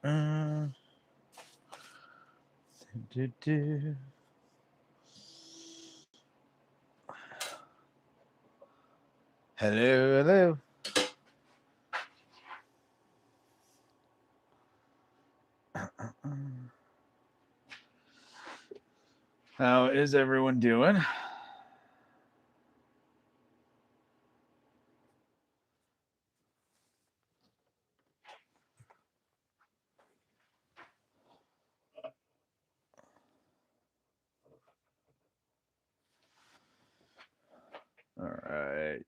Hello, hello. How is everyone doing? All right.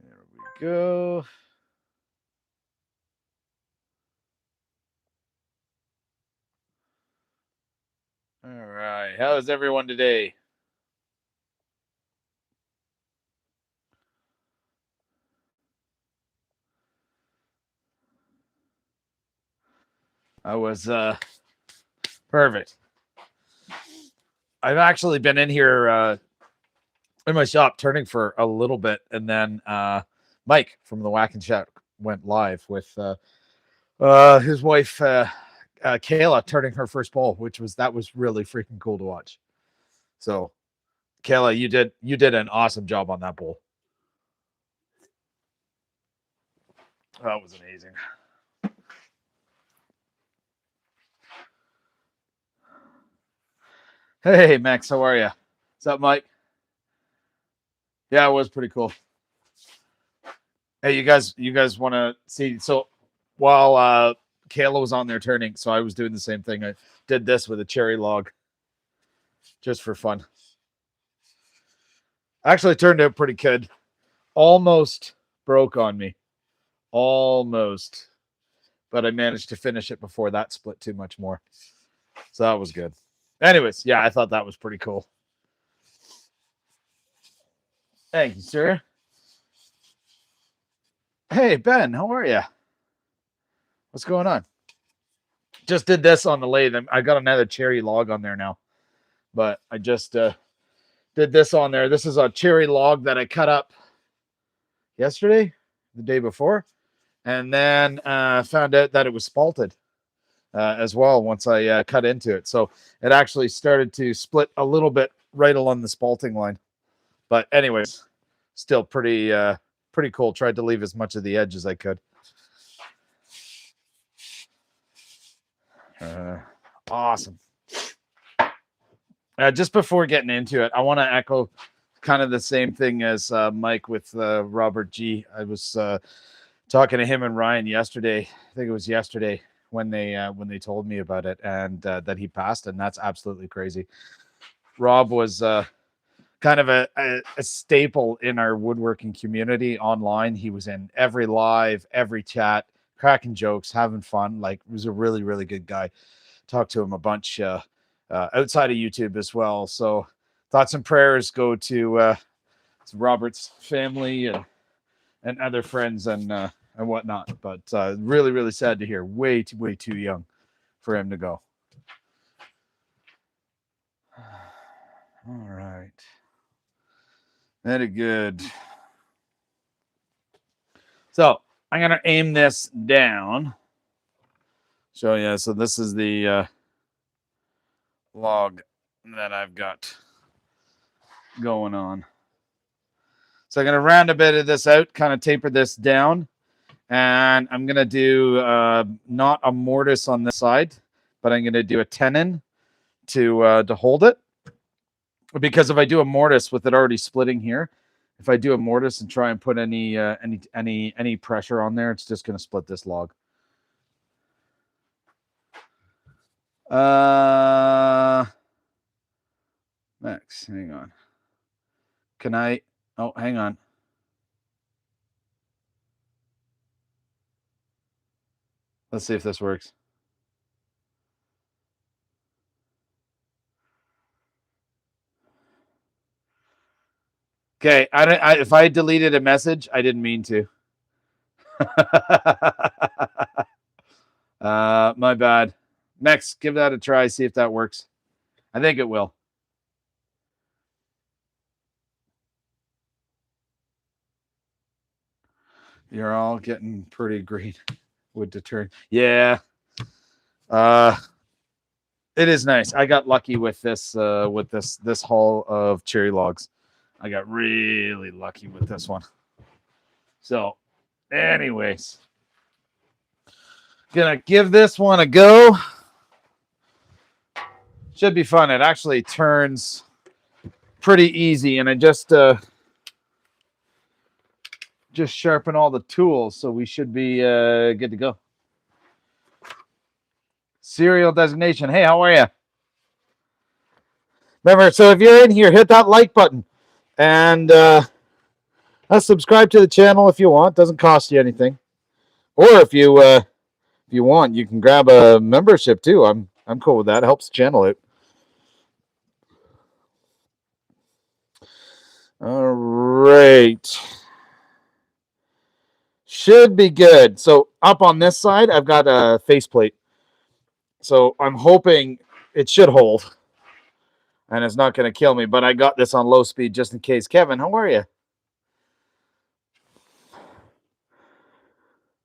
There we go. All right. How is everyone today? I was perfect. I've actually been in here in my shop turning for a little bit, and then Mike from the Whack and Chat went live with his wife Kayla turning her first bowl, that was really freaking cool to watch. So Kayla, you did an awesome job on that bowl. That was amazing. Hey Max, how are you? What's up, Mike? Yeah, it was pretty cool. Hey, you guys want to see? So while Kayla was on there turning, so I was doing the same thing. I did this with a cherry log, just for fun. Actually, turned out pretty good. Almost broke on me, almost, but I managed to finish it before that split too much more. So that was good. Anyways, yeah, I thought that was pretty cool. Thank you, sir. Hey, Ben, how are you? What's going on? Just did this on the lathe. I got another cherry log on there now, but I just did this on there. This is a cherry log that I cut up yesterday, the day before, and then found out that it was spalted as well once I cut into it. So it actually started to split a little bit right along the spalting line. But anyways, still pretty cool. Tried to leave as much of the edge as I could. Awesome. Just before getting into it, I want to echo kind of the same thing as Mike with Robert G. I was talking to him and Ryan yesterday. I think it was yesterday when they told me about it and that he passed, and that's absolutely crazy. Rob was kind of a staple in our woodworking community online. He was in every live, every chat, cracking jokes, having fun. Like, he was a really, really good guy. Talked to him a bunch outside of YouTube as well. So thoughts and prayers go to Robert's family and other friends and whatnot. But really, really sad to hear. Way too young for him to go. All right. Very good. So I'm going to aim this down. So yeah, so this is the log that I've got going on. So I'm going to round a bit of this out, kind of taper this down. And I'm going to do not a mortise on this side, but I'm going to do a tenon to hold it. Because if I do a mortise with it already splitting here, if I do a mortise and try and put any pressure on there, it's just going to split this log. Max, hang on. Can I? Oh, hang on. Let's see if this works. Okay, if I deleted a message, I didn't mean to. My bad. Max, give that a try. See if that works. I think it will. You're all getting pretty green. wood to turn. Yeah. It is nice. I got lucky with this haul of cherry logs. I got really lucky with this one. So, anyways, gonna give this one a go. Should be fun. It actually turns pretty easy, and I just sharpen all the tools, so we should be good to go. Serial designation. Hey, how are you? Remember, so if you're in here, hit that like button and subscribe to the channel if you want. Doesn't cost you anything. Or if you want, you can grab a membership too. I'm cool with that. It helps the channel out. All right. Should be good. So up on this side, I've got a faceplate. So I'm hoping it should hold. And it's not going to kill me. But I got this on low speed just in case. Kevin, how are you?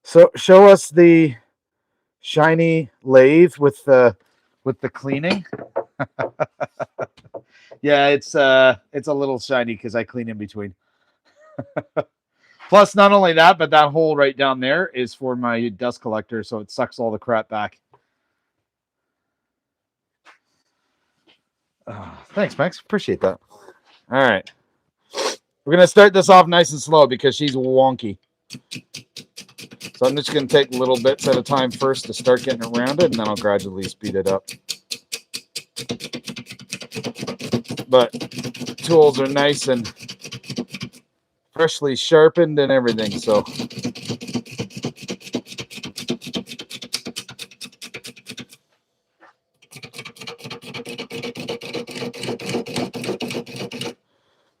So show us the shiny lathe with the cleaning. Yeah, it's a little shiny because I clean in between. Plus, not only that, but that hole right down there is for my dust collector, so it sucks all the crap back. Thanks, Max. Appreciate that. All right. We're going to start this off nice and slow because she's wonky. So I'm just going to take little bits at a time first to start getting around it, and then I'll gradually speed it up. But tools are nice and freshly sharpened and everything, so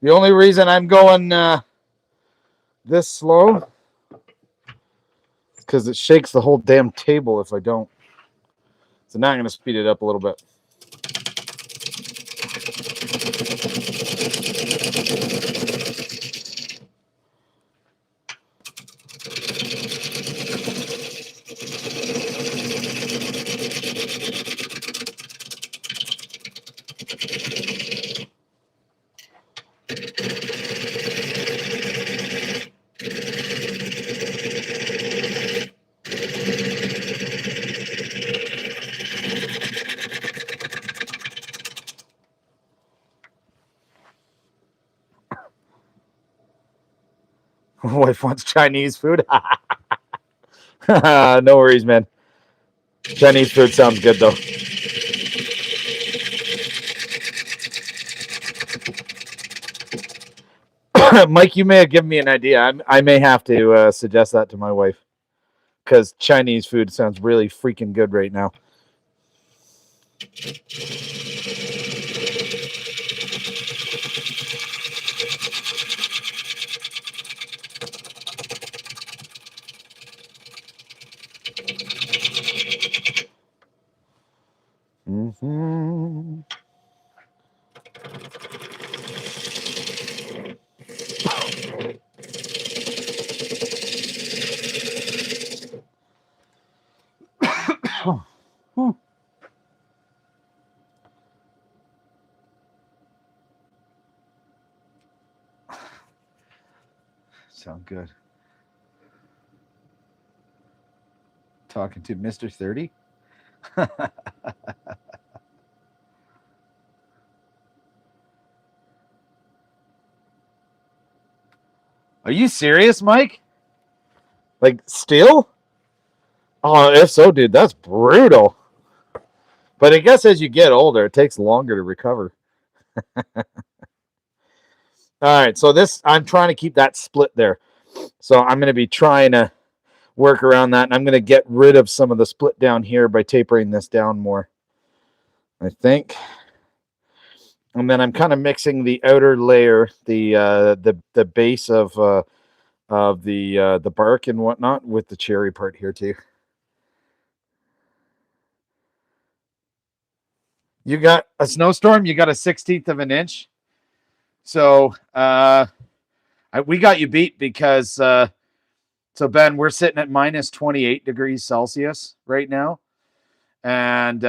the only reason I'm going this slow is because it shakes the whole damn table if I don't. So now I'm going to speed it up a little bit. Wife wants Chinese food. No worries, man. Chinese food sounds good, though. Mike, you may have given me an idea. I may have to suggest that to my wife because Chinese food sounds really freaking good right now. Mm-hmm. Sound good. Talking to Mr. 30. Are you serious, Mike? Like, still? Oh, if so, dude, that's brutal. But I guess as you get older, it takes longer to recover. All right, so this, I'm trying to keep that split there. So I'm going to be trying to work around that, and I'm going to get rid of some of the split down here by tapering this down more, I think. And then I'm kind of mixing the outer layer, the base of the bark and whatnot with the cherry part here too. You got a snowstorm. You got a 1/16 of an inch. So we got you beat because So Ben, we're sitting at minus 28 degrees Celsius right now. And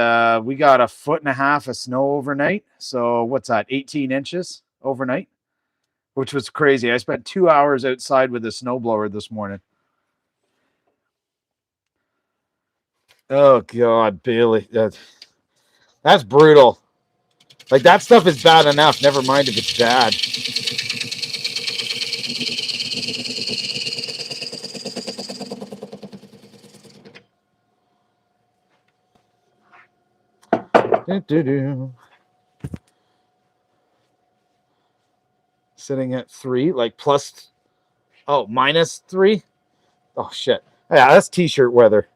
we got 1.5 feet of snow overnight. So what's that? 18 inches overnight, which was crazy. I spent 2 hours outside with a snowblower this morning. Oh God, Bailey, that's brutal. Like that stuff is bad enough. Never mind if it's bad. Sitting at 3, like plus, oh, minus 3. Oh shit. Yeah, that's t-shirt weather.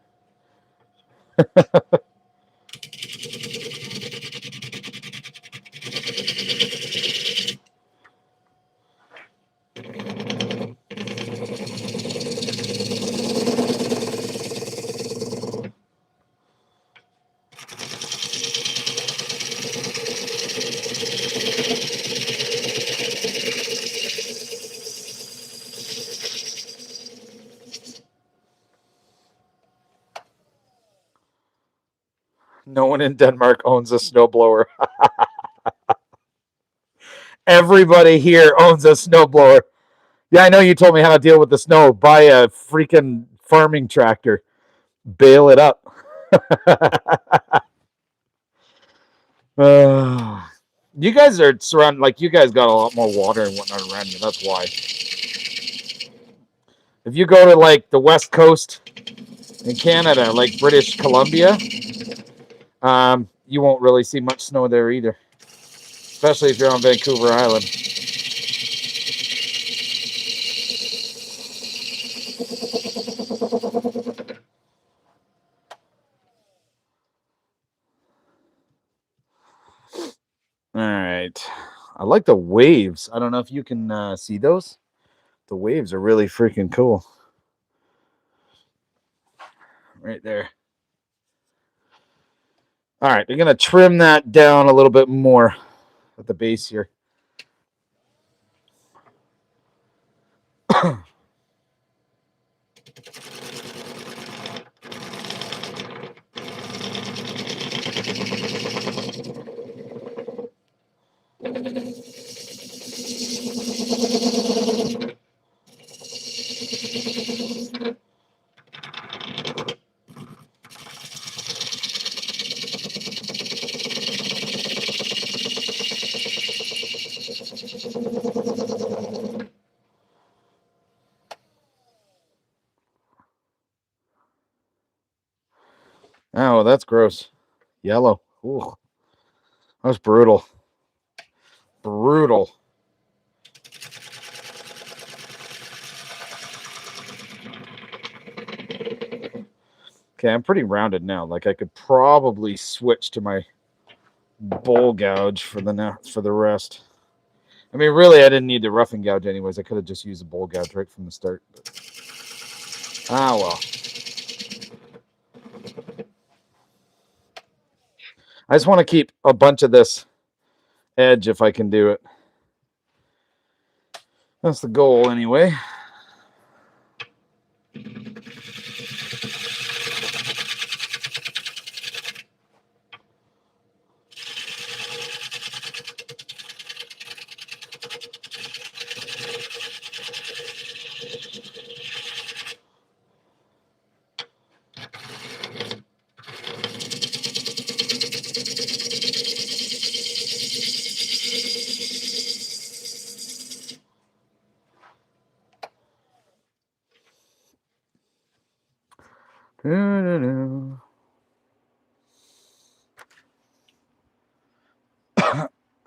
No one in Denmark owns a snowblower. Everybody here owns a snowblower. Yeah, I know you told me how to deal with the snow. Buy a freaking farming tractor. Bail it up. You guys are surrounded, like you guys got a lot more water and whatnot around you. That's why. If you go to like the West Coast in Canada, like British Columbia, you won't really see much snow there either. Especially if you're on Vancouver Island. All right. I like the waves. I don't know if you can see those. The waves are really freaking cool. Right there. All right. We're going to trim that down a little bit more at the base here. Oh, that's gross. Yellow. Ooh. That was brutal. Brutal. Okay, I'm pretty rounded now. Like I could probably switch to my bowl gouge for the rest. I mean, really, I didn't need the roughing gouge anyways. I could have just used a bowl gouge right from the start. But... ah, well. I just want to keep a bunch of this edge if I can do it. That's the goal anyway.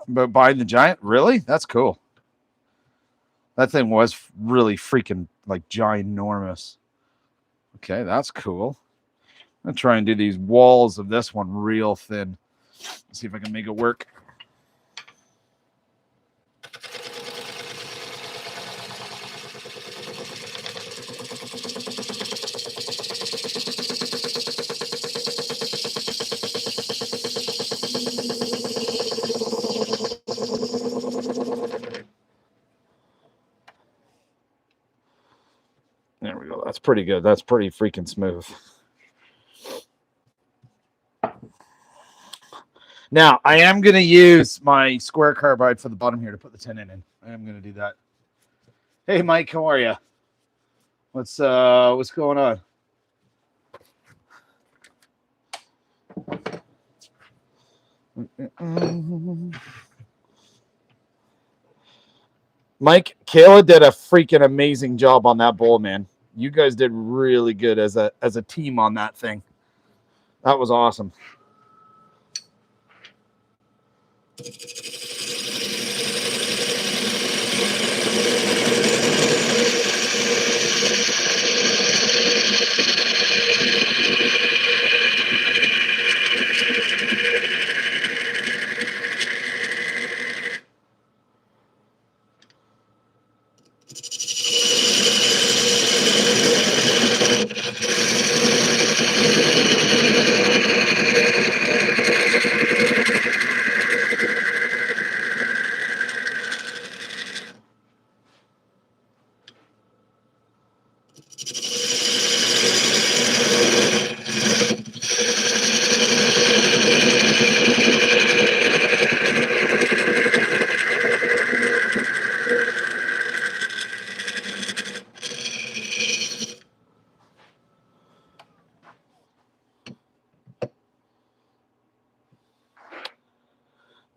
But buying the Giant, really? That's cool. That thing was really freaking like ginormous. Okay, that's cool. I'm gonna try and do these walls of this one real thin. Let's see if I can make it work. pretty good. That's pretty freaking smooth. Now, I am going to use my square carbide for the bottom here to put the tenon in. I am going to do that. Hey, Mike, how are you? What's going on? Mike, Kayla did a freaking amazing job on that bowl, man. You guys did really good as a team on that thing. That was awesome.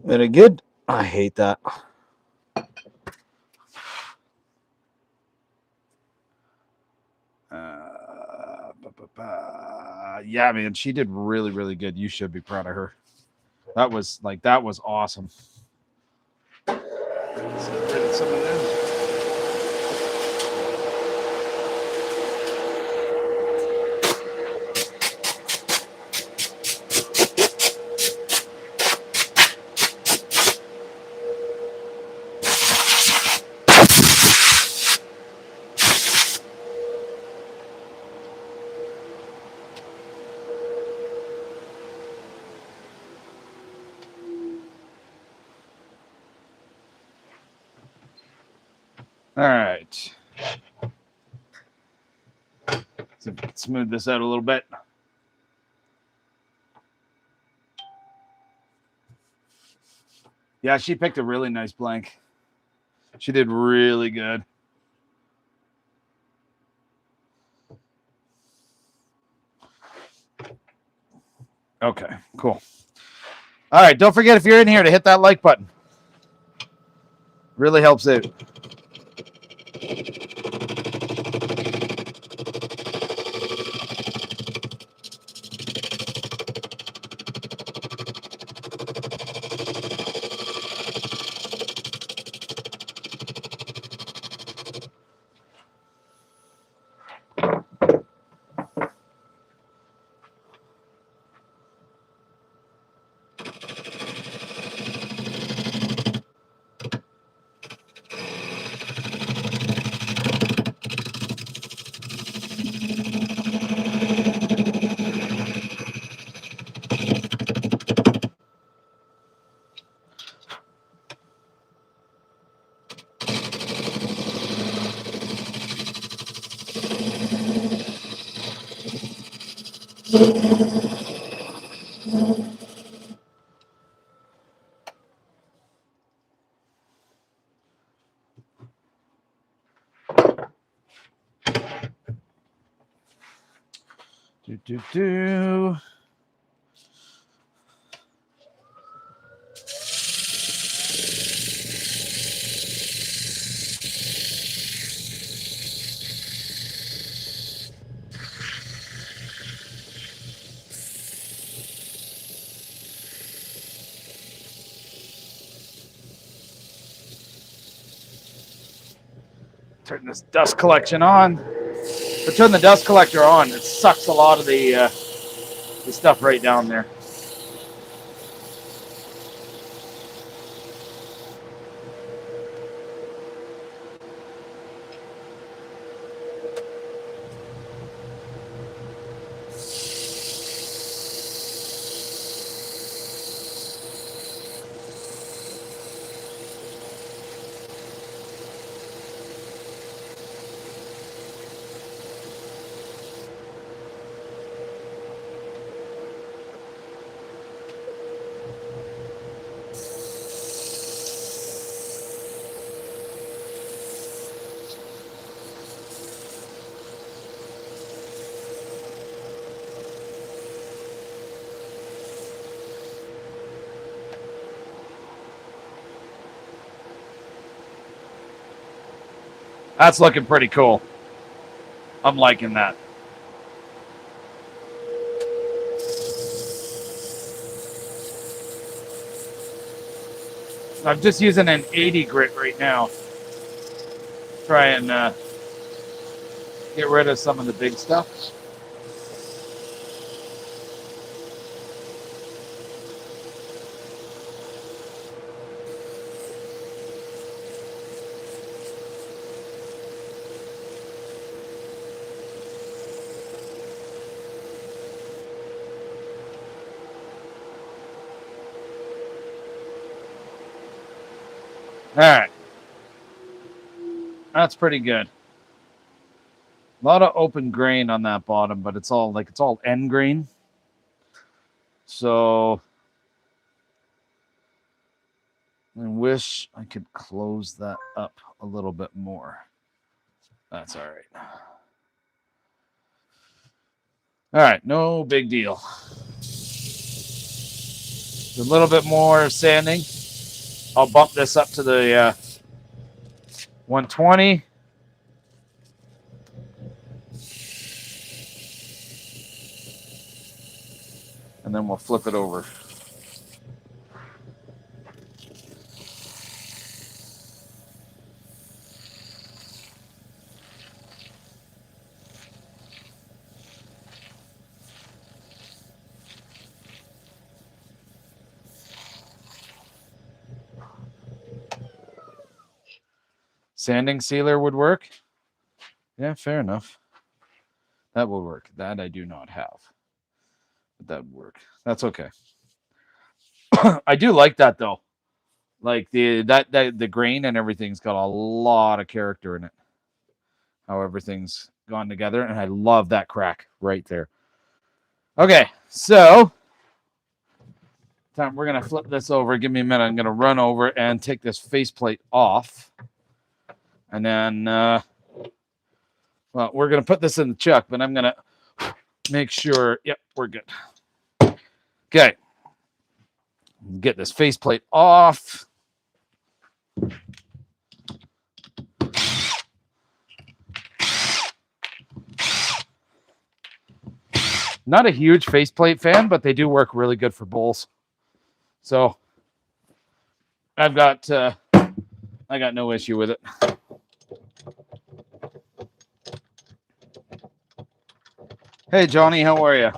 Very good. I hate that. Yeah, man, she did really, really good. You should be proud of her. That was awesome. Separated some of them. All right. So smooth this out a little bit. Yeah, she picked a really nice blank. She did really good. Okay, cool. All right, don't forget if you're in here to hit that like button. Really helps out. Do. Turn this dust collection on. But turn the dust collector on. It sucks a lot of the stuff right down there. That's looking pretty cool. I'm liking that. I'm just using an 80 grit right now. Try and get rid of some of the big stuff. All right. That's pretty good. A lot of open grain on that bottom, but it's all end grain. So I wish I could close that up a little bit more. That's all right. All right, no big deal. A little bit more sanding. I'll bump this up to the 120. And then we'll flip it over. Sanding sealer would work. Yeah, fair enough. That will work. That I do not have. But that would work. That's okay. I do like that though. Like the grain and everything's got a lot of character in it. How everything's gone together, and I love that crack right there. Okay, so we're gonna flip this over. Give me a minute. I'm gonna run over and take this faceplate off, and then well, we're gonna put this in the chuck, but I'm gonna make sure. Yep, we're good. Okay, get this faceplate off. Not a huge faceplate fan, but they do work really good for bowls. So I got no issue with it. Hey Johnny, how are you?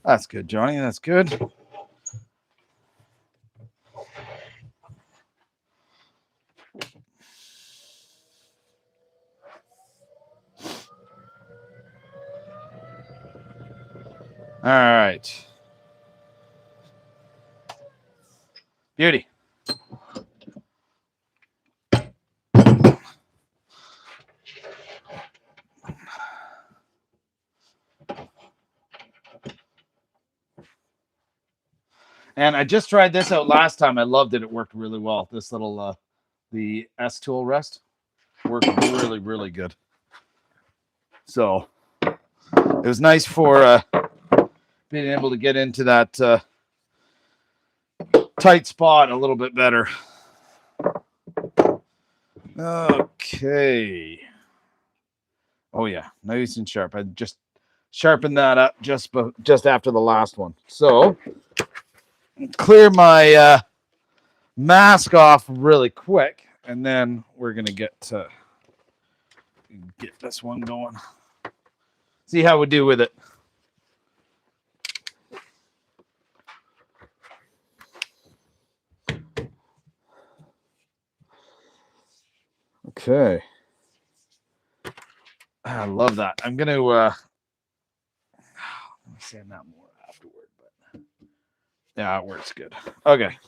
That's good, Johnny. That's good. All right. Beauty. And I just tried this out last time. I loved it. It worked really well. This little, the S tool rest worked really, really good. So it was nice for being able to get into that tight spot a little bit better. Okay. Oh yeah, nice and sharp. I just sharpened that up just after the last one. So clear my mask off really quick, and then we're gonna get this one going. See how we do with it. Okay. I love that. I'm gonna sand that more afterward, but yeah, it works good. Okay.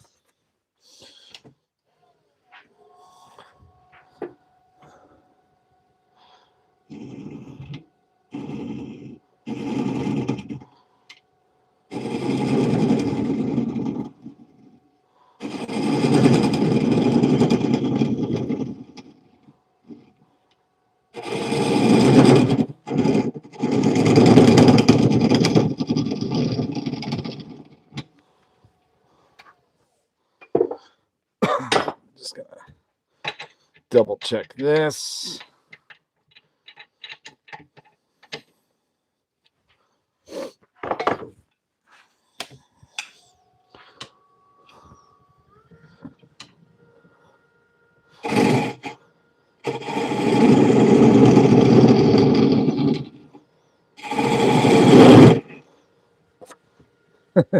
Just gonna double check this.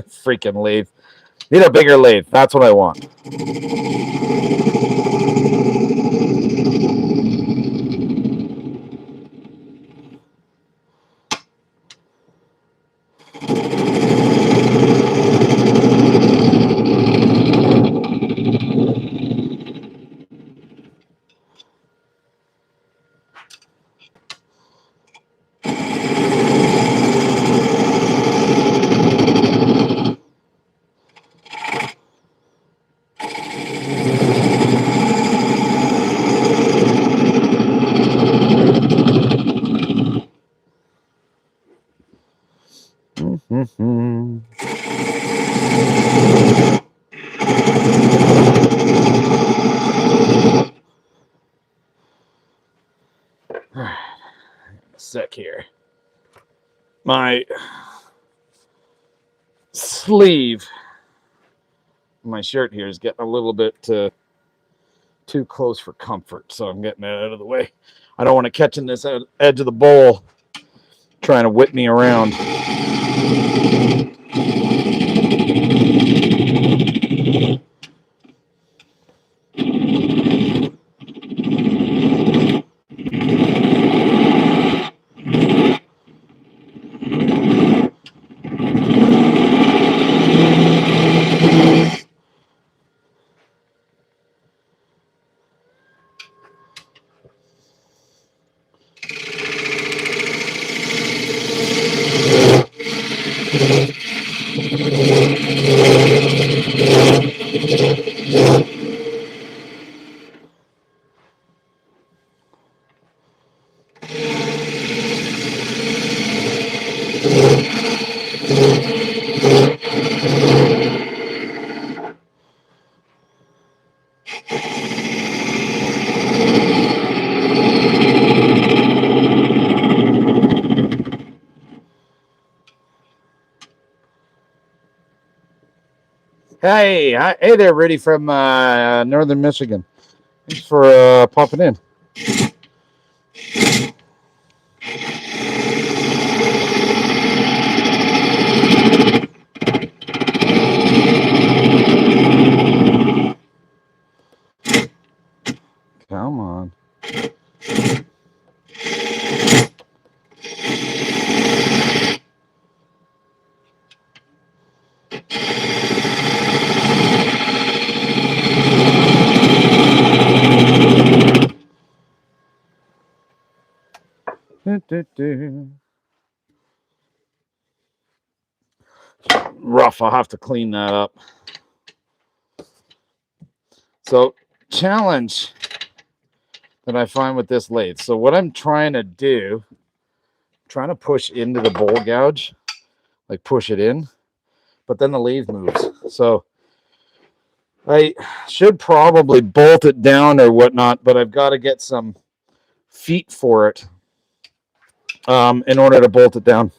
Freaking lathe. Need a bigger lathe. That's what I want. Sec here. My sleeve, my shirt here is getting a little bit too close for comfort, so I'm getting that out of the way. I don't want to catch in this edge of the bowl trying to whip me around. Hey there, Rudy from Northern Michigan. Thanks for popping in. Come on. Rough. I'll have to clean that up. So, challenge that I find with this lathe. So what I'm trying to do, trying to push into the bowl gouge, like push it in, but then the lathe moves. So I should probably bolt it down or whatnot, but I've got to get some feet for it in order to bolt it down.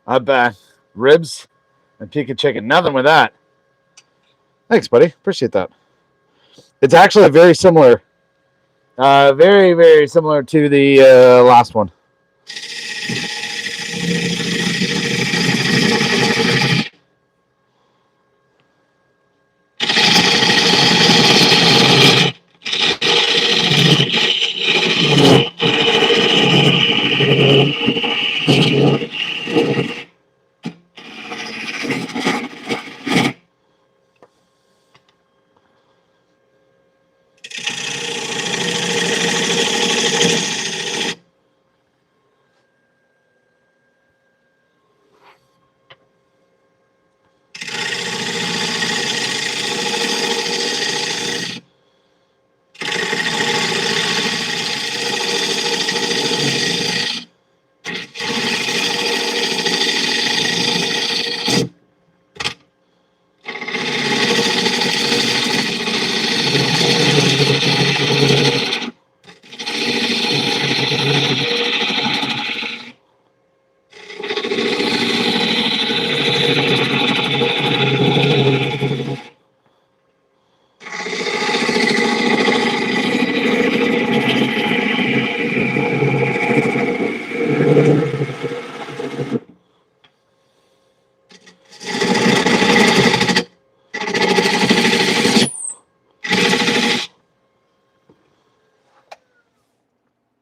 I bet. Ribs and Pika chicken. Nothing with that. Thanks, buddy. Appreciate that. It's actually very similar. Very, very similar to the last one.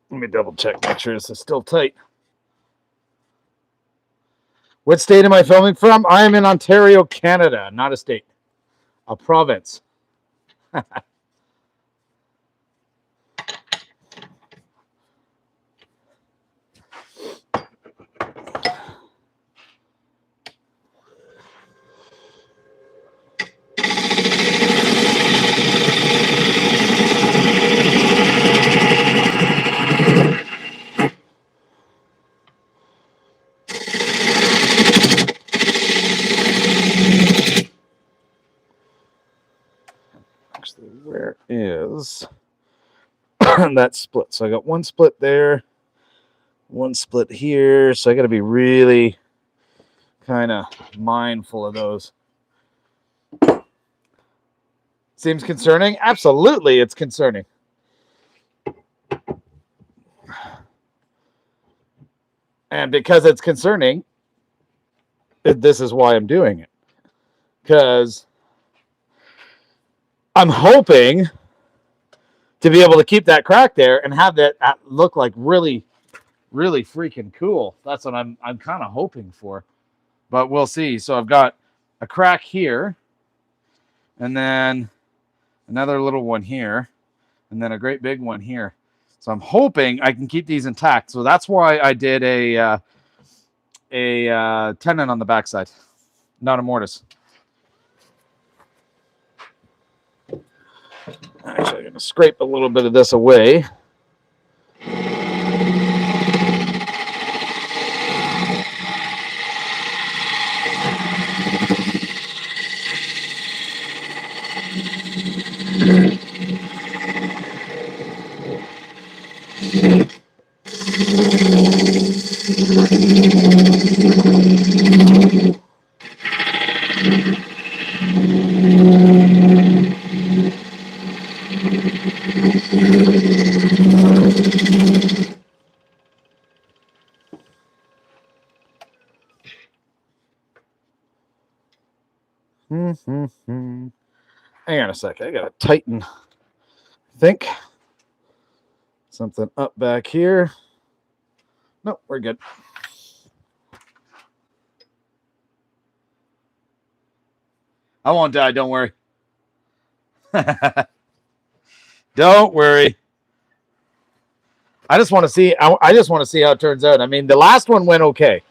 Let me double check, make sure this is still tight. What state am I filming from? I am in Ontario, Canada, not a state, a province. Actually, where is that split? So I got one split there, one split here. So I got to be really kind of mindful of those. Seems concerning? Absolutely, it's concerning. And because it's concerning, this is why I'm doing it. Because I'm hoping to be able to keep that crack there and have that look like really, really freaking cool. That's what I'm kind of hoping for. But we'll see. So I've got a crack here, and then another little one here, and then a great big one here. So I'm hoping I can keep these intact. So that's why I did a tenon on the backside, not a mortise. Actually, I'm going to scrape a little bit of this away. Hang on a sec. I got to tighten, I think. Something up back here. Nope, we're good. I won't die. Don't worry. Don't worry. I just want to see. I just want to see how it turns out. I mean, the last one went okay,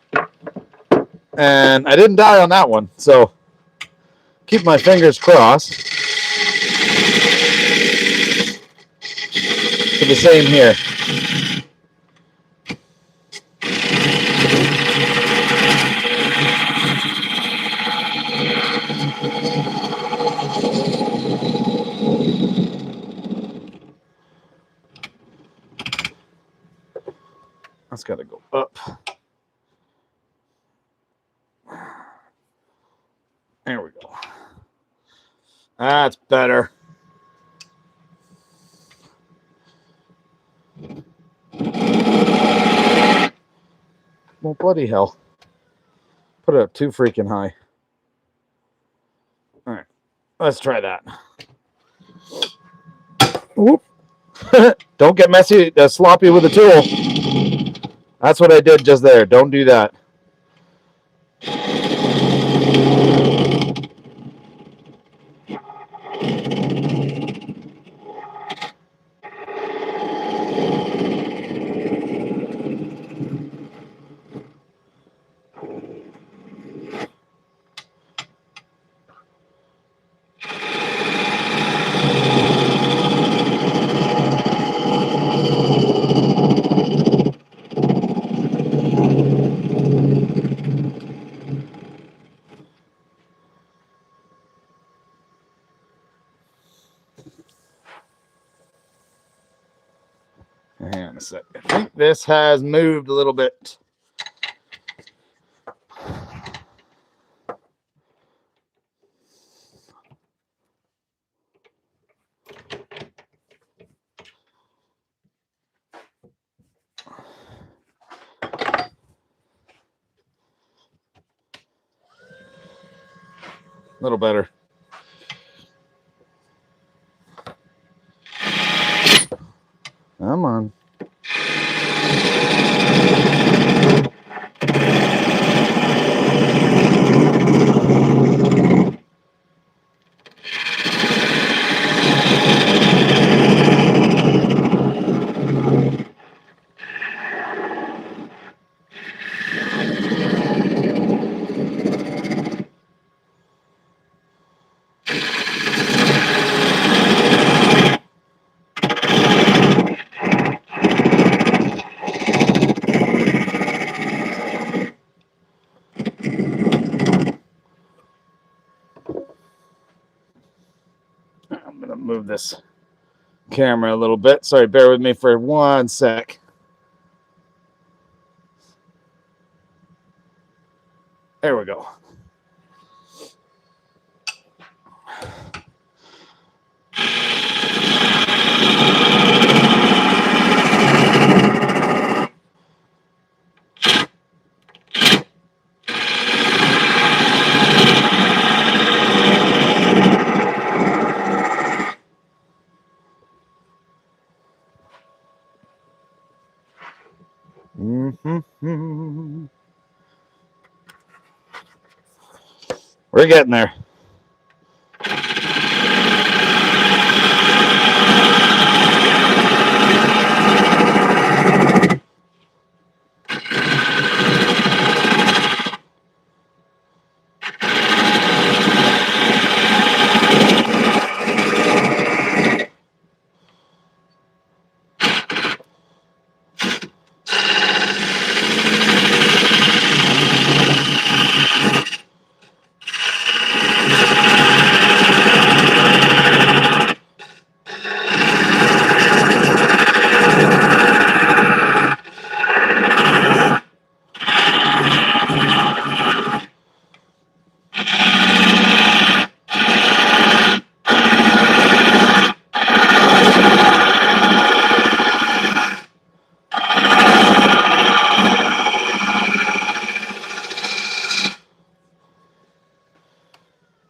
and I didn't die on that one. So keep my fingers crossed for the same here. That's got to go up. There we go. That's better. Well, bloody hell. Put it up too freaking high. All right. Let's try that. Whoop. Don't get messy, sloppy with the tool. That's what I did just there. Don't do that. Hang on a sec. I think this has moved a little bit. A little better. Come on. I'm going to move this camera a little bit. Sorry, bear with me for 1 sec. There we go. We're getting there.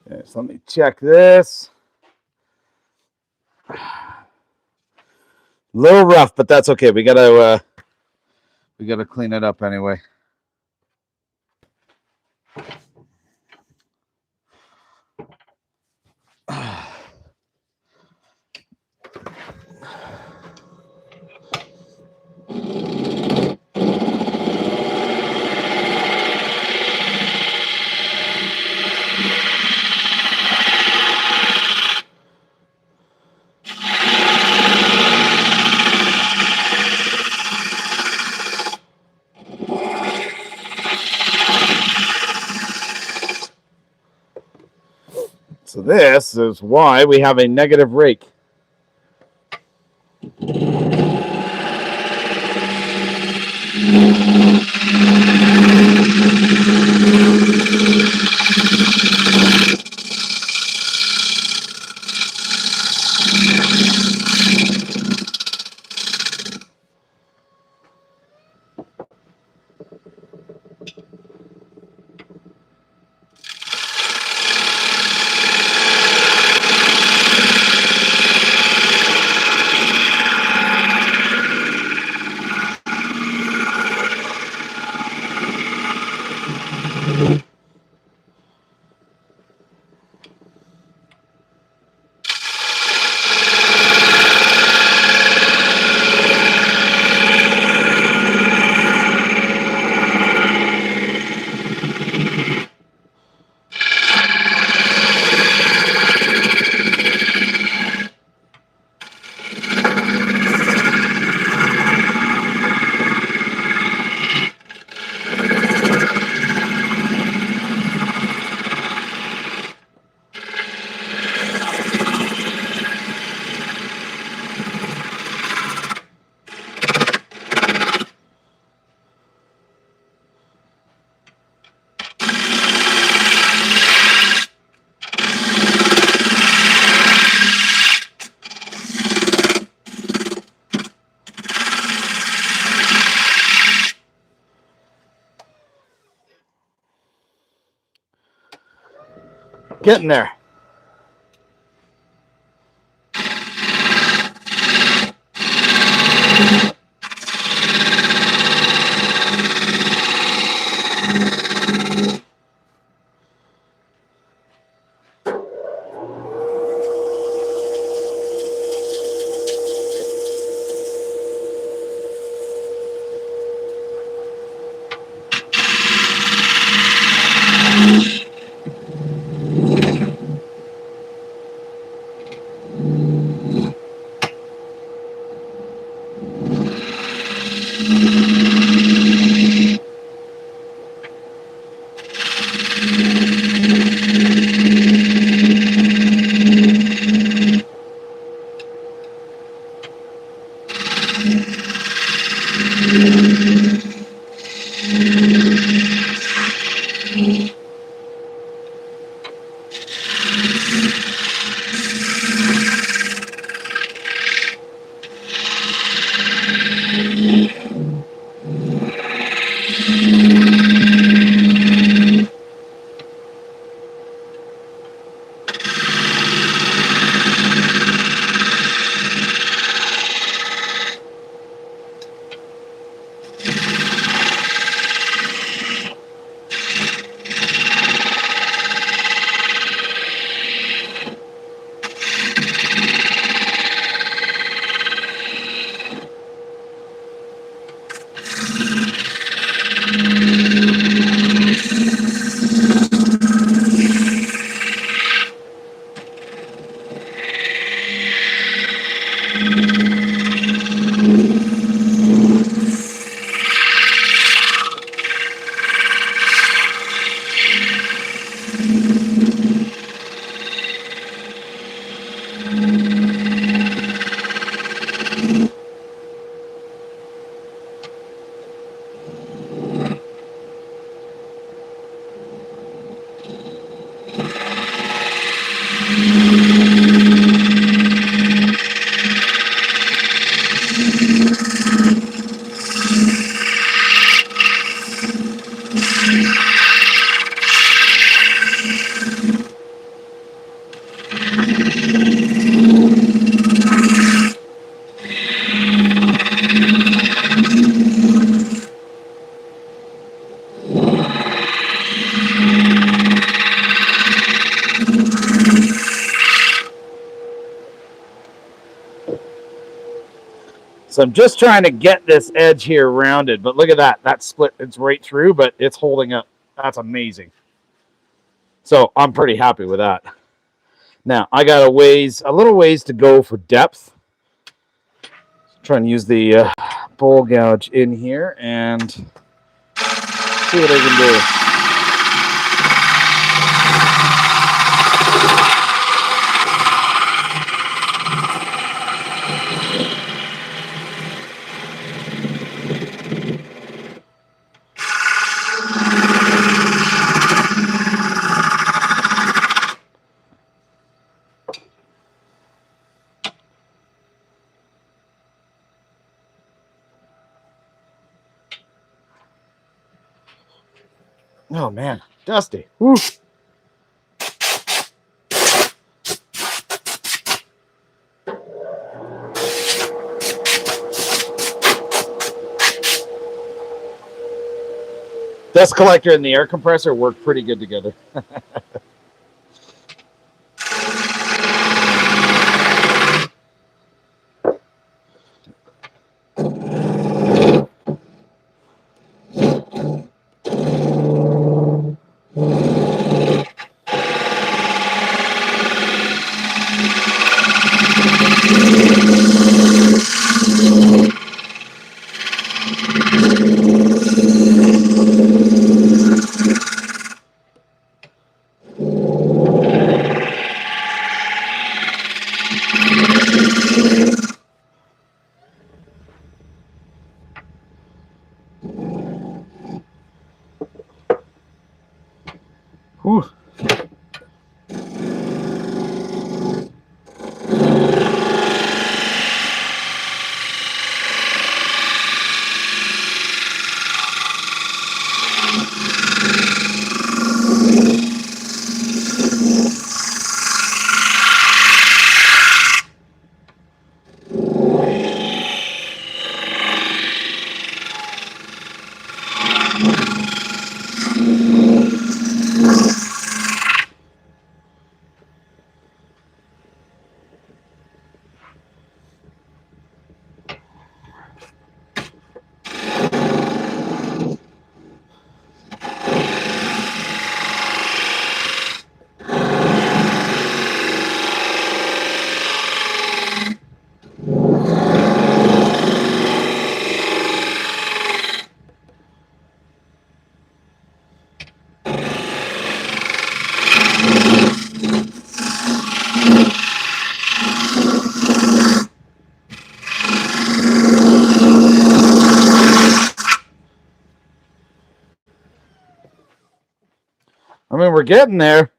Okay, so let me check this. A little rough, but that's okay. We gotta clean it up anyway. So this is why we have a negative rake. Getting there. So I'm just trying to get this edge here rounded, but look at that. That split, it's right through, but it's holding up. That's amazing. So I'm pretty happy with that. Now I got a little ways to go for depth. Try and use the bowl gouge in here and see what I can do. Oh man, dusty. Woo. Dust collector and the air compressor work pretty good together. Whew. I mean, we're getting there.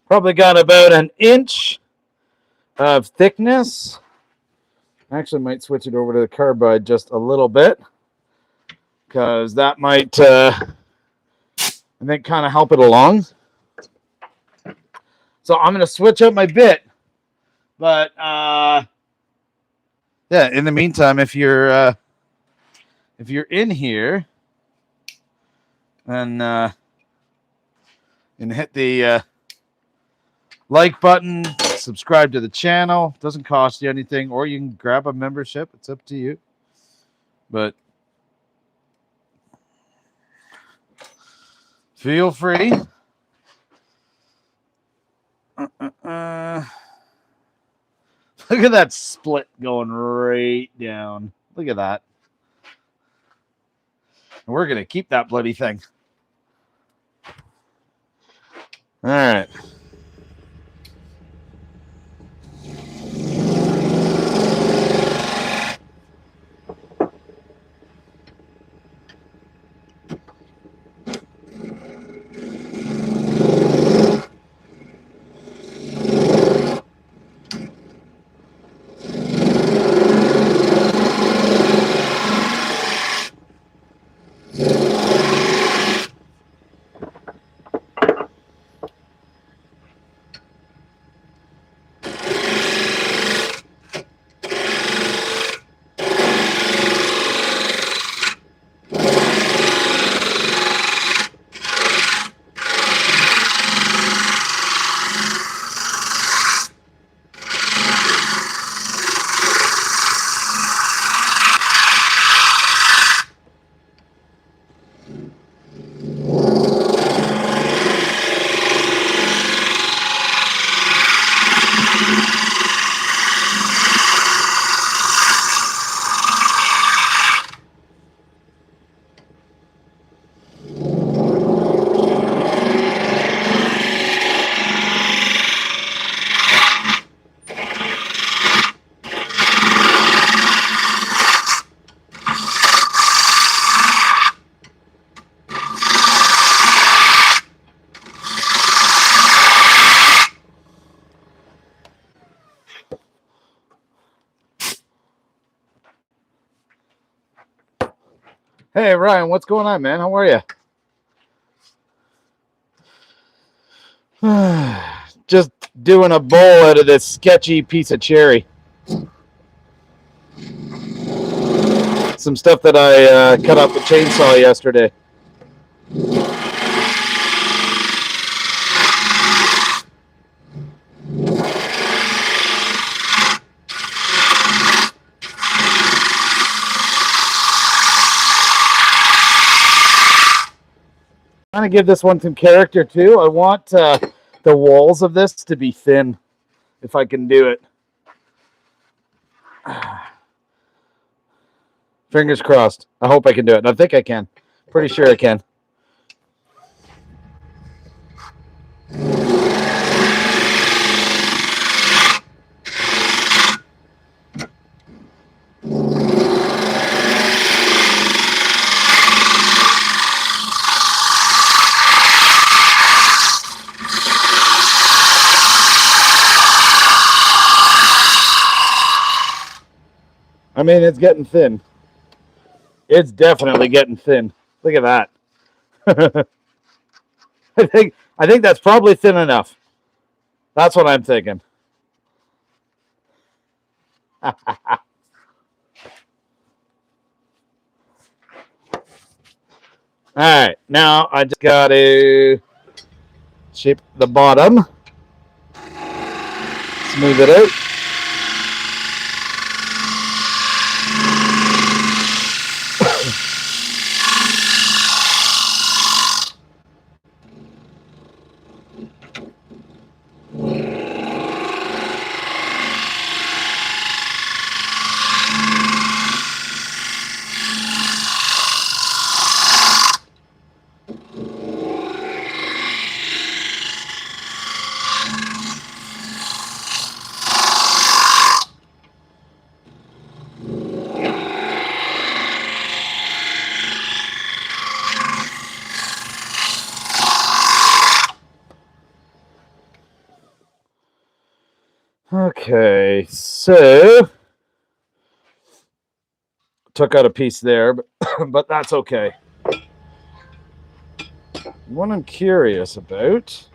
Probably got about an inch of thickness. Actually, might switch it over to the carbide just a little bit, because that might, I think, kind of help it along. So I'm going to switch up my bit. But, yeah, in the meantime, if you're in here, and hit the like button, subscribe to the channel. Doesn't cost you anything, or you can grab a membership. It's up to you. But feel free. Look at that split going right down. Look at that. And we're going to keep that bloody thing. All right. Hey, Ryan, what's going on, man? How are you? Just doing a bowl out of this sketchy piece of cherry. Some stuff that I cut off the chainsaw yesterday. Trying to give this one some character too. I want the walls of this to be thin, if I can do it. Fingers crossed. I hope I can do it. I think I can. Pretty sure I can. I mean, it's getting thin. It's definitely getting thin. Look at that. I think that's probably thin enough. That's what I'm thinking. All right, now I just got to shape the bottom, smooth it out. Okay, so took out a piece there, but that's okay. What I'm curious about,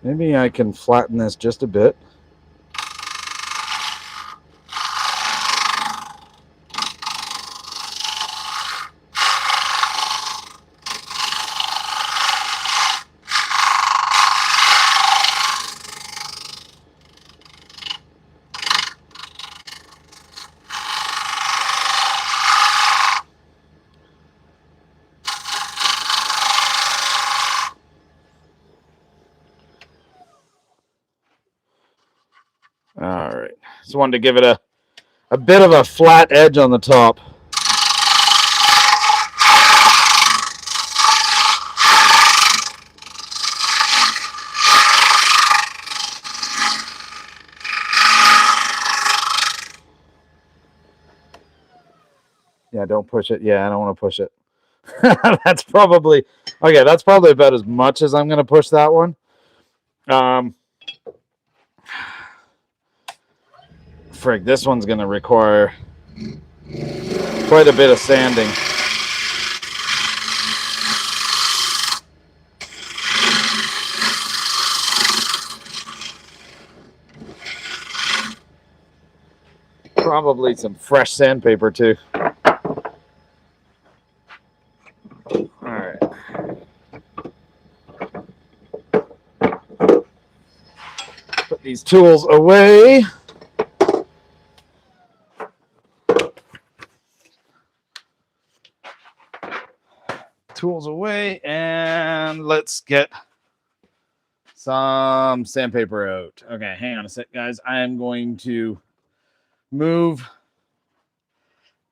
maybe I can flatten this just a bit. All right, just wanted to give it a bit of a flat edge on the top. Yeah, don't push it. Yeah, I don't want to push it. That's probably okay. That's probably about as much as I'm going to push that one. Frig, this one's going to require quite a bit of sanding. Probably some fresh sandpaper too. All right. Put these tools away. Tools away, and let's get some sandpaper out. Okay, hang on a sec, guys. I am going to move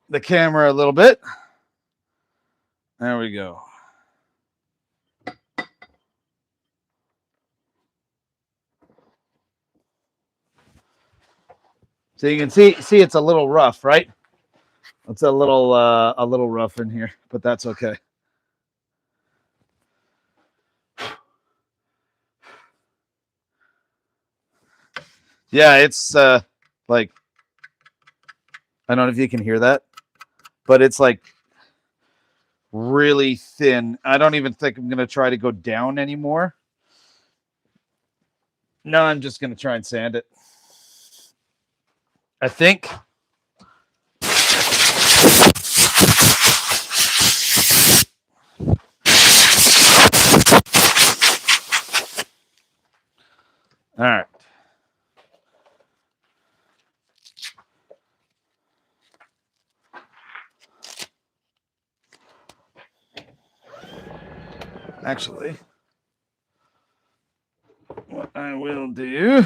the camera a little bit. There we go. So you can see it's a little rough, right? It's a little rough in here, but that's okay. Yeah, it's like, I don't know if you can hear that, but it's like really thin. I don't even think I'm going to try to go down anymore. No, I'm just going to try and sand it. I think. All right. Actually, what I will do,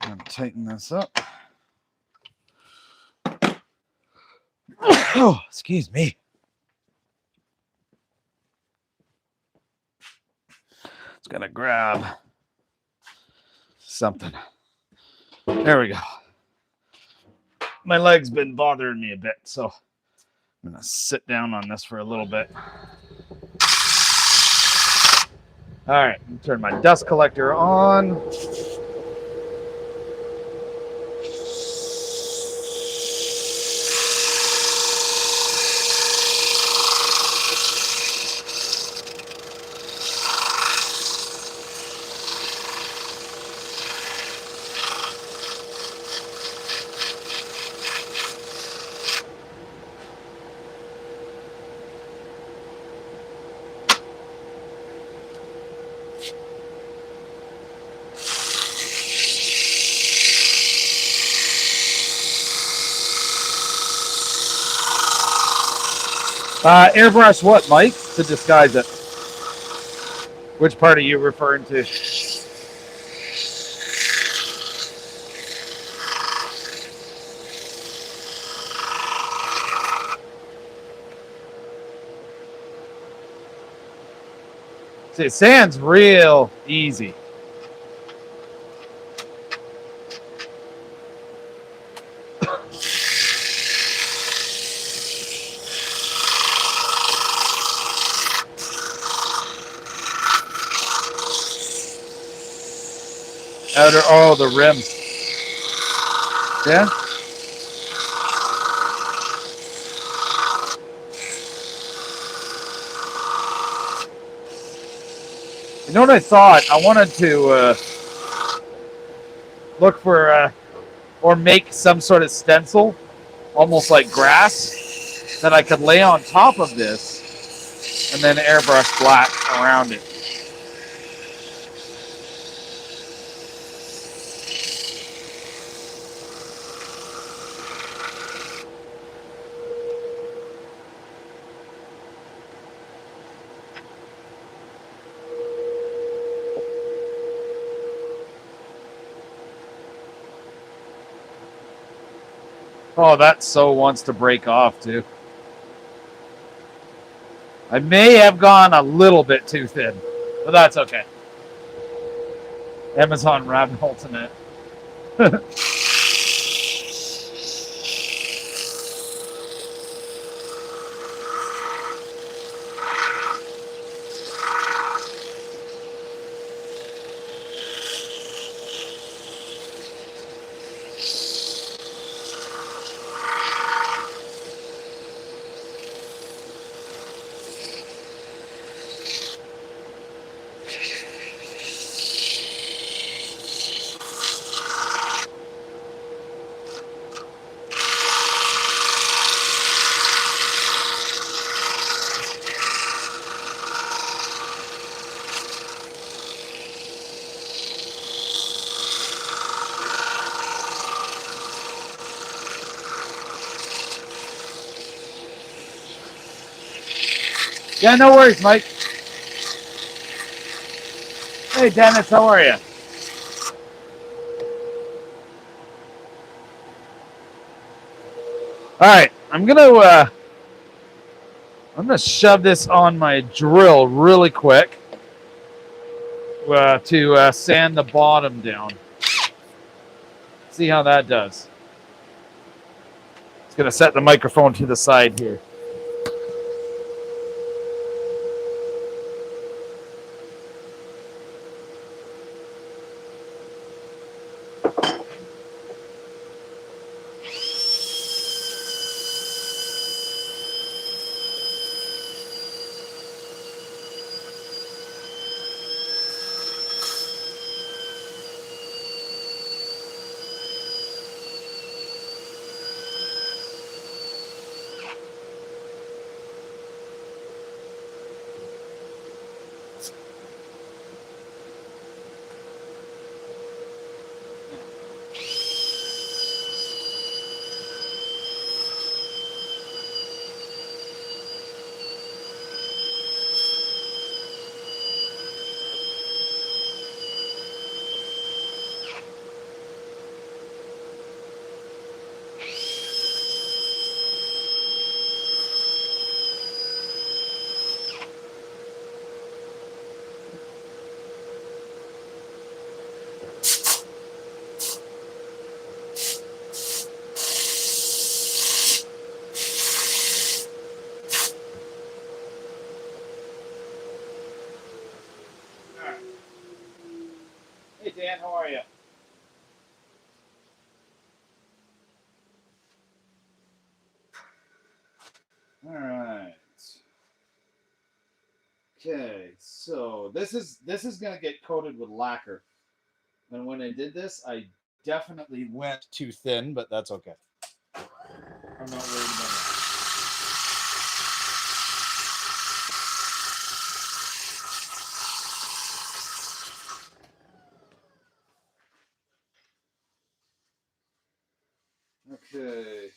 I'm going to tighten this up. Oh, excuse me. It's going to grab something. There we go. My leg's been bothering me a bit, so I'm going to sit down on this for a little bit. All right, turn my dust collector on. Airbrush what, Mike, to disguise it? Which part are you referring to? See, sand's real easy. Outer, oh, the rim. Yeah? You know what I thought? I wanted to look for, or make some sort of stencil, almost like grass, that I could lay on top of this, and then airbrush black around it. Oh, that so wants to break off, too. I may have gone a little bit too thin, but that's okay. Amazon rabbit hole tonight. Yeah, no worries, Mike. Hey, Dennis, how are you? All right, I'm gonna shove this on my drill really quick to sand the bottom down. See how that does. It's gonna set the microphone to the side here. How are you? All right. Okay, so this is gonna get coated with lacquer. And when I did this, I definitely went too thin, but that's okay. I'm not worried about that. Okay.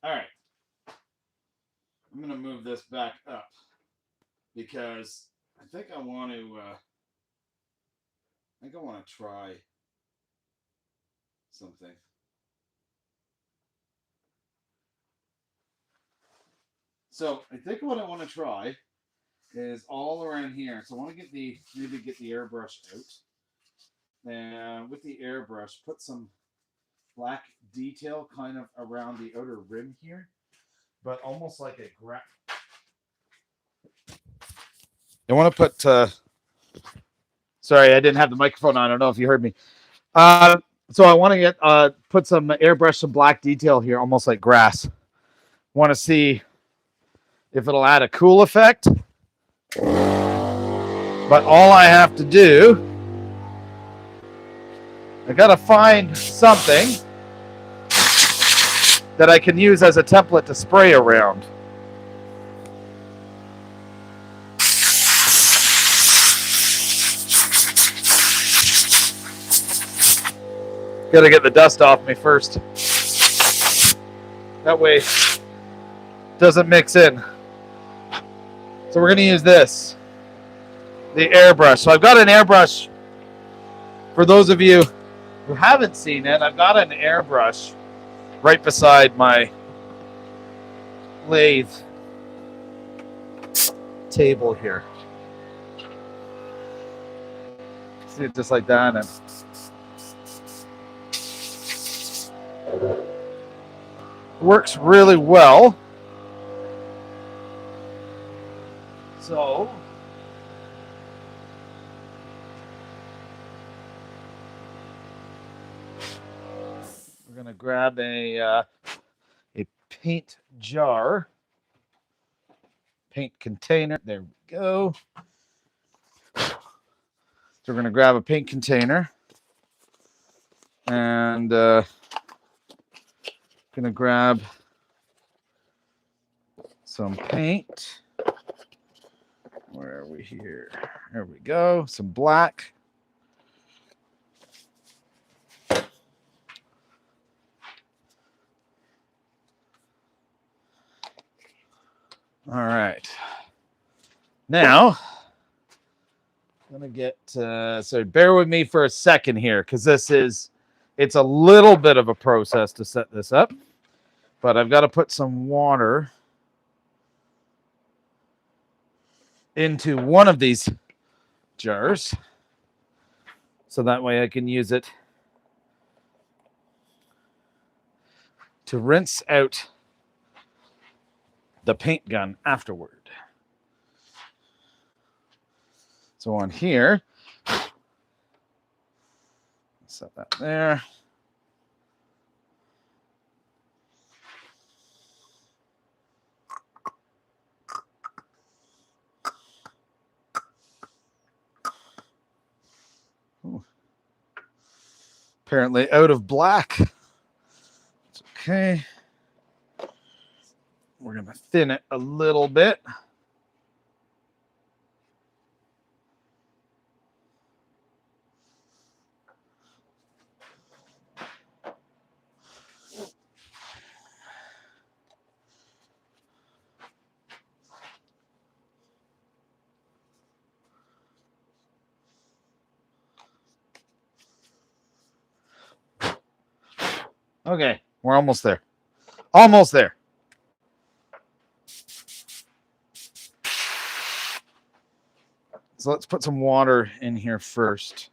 All right. I'm gonna move this back up because I think I want to. I think I want to try something. So I think what I want to try is all around here. So I want to get maybe get the airbrush out, and with the airbrush, put some black detail kind of around the outer rim here, but almost like a I want to put. Sorry, I didn't have the microphone on. I don't know if you heard me. So I want to get put some airbrush, some black detail here, almost like grass. Want to see if it'll add a cool effect. But all I have to do, I gotta find something that I can use as a template to spray around. Gotta get the dust off me first. That way it doesn't mix in. So we're gonna use this, the airbrush. So I've got an airbrush. For those of you who haven't seen it, I've got an airbrush right beside my lathe table here. See it just like that, and works really well. So we're gonna grab a paint jar, paint container. There we go. So we're gonna grab a paint container, and gonna grab some paint. Where are we here? There we go. Some black. All right. Now, I'm gonna get so bear with me for a second here, because it's a little bit of a process to set this up, but I've got to put some water into one of these jars, so that way I can use it to rinse out the paint gun afterward. So on here, set that there. Ooh. Apparently out of black. It's okay. We're going to thin it a little bit. Okay, we're almost there. Almost there. So let's put some water in here first.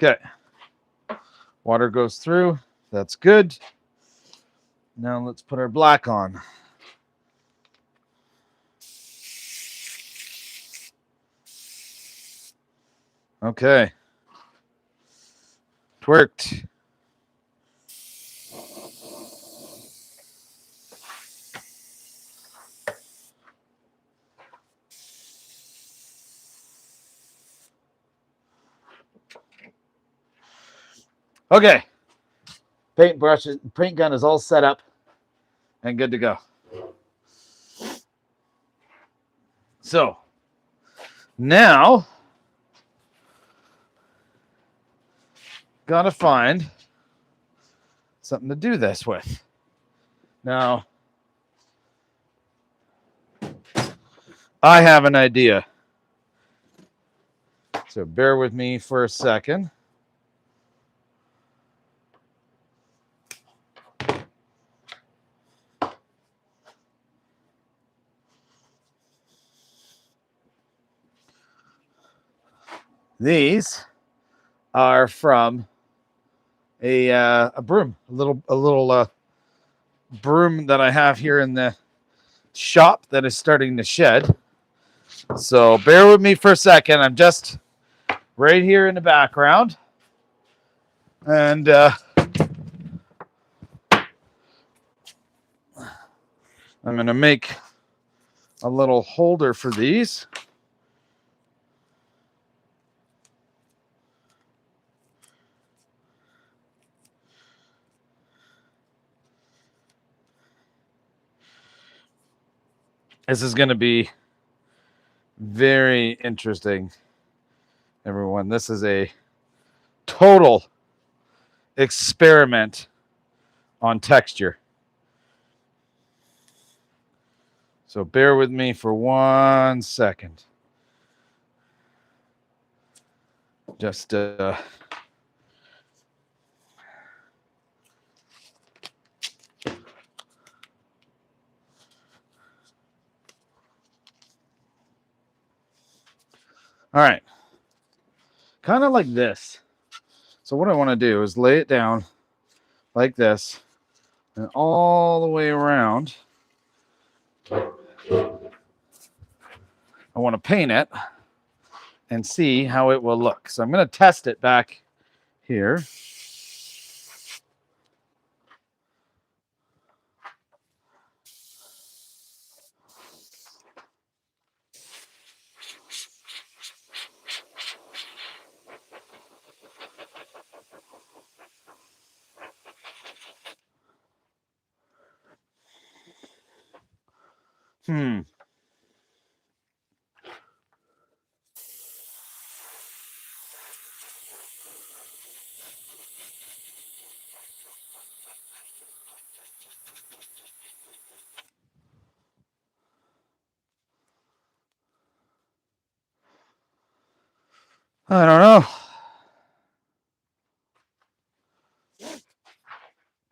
Okay. Water goes through. That's good. Now let's put our black on. Okay. It worked. Okay. Paint gun is all set up and good to go. So now gotta find something to do this with. Now I have an idea. So bear with me for a second. These are from a broom, a little broom that I have here in the shop that is starting to shed. So bear with me for a second. I'm just right here in the background, and I'm going to make a little holder for these. This is going to be very interesting, everyone. This is a total experiment on texture. So bear with me for 1 second. Just all right. Kind of like this. So what I want to do is lay it down like this and all the way around. I want to paint it and see how it will look. So I'm going to test it back here. I don't know.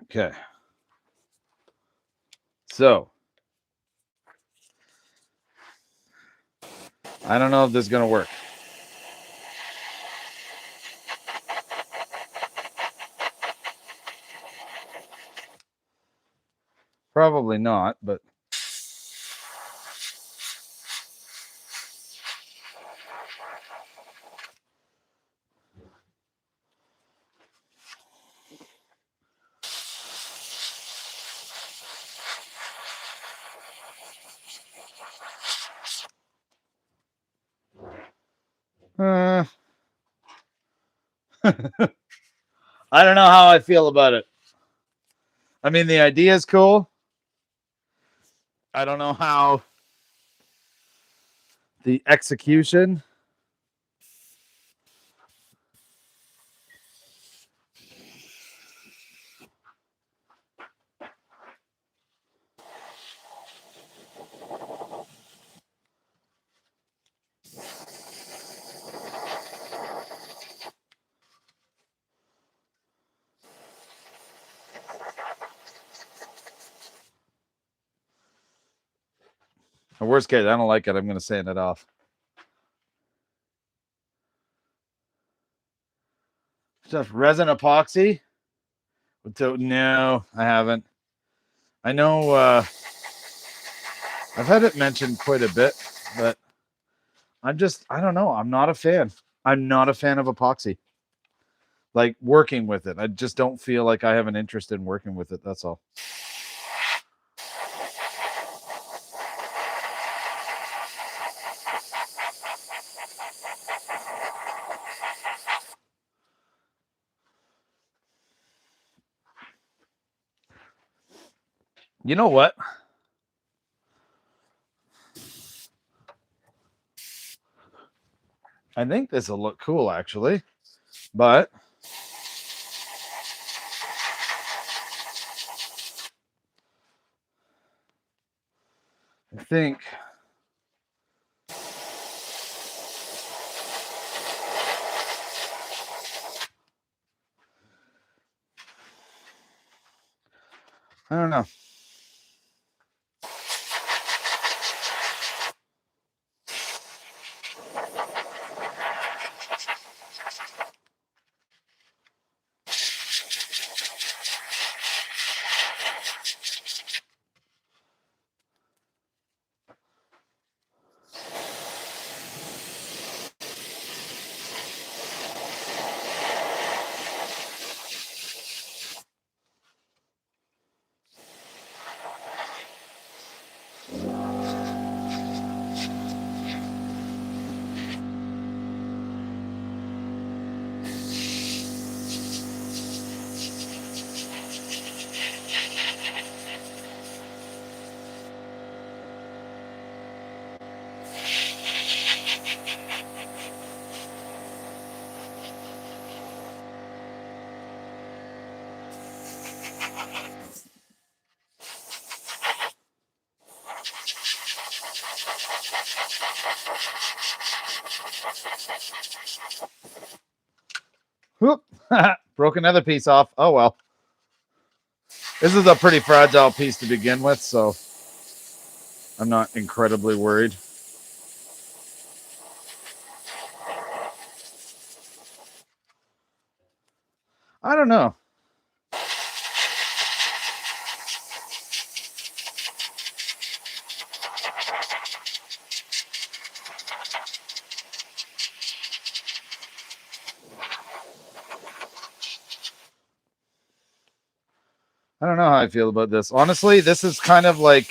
Okay. So I don't know if this is going to work. Probably not, but I don't know how I feel about it. I mean, the idea is cool. I don't know how the execution. In worst case, I don't like it. I'm going to sand it off. Just resin epoxy. No, I haven't. I know I've had it mentioned quite a bit, but I don't know. I'm not a fan. I'm not a fan of epoxy. Like working with it. I just don't feel like I have an interest in working with it. That's all. You know what? I think this will look cool actually, but I think I don't know. Whoop. Broke another piece off. Oh well. This is a pretty fragile piece to begin with, so I'm not incredibly worried. I don't know. I don't know how I feel about this. Honestly, this is kind of like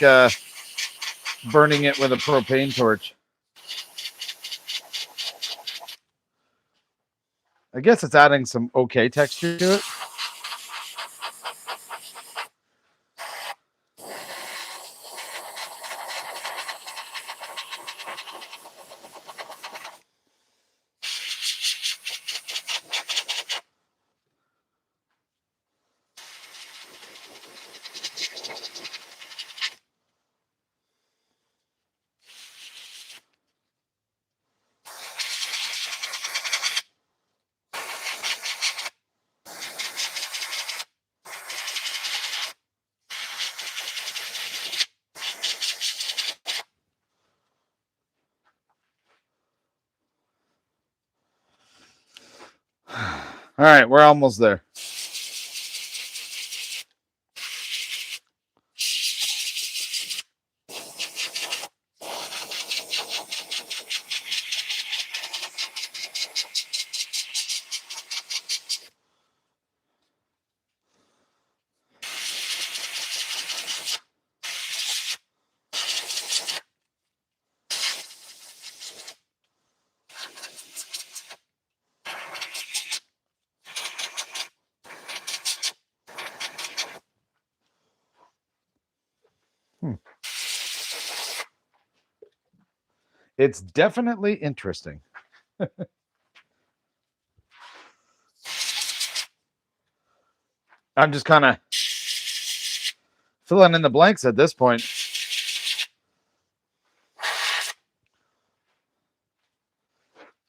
burning it with a propane torch. I guess it's adding some okay texture to it. All right, we're almost there. It's definitely interesting. I'm just kind of filling in the blanks at this point.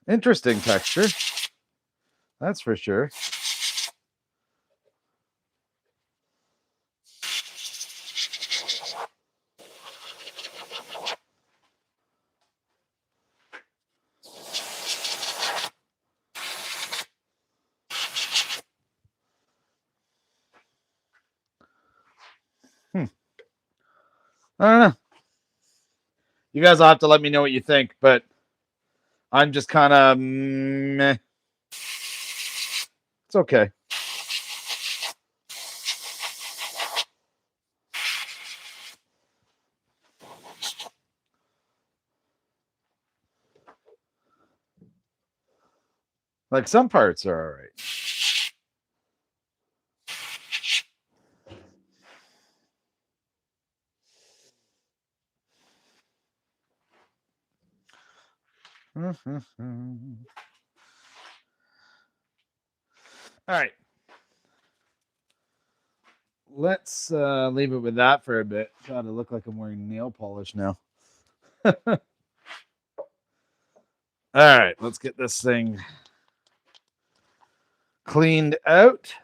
Interesting texture. That's for sure. I don't know. You guys will have to let me know what you think, but I'm just kind of meh. It's okay. Like some parts are all right. All right. Let's leave it with that for a bit. God, I look like I'm wearing nail polish now. All right, let's get this thing cleaned out.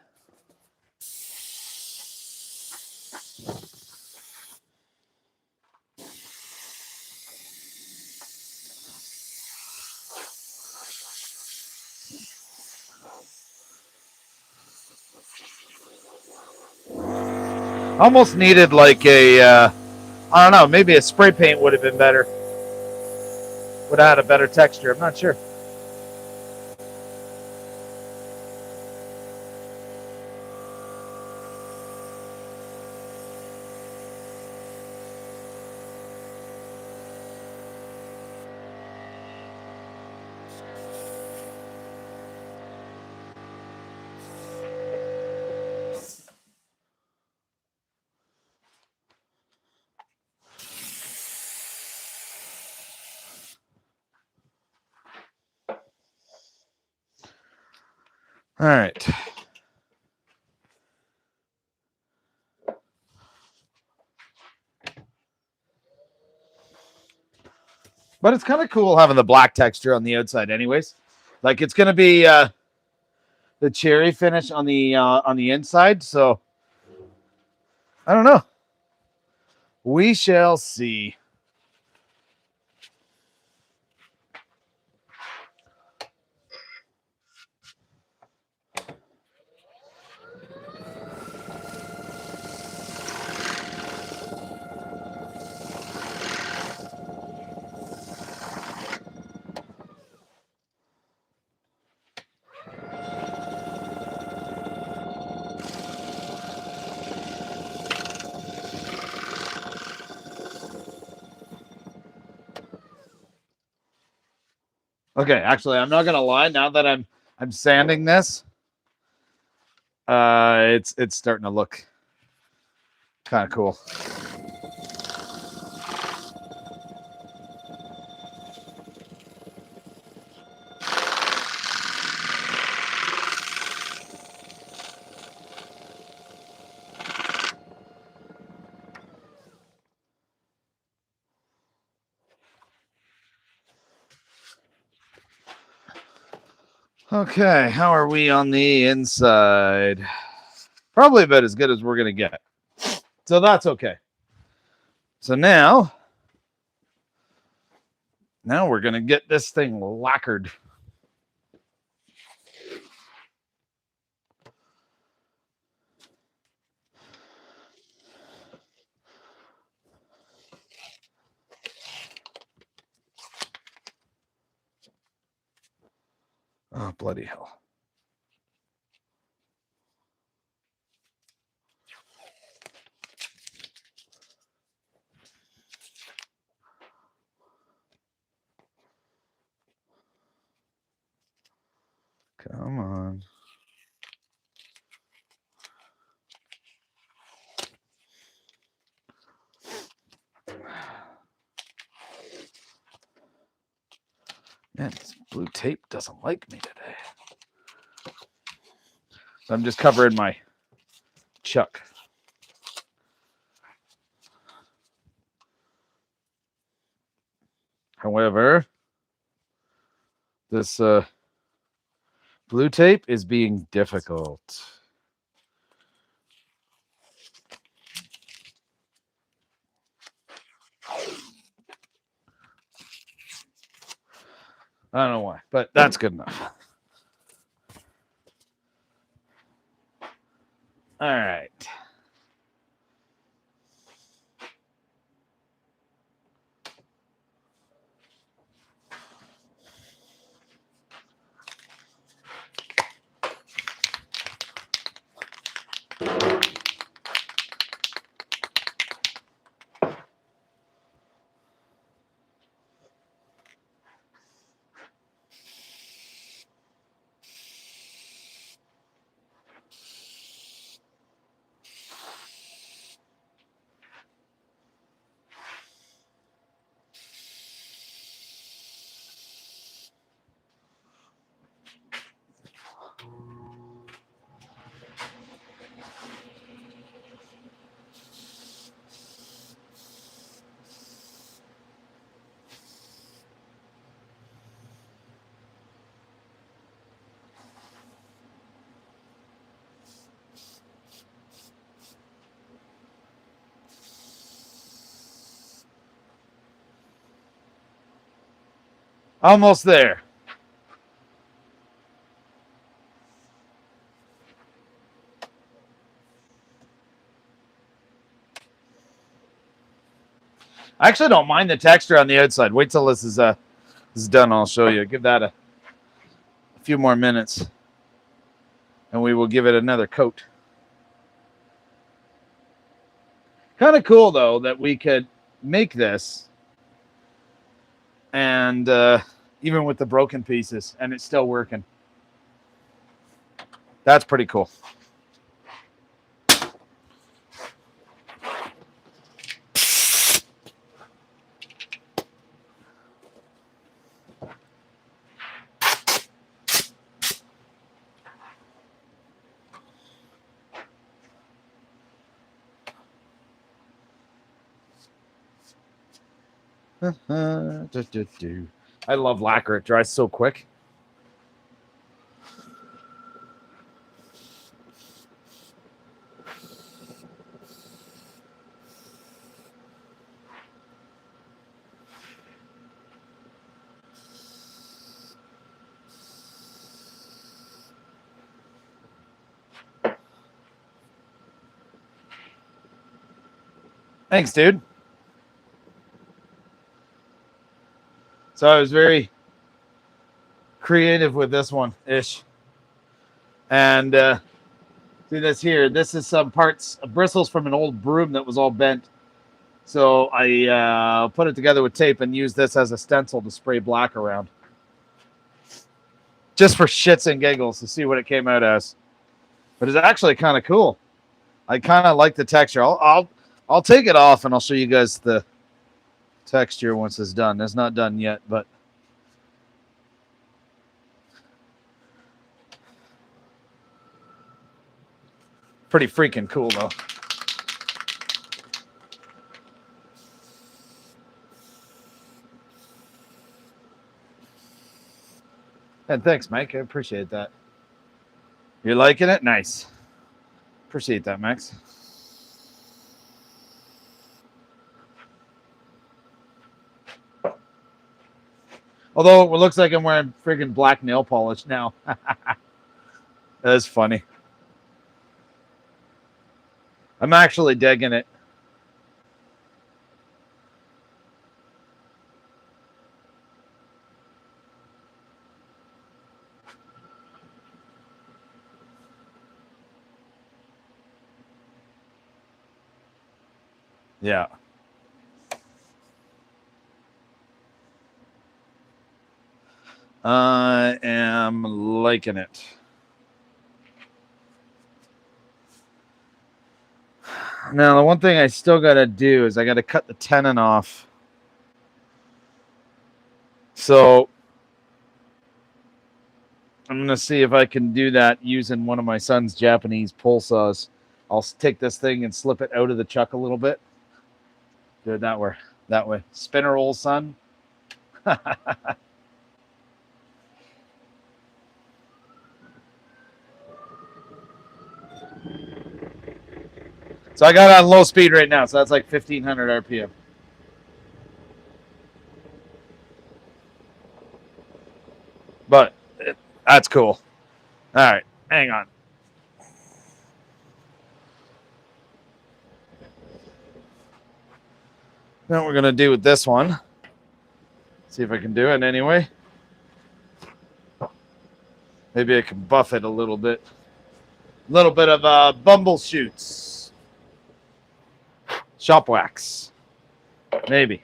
Almost needed like a, I don't know, maybe a spray paint would have been better. Would have had a better texture. I'm not sure. All right. But it's kind of cool having the black texture on the outside anyways. Like it's going to be the cherry finish on the inside, so I don't know. We shall see. Okay, actually, I'm not gonna lie. Now that I'm sanding this, it's starting to look kind of cool. Okay, how are we on the inside? Probably about as good as we're gonna get. So that's okay. So now we're gonna get this thing lacquered. Oh, bloody hell. Come on. Man, this blue tape doesn't like me today. So I'm just covering my chuck. However, this blue tape is being difficult. I don't know why, but that's good enough. All right. Almost there. I actually don't mind the texture on the outside. Wait till this is done. I'll show you. Give that a few more minutes, and we will give it another coat. Kind of cool though that we could make this, and even with the broken pieces, and it's still working. That's pretty cool. I love lacquer. It dries so quick. Thanks, dude. So I was very creative with this one-ish. And see this here. This is some parts, bristles from an old broom that was all bent. So I put it together with tape and used this as a stencil to spray black around. Just for shits and giggles to see what it came out as. But it's actually kind of cool. I kind of like the texture. I'll take it off and I'll show you guys the texture once it's done. It's not done yet, but pretty freaking cool though. And thanks, Mike. I appreciate that. You're liking it? Nice. Appreciate that, Max. Although it looks like I'm wearing friggin' black nail polish now. That's funny. I'm actually digging it. Yeah. I am liking it. Now, the one thing I still got to do is I got to cut the tenon off. So I'm going to see if I can do that using one of my son's Japanese pull saws. I'll take this thing and slip it out of the chuck a little bit. Do it that way. That way. Spinner, old son. So I got it on low speed right now, so that's like 1,500 RPM. But that's cool. All right, hang on. Now what we're going to do with this one. See if I can do it anyway. Maybe I can buff it a little bit. A little bit of bumbleshoots. Shop wax. Maybe.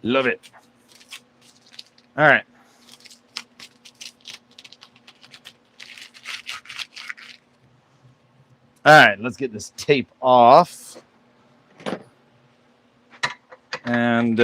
Love it. All right. All right, let's get this tape off. And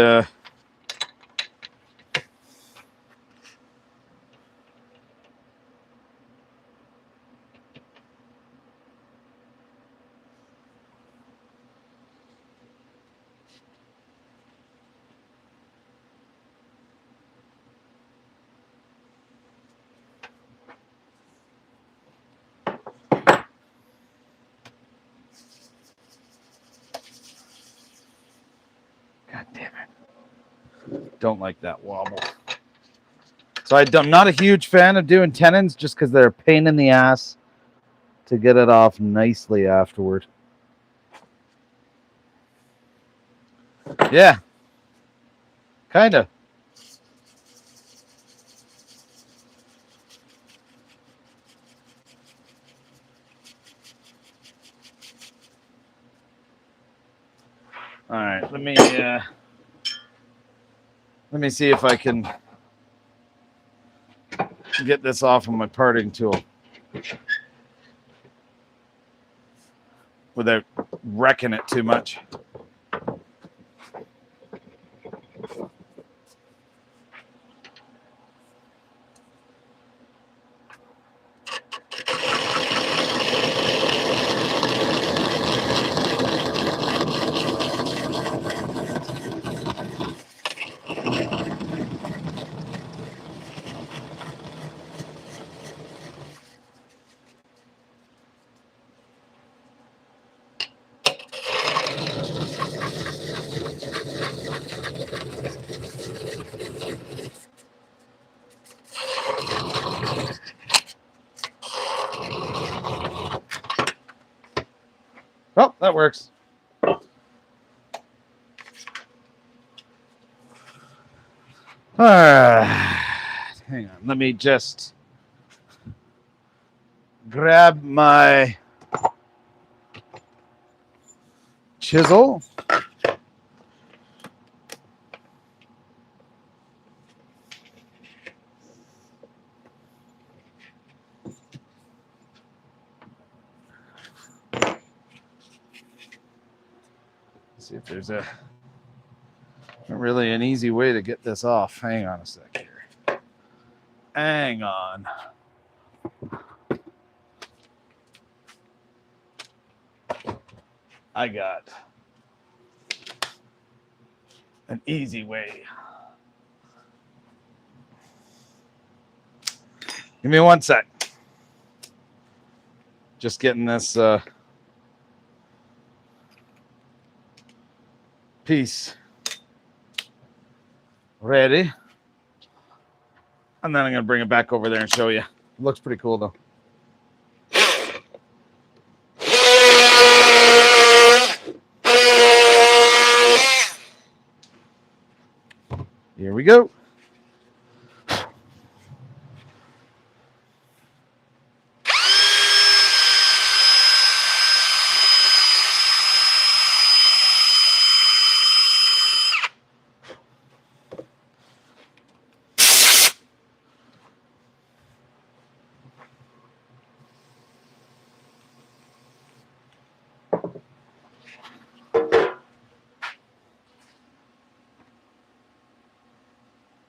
God damn it. Don't like that wobble. So I'm not a huge fan of doing tenons just because they're a pain in the ass to get it off nicely afterward. Yeah. Kind of. All right, let me see if I can get this off of my parting tool without wrecking it too much. Oh, that works. Hang on. Let me just grab my chisel. See if there's really an easy way to get this off. Hang on a sec here. Hang on. I got an easy way. Give me 1 sec. Just getting this piece ready. And then I'm going to bring it back over there and show you. It looks pretty cool, though. Here we go.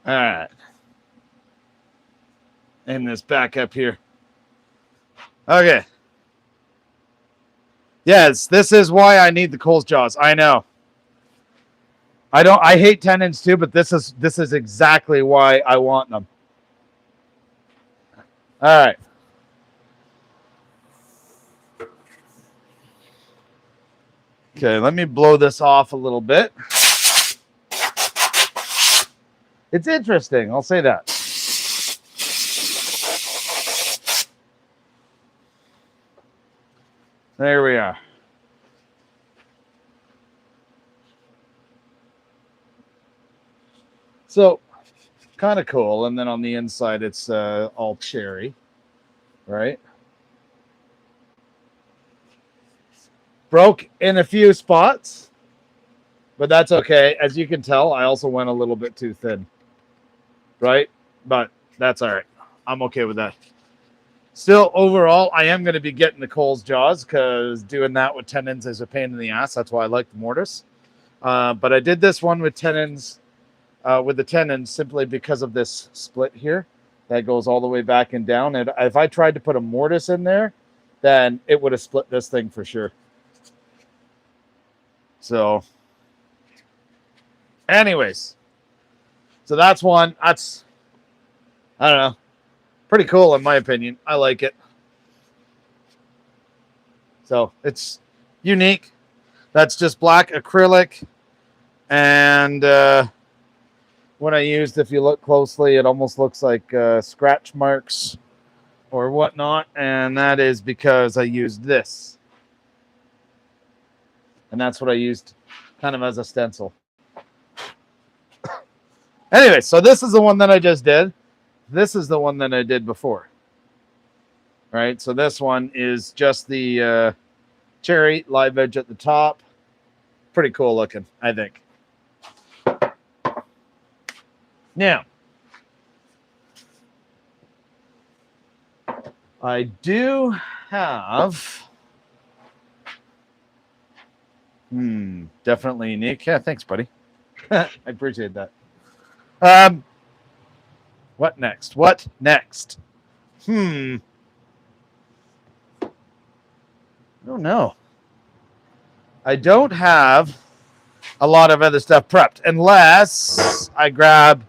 All right. And this back up here. Okay. Yes, this is why I need the Coles jaws. I know. I hate tenons too, but this is exactly why I want them. All right. Okay, let me blow this off a little bit. It's interesting, I'll say that. There we are. So, kind of cool. And then on the inside, it's all cherry, right? Broke in a few spots. But that's okay. As you can tell, I also went a little bit too thin. Right? But that's all right. I'm okay with that. Still, overall, I am going to be getting the Coles jaws because doing that with tenons is a pain in the ass. That's why I like the mortise. But I did this one with tenons, with the tenons simply because of this split here that goes all the way back and down. And if I tried to put a mortise in there, then it would have split this thing for sure. So, anyways, so that's one. That's, I don't know, pretty cool in my opinion. I like it. So it's unique. That's just black acrylic. And what I used, if you look closely, it almost looks like scratch marks or whatnot. And that is because I used this. And that's what I used kind of as a stencil. Anyway, so this is the one that I just did. This is the one that I did before. Right, so this one is just the cherry live edge at the top. Pretty cool looking, I think. Now, I do have... definitely unique. Yeah, thanks, buddy. I appreciate that. What next? What next? I don't know. I don't have a lot of other stuff prepped unless I grab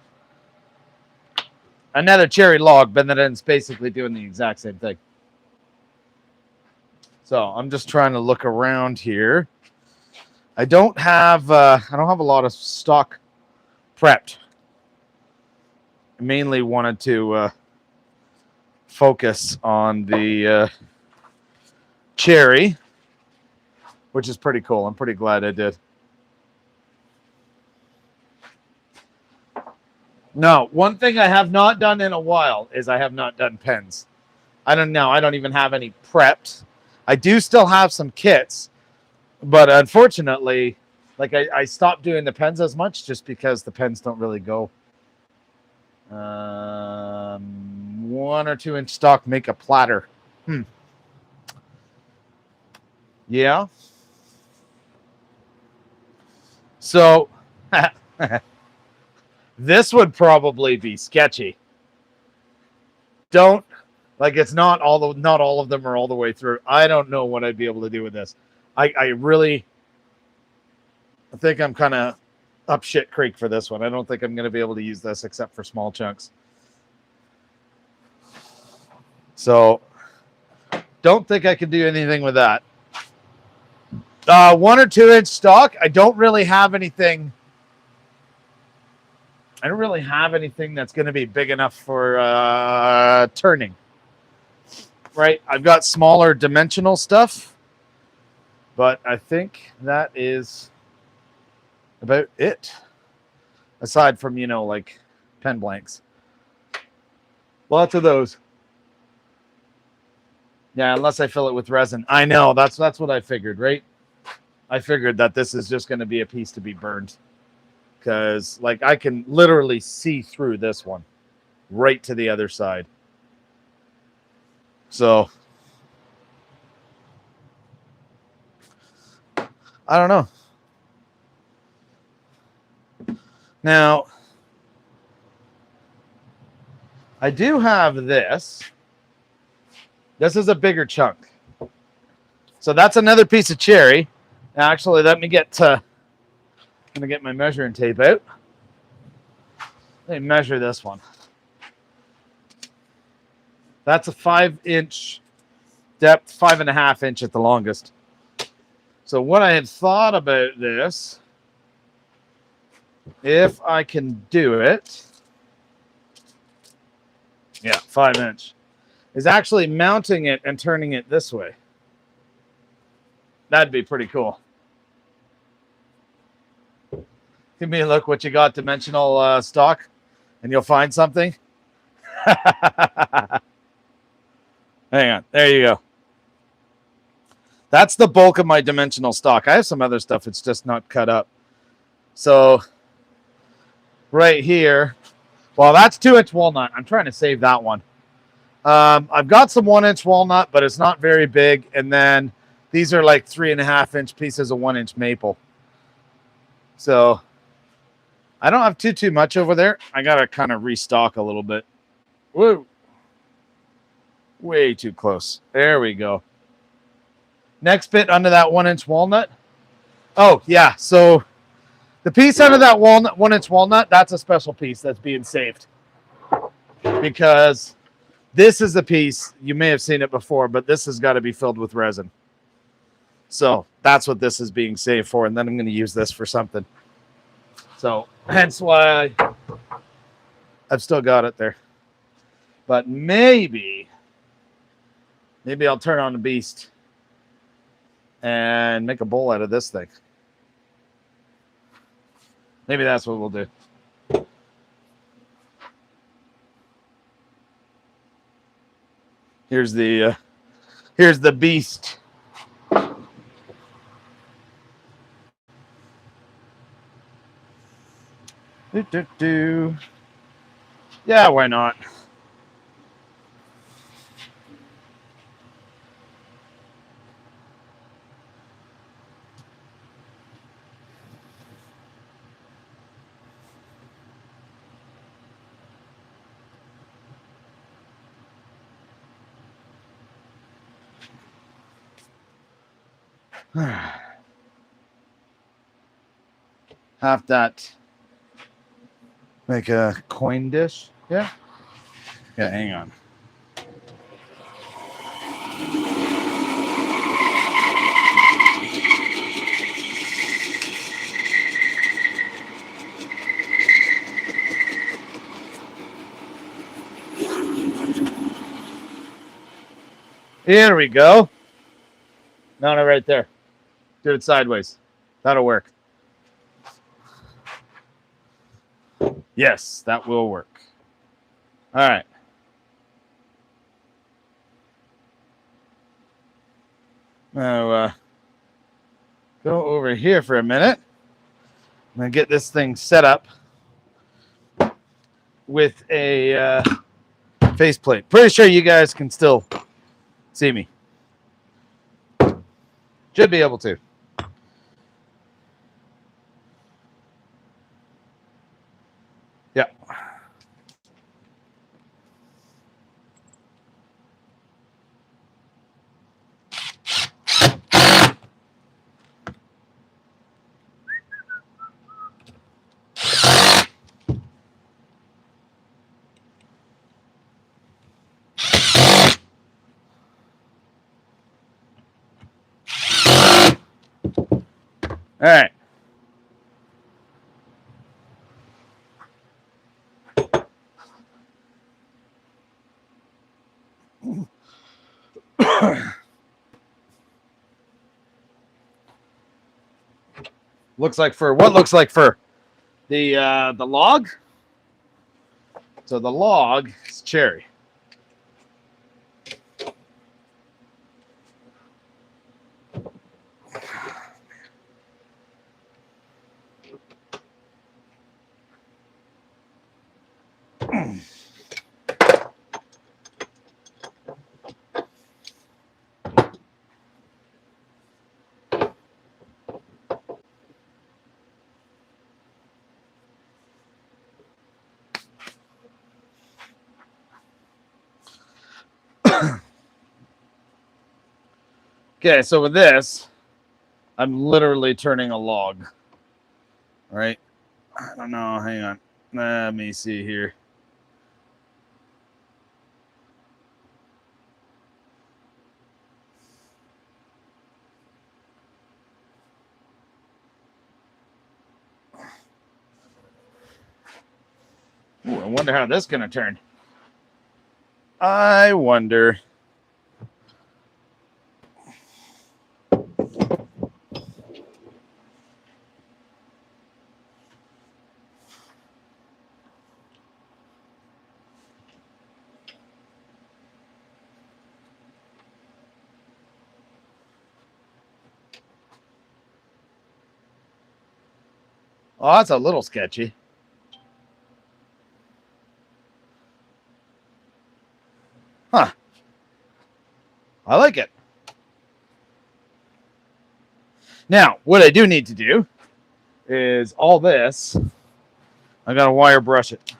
another cherry log, but then it's basically doing the exact same thing. So I'm just trying to look around here. I don't have a lot of stock prepped. I mainly wanted to focus on the cherry, which is pretty cool. I'm pretty glad I did. No, one thing I have not done in a while is I have not done pens. I don't know. I don't even have any prepped. I do still have some kits, but unfortunately, like I stopped doing the pens as much just because the pens don't really go. 1 or 2 inch stock make a platter. Yeah. So this would probably be sketchy. It's not all of them are all the way through. I don't know what I'd be able to do with this. I think I'm kind of up shit creek for this one. I don't think I'm going to be able to use this except for small chunks. So don't think I can do anything with that. 1 or 2 inch stock. I don't really have anything. I don't really have anything that's going to be big enough for turning. Right? I've got smaller dimensional stuff, but I think that is about it. Aside from, like pen blanks. Lots of those. Yeah, unless I fill it with resin. I know, that's what I figured, right? I figured that this is just going to be a piece to be burned. Because, like, I can literally see through this one. Right to the other side. So, I don't know. Now, I do have this. This is a bigger chunk. So that's another piece of cherry. Actually, let me get I'm going to get my measuring tape out. Let me measure this one. That's a 5-inch depth, 5.5 inch at the longest. So what I had thought about this, if I can do it, yeah, 5 inch, is actually mounting it and turning it this way. That'd be pretty cool. Give me a look what you got, dimensional stock, and you'll find something. Hang on. There you go. That's the bulk of my dimensional stock. I have some other stuff. It's just not cut up. So right here, well, that's 2-inch walnut. I'm trying to save that one. I've got some 1-inch walnut, but it's not very big. And then these are like 3.5-inch pieces of 1-inch maple. So I don't have too much over there. I got to kind of restock a little bit. Whoa. Way too close. There we go. Next bit under that 1-inch walnut. Oh, yeah. So the piece under that walnut, 1-inch walnut, that's a special piece that's being saved. Because this is the piece, you may have seen it before, but this has got to be filled with resin. So that's what this is being saved for. And then I'm going to use this for something. So hence why I've still got it there. But maybe I'll turn on the beast and make a bowl out of this thing. Maybe that's what we'll do. Here's the beast. Yeah, why not? Half that. Make a coin dish. Yeah. Yeah, hang on. Here we go. No, right there. Do it sideways. That'll work. Yes, that will work. All right. Now, go over here for a minute. I'm going to get this thing set up with a faceplate. Pretty sure you guys can still see me. Should be able to. Yeah. All right. Looks like fur. What looks like fur? The log. So the log is cherry. Okay, so with this, I'm literally turning a log. All right. I don't know. Hang on. Let me see here. Ooh, I wonder how this is going to turn. I wonder. Oh, that's a little sketchy. Huh. I like it. Now, what I do need to do is all this. I got to wire brush it.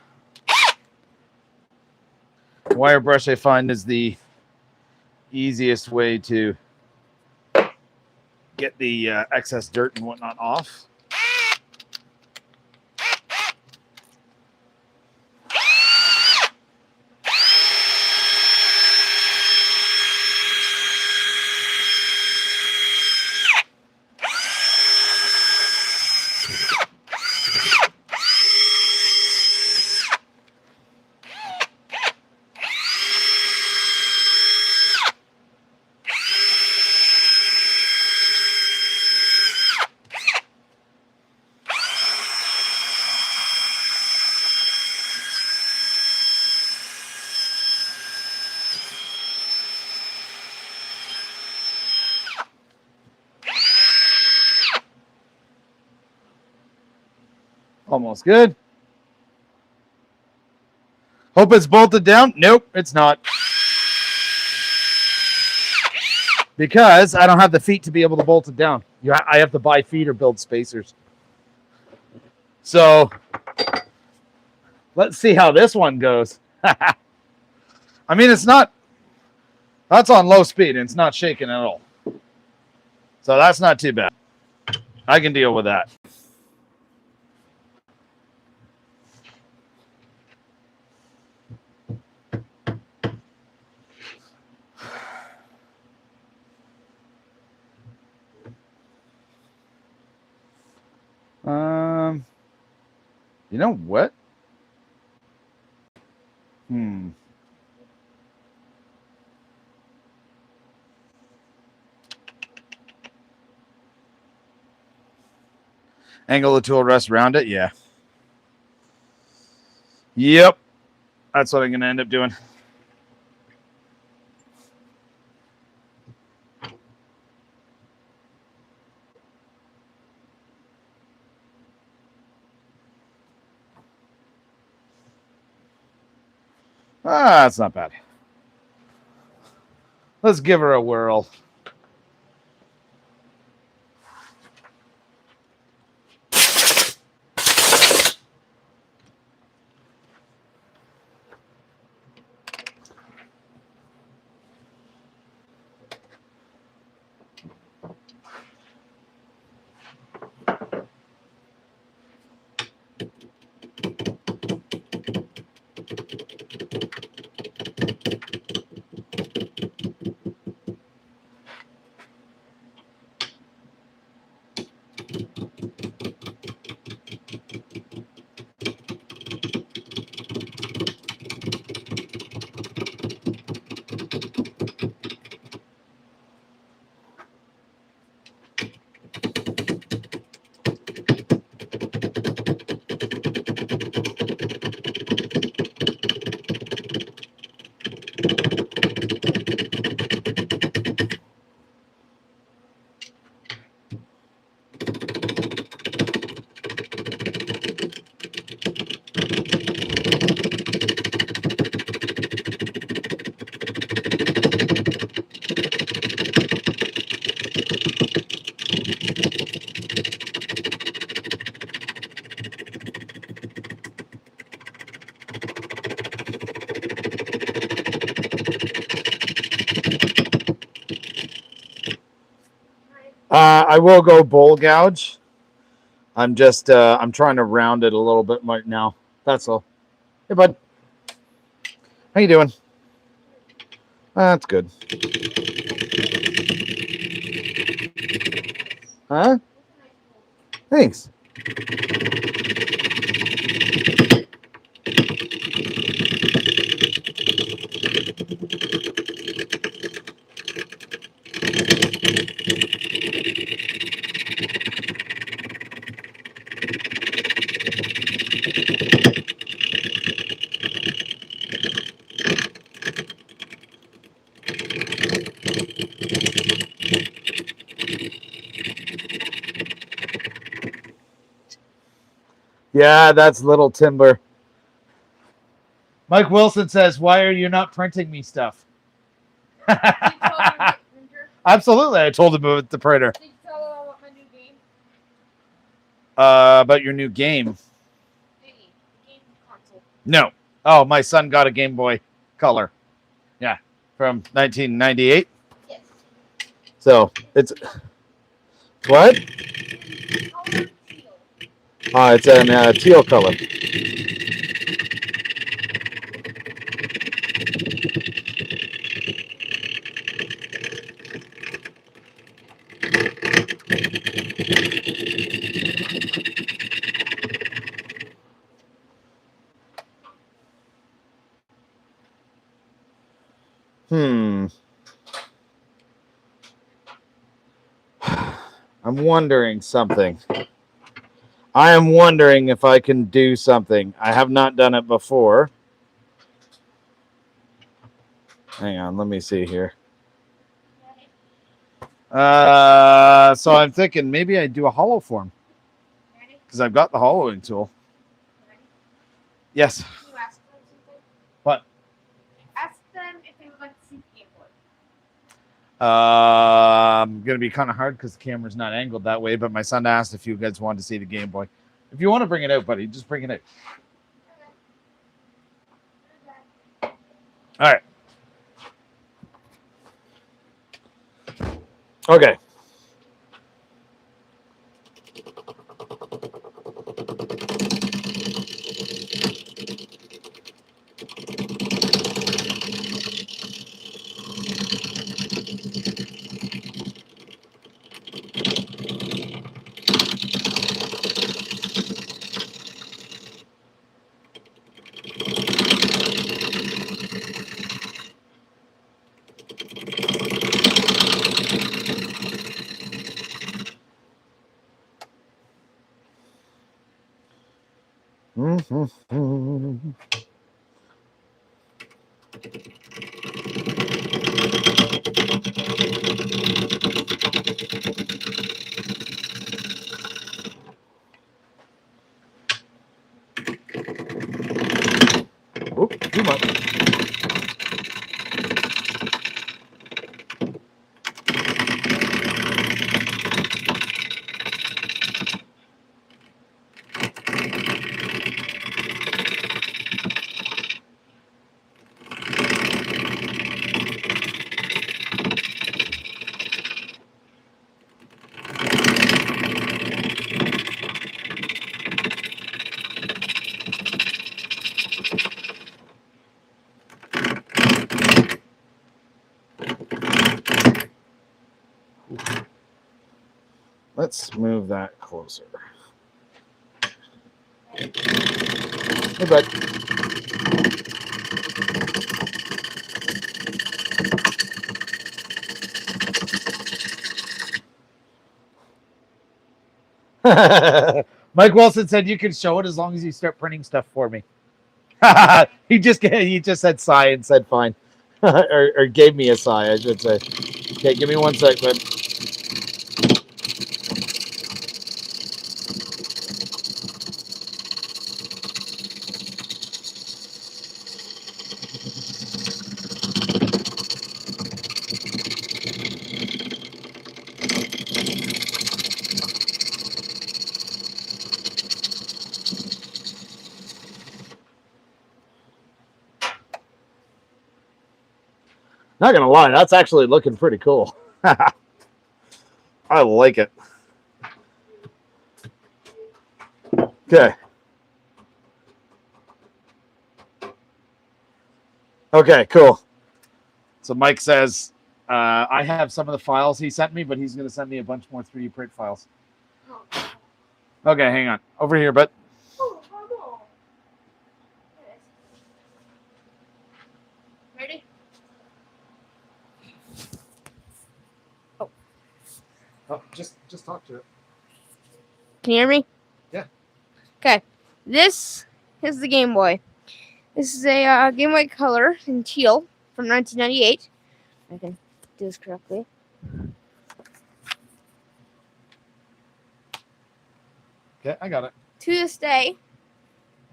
Wire brush, I find, is the easiest way to get the excess dirt and whatnot off. Almost good. Hope it's bolted down. Nope, it's not. Because I don't have the feet to be able to bolt it down. I have to buy feet or build spacers. So let's see how this one goes. I mean, it's not, that's on low speed and it's not shaking at all. So that's not too bad. I can deal with that. You know what? Angle the tool rest around it. Yeah. Yep. That's what I'm going to end up doing. Ah, that's not bad. Let's give her a whirl. I will go bowl gouge. I'm just I'm trying to round it a little bit right now. That's all. Hey, bud. How you doing? That's good. Huh? Thanks. Yeah, that's little timber. Mike Wilson says, "Why are you not printing me stuff?" You told him about the printer? Absolutely, I told him about the printer. Did you tell him about my new game? About your new game. Game console. No. Oh, my son got a Game Boy Color. Yeah, from 1998. Yes. So it's what? Color teal. It's an teal color. I'm wondering something. I am wondering if I can do something. I have not done it before. Hang on, let me see here. So I'm thinking maybe I do a hollow form because I've got the hollowing tool. Yes. Can you ask them something? What? Ask them if they would like to see the Game Boy. Gonna be kind of hard because the camera's not angled that way. But my son asked if you guys wanted to see the Game Boy. If you want to bring it out, buddy, just bring it out. All right. Okay. Oop, too much. Let's move that closer. Hey, bud. Mike Wilson said you can show it as long as you start printing stuff for me. he just said sigh and said fine, or gave me a sigh, I should say. Okay, give me 1 sec, bud. Not gonna lie, that's actually looking pretty cool. I like it. Okay. Okay, cool. So Mike says, I have some of the files he sent me, but he's going to send me a bunch more 3D print files. Okay, hang on. Over here, bud. Ready? Oh, just talk to it. Can you hear me? Yeah. Okay. This is the Game Boy. This is a Game Boy Color in teal from 1998. I can do this correctly. Okay, I got it. To this day,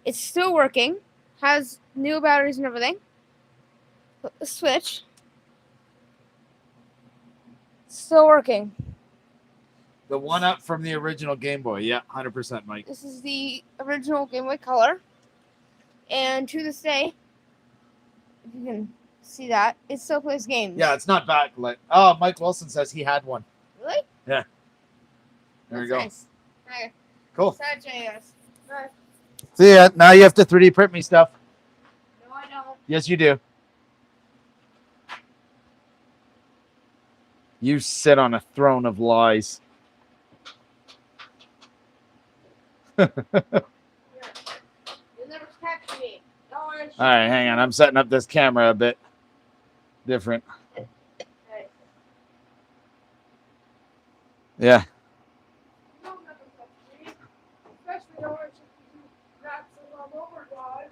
It's still working. Has new batteries and everything. Flip the switch. Still working. The one up from the original Game Boy. Yeah, 100%, Mike. This is the original Game Boy Color. And to this day, if you can see that, it still plays games. Yeah, it's not backlit. Oh, Mike Wilson says he had one. Really? Yeah. There we go. Nice. Okay. Cool. Bye. See ya. Now you have to 3D print me stuff. No, I don't. Yes, you do. You sit on a throne of lies. You'll never catch me. Don't worry. All right, hang on. I'm setting up this camera a bit different. Okay. Yeah. You'll never catch me. Especially don't worry. That's a little overdrive.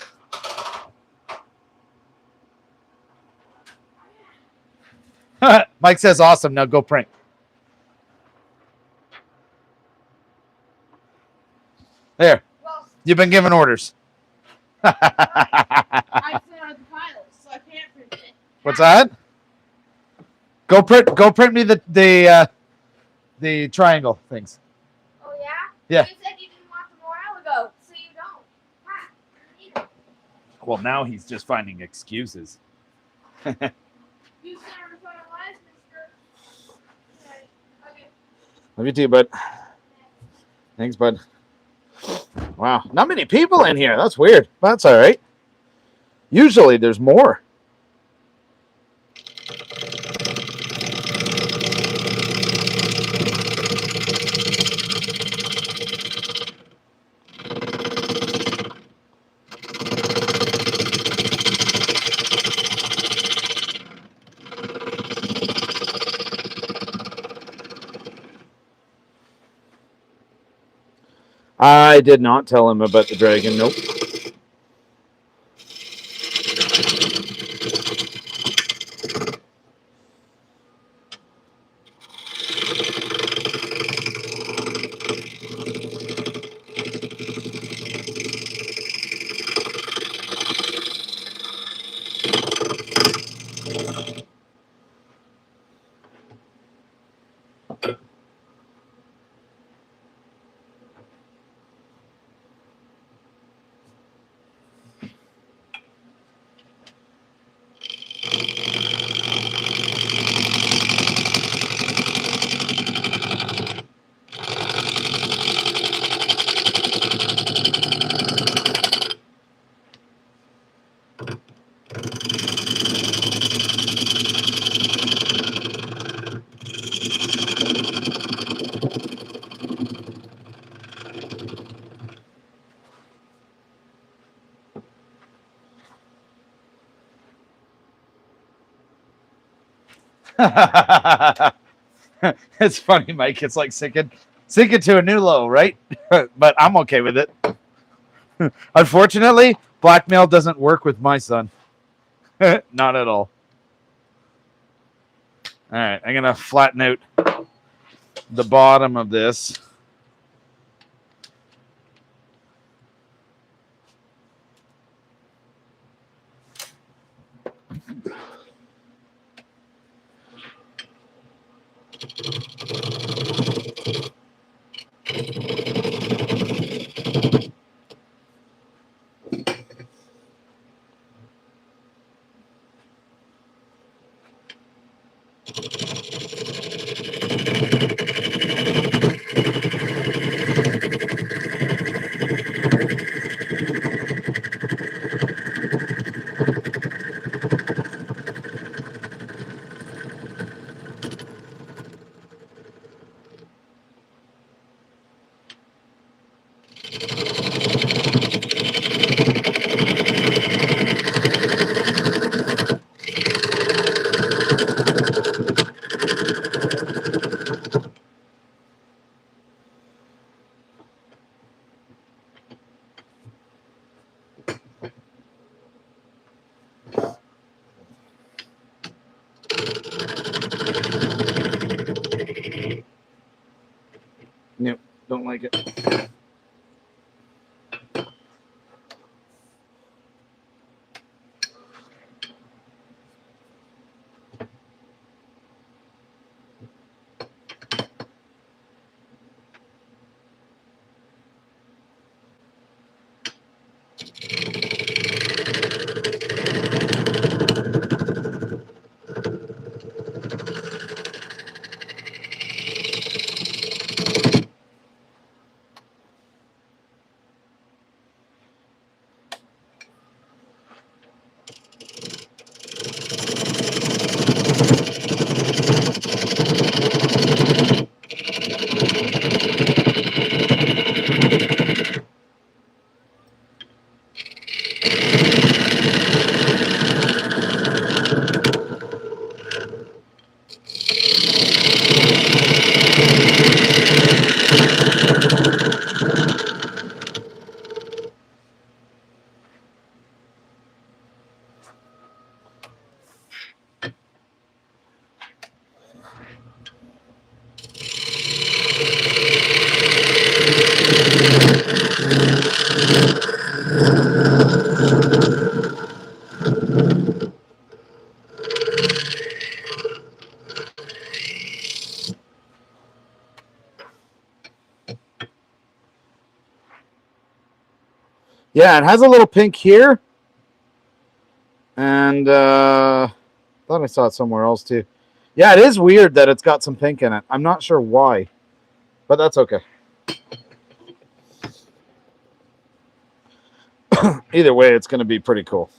Mike says awesome. Now go print. There. Well, You've been given orders. I cleared the files, so I can't print it. What's that? Go print me the triangle things. Oh yeah? Yeah. You said you didn't want them a while ago, so you don't. Ha! You need them. Well, now he's just finding excuses. You said finalize, mister. Okay. Love you too, bud. Thanks, bud. Wow, not many people in here. That's weird. That's all right. Usually there's more. I did not tell him about the dragon. Nope. It's funny, Mike. It's like sinking to a new low, right? But I'm okay with it. Unfortunately, blackmail doesn't work with my son. Not at all. All right, I'm gonna flatten out the bottom of this. Nope, don't like it. Yeah, it has a little pink here. And thought I saw it somewhere else too. Yeah, it is weird that it's got some pink in it. I'm not sure why, but that's okay. Either way, it's going to be pretty cool.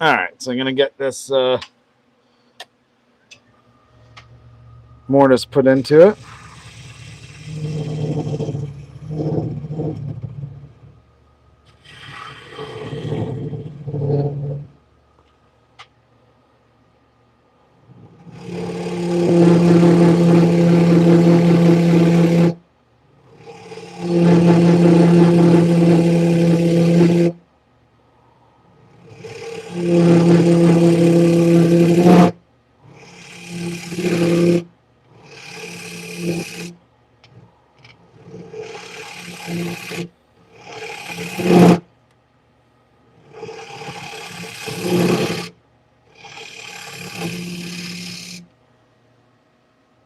All right, so I'm going to get this mortise put into it.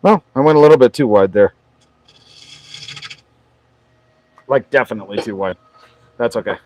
Well, I went a little bit too wide there. Like, definitely too wide. That's okay.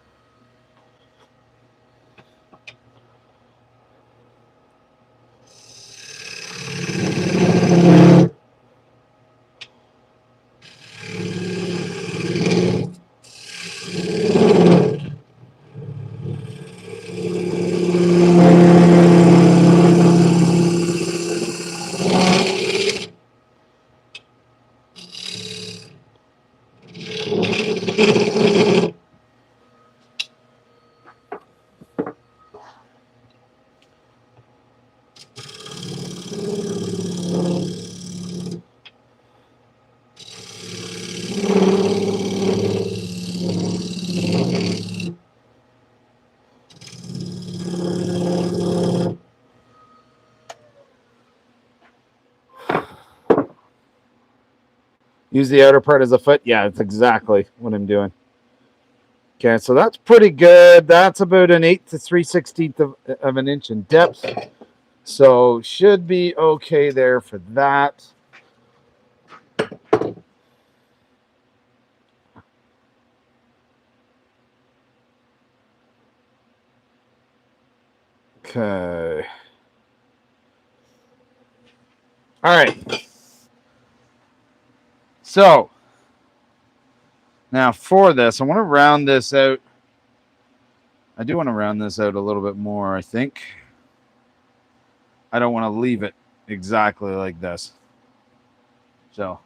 Use the outer part as a foot. Yeah, that's exactly what I'm doing. Okay, so that's pretty good. That's about an 1/8 to 3/16 of an inch in depth. So should be okay there for that. Okay. All right. So now for this, I want to round this out. I do want to round this out a little bit more, I think. I don't want to leave it exactly like this. So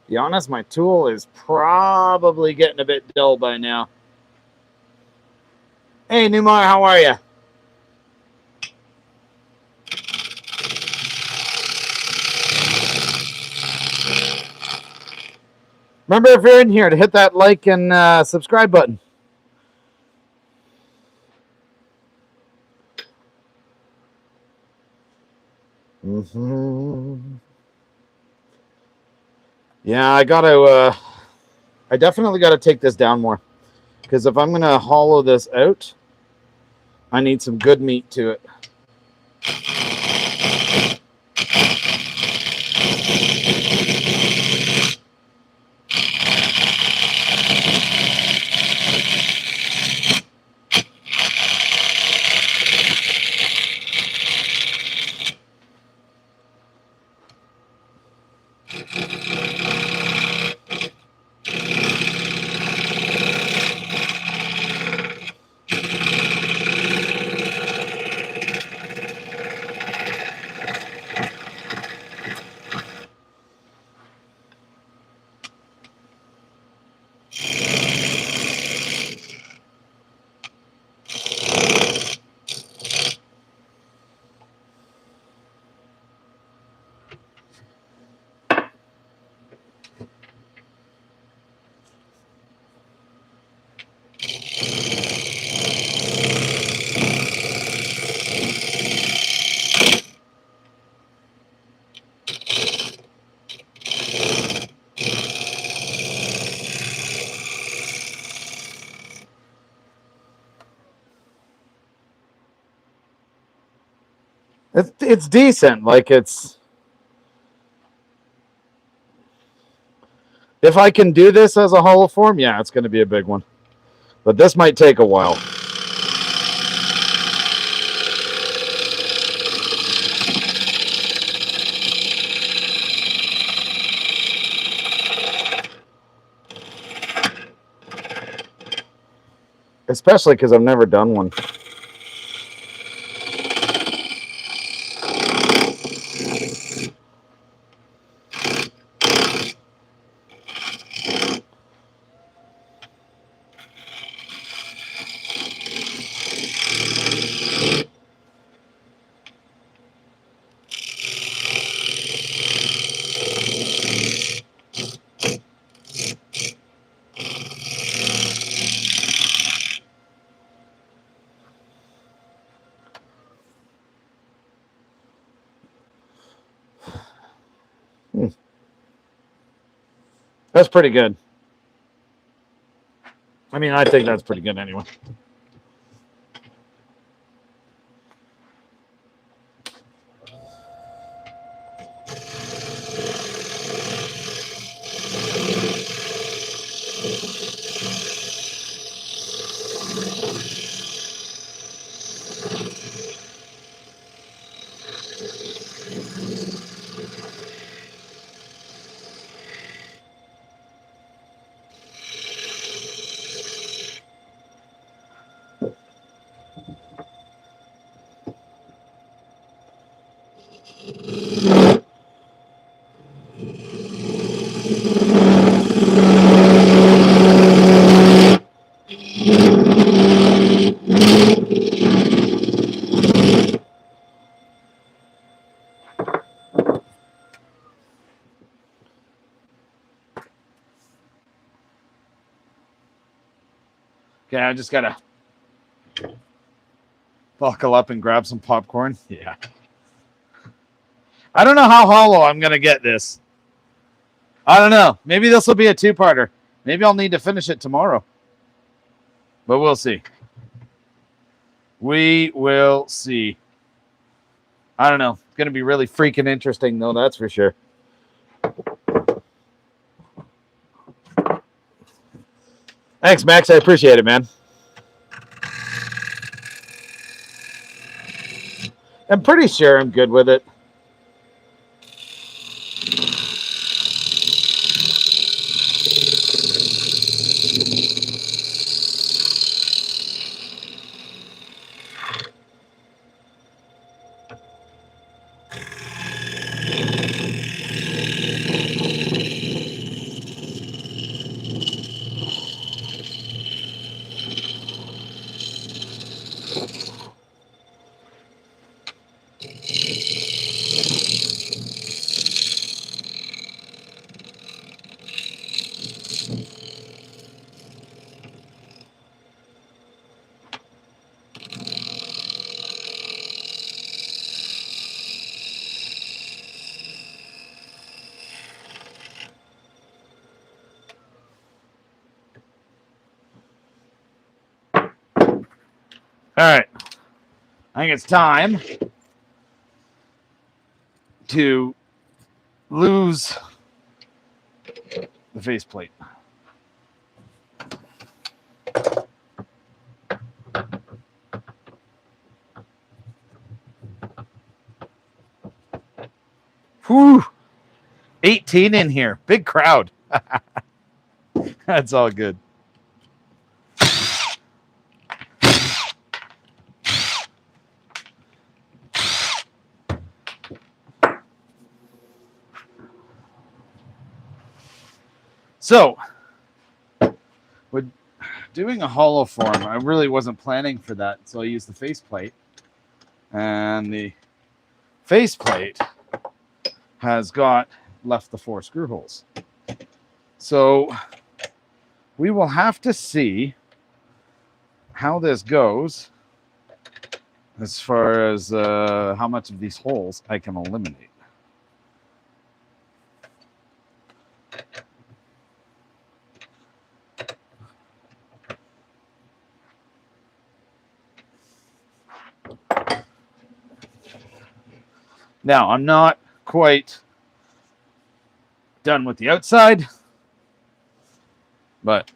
be honest, my tool is probably getting a bit dull by now. Hey, Newmar, how are you? Remember, if you're in here, to hit that like and subscribe button. Yeah, I definitely gotta take this down more, because if I'm gonna hollow this out, I need some good meat to it. It's decent. Like, it's, if I can do this as a hollow form, yeah, it's going to be a big one. But this might take a while. Especially because I've never done one. That's pretty good. I mean, I think that's pretty good anyway. Okay, I just gotta buckle up and grab some popcorn. Yeah. I don't know how hollow I'm gonna get this. I don't know. Maybe this will be a two-parter. Maybe I'll need to finish it tomorrow. But we'll see. We will see. I don't know. It's gonna be really freaking interesting, though. That's for sure. Thanks, Max. I appreciate it, man. I'm pretty sure I'm good with it. All right. I think it's time to lose the faceplate. Whew. 18 in here. Big crowd. That's all good. So, with doing a hollow form, I really wasn't planning for that, so I used the faceplate. And the faceplate has left the 4 screw holes. So, we will have to see how this goes as far as how much of these holes I can eliminate. Now, I'm not quite done with the outside, but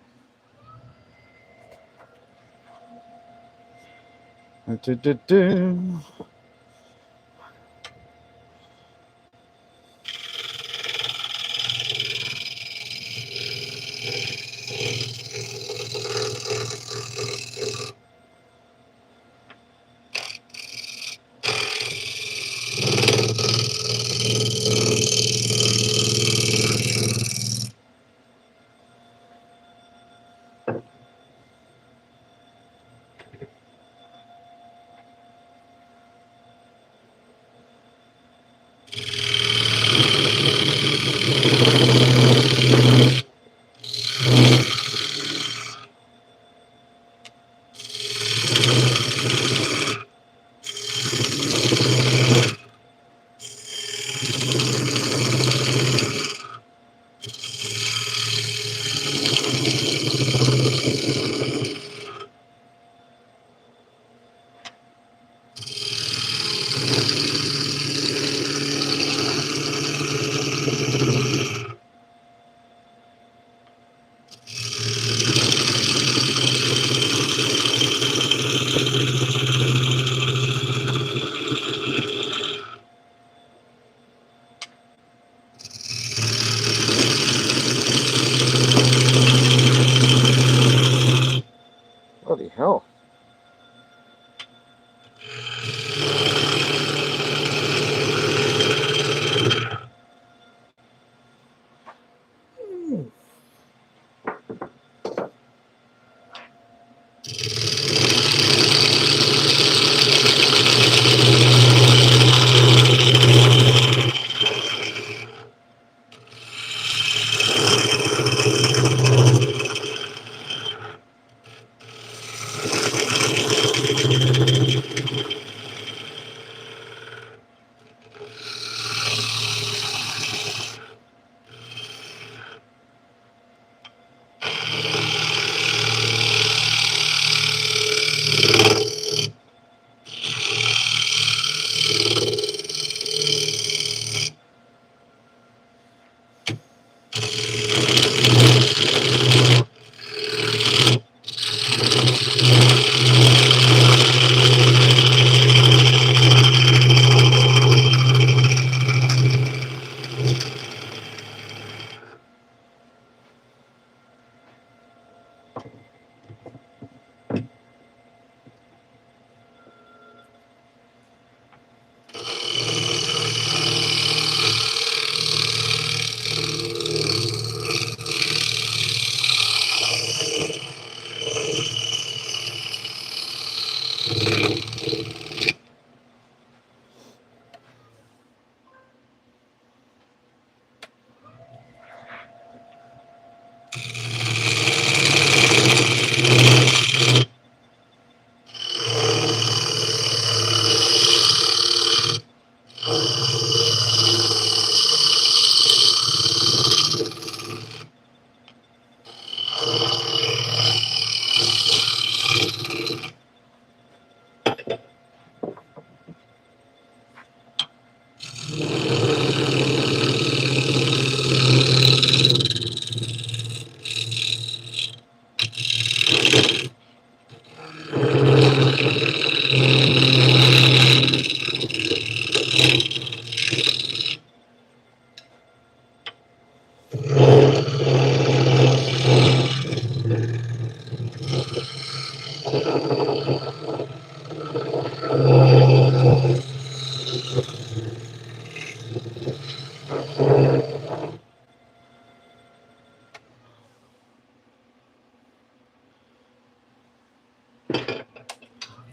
bloody hell.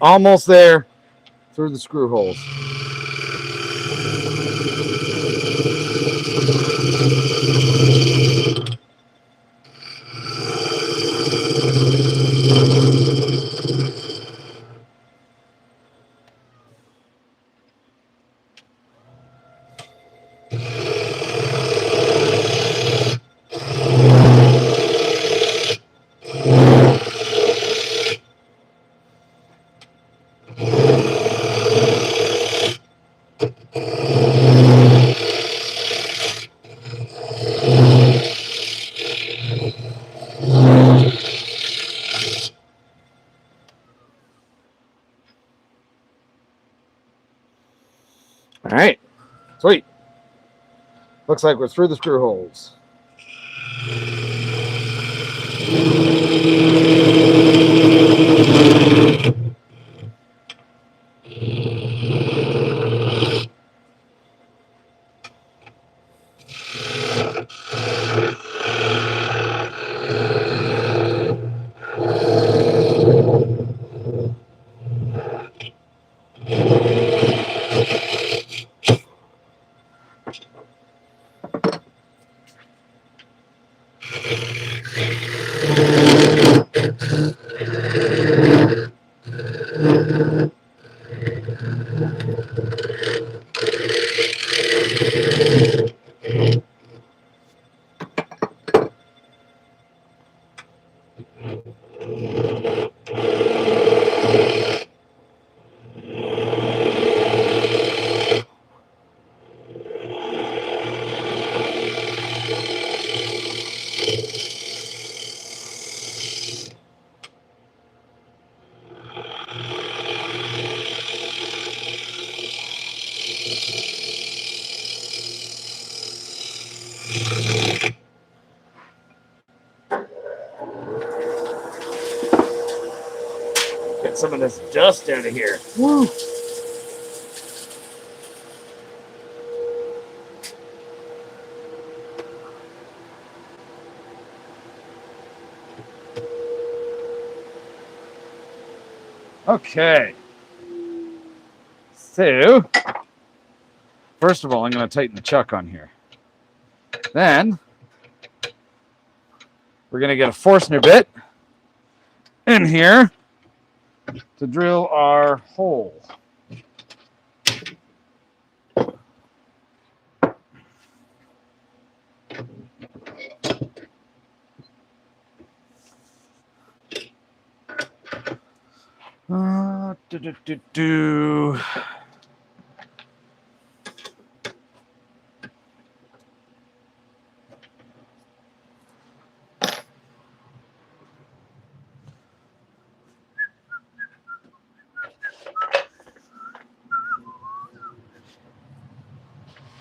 Almost there through the screw holes. All right, sweet. Looks like we're through the screw holes. Get some of this dust out of here. Woo! Okay. So, first of all, I'm going to tighten the chuck on here. Then, we're going to get a Forstner bit in here to drill our hole. Do.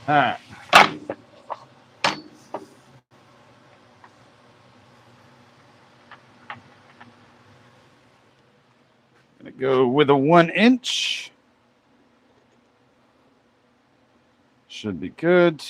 All right. Gonna go with a 1 inch. Should be good.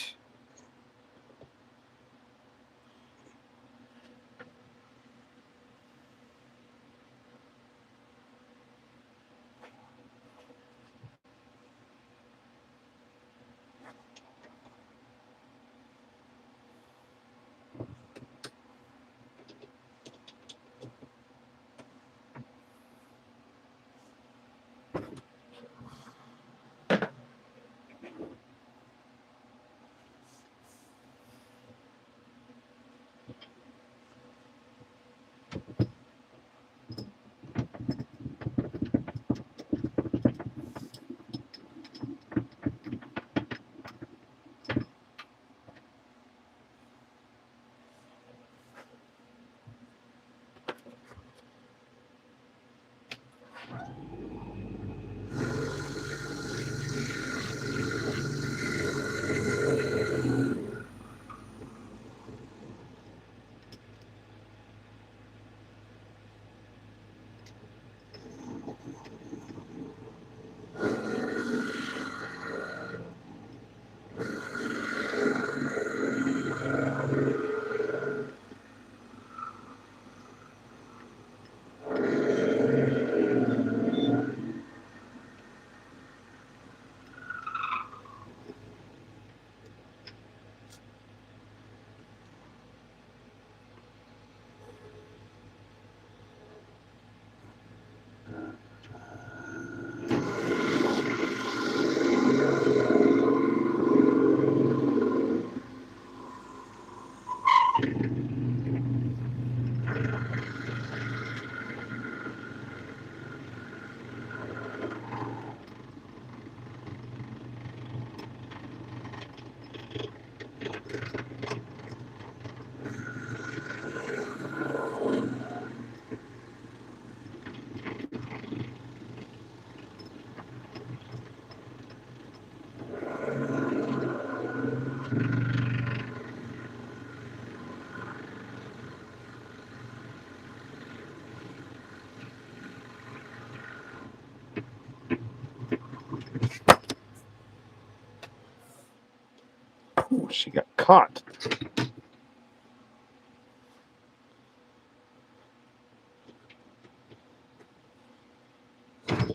Ooh, she got caught.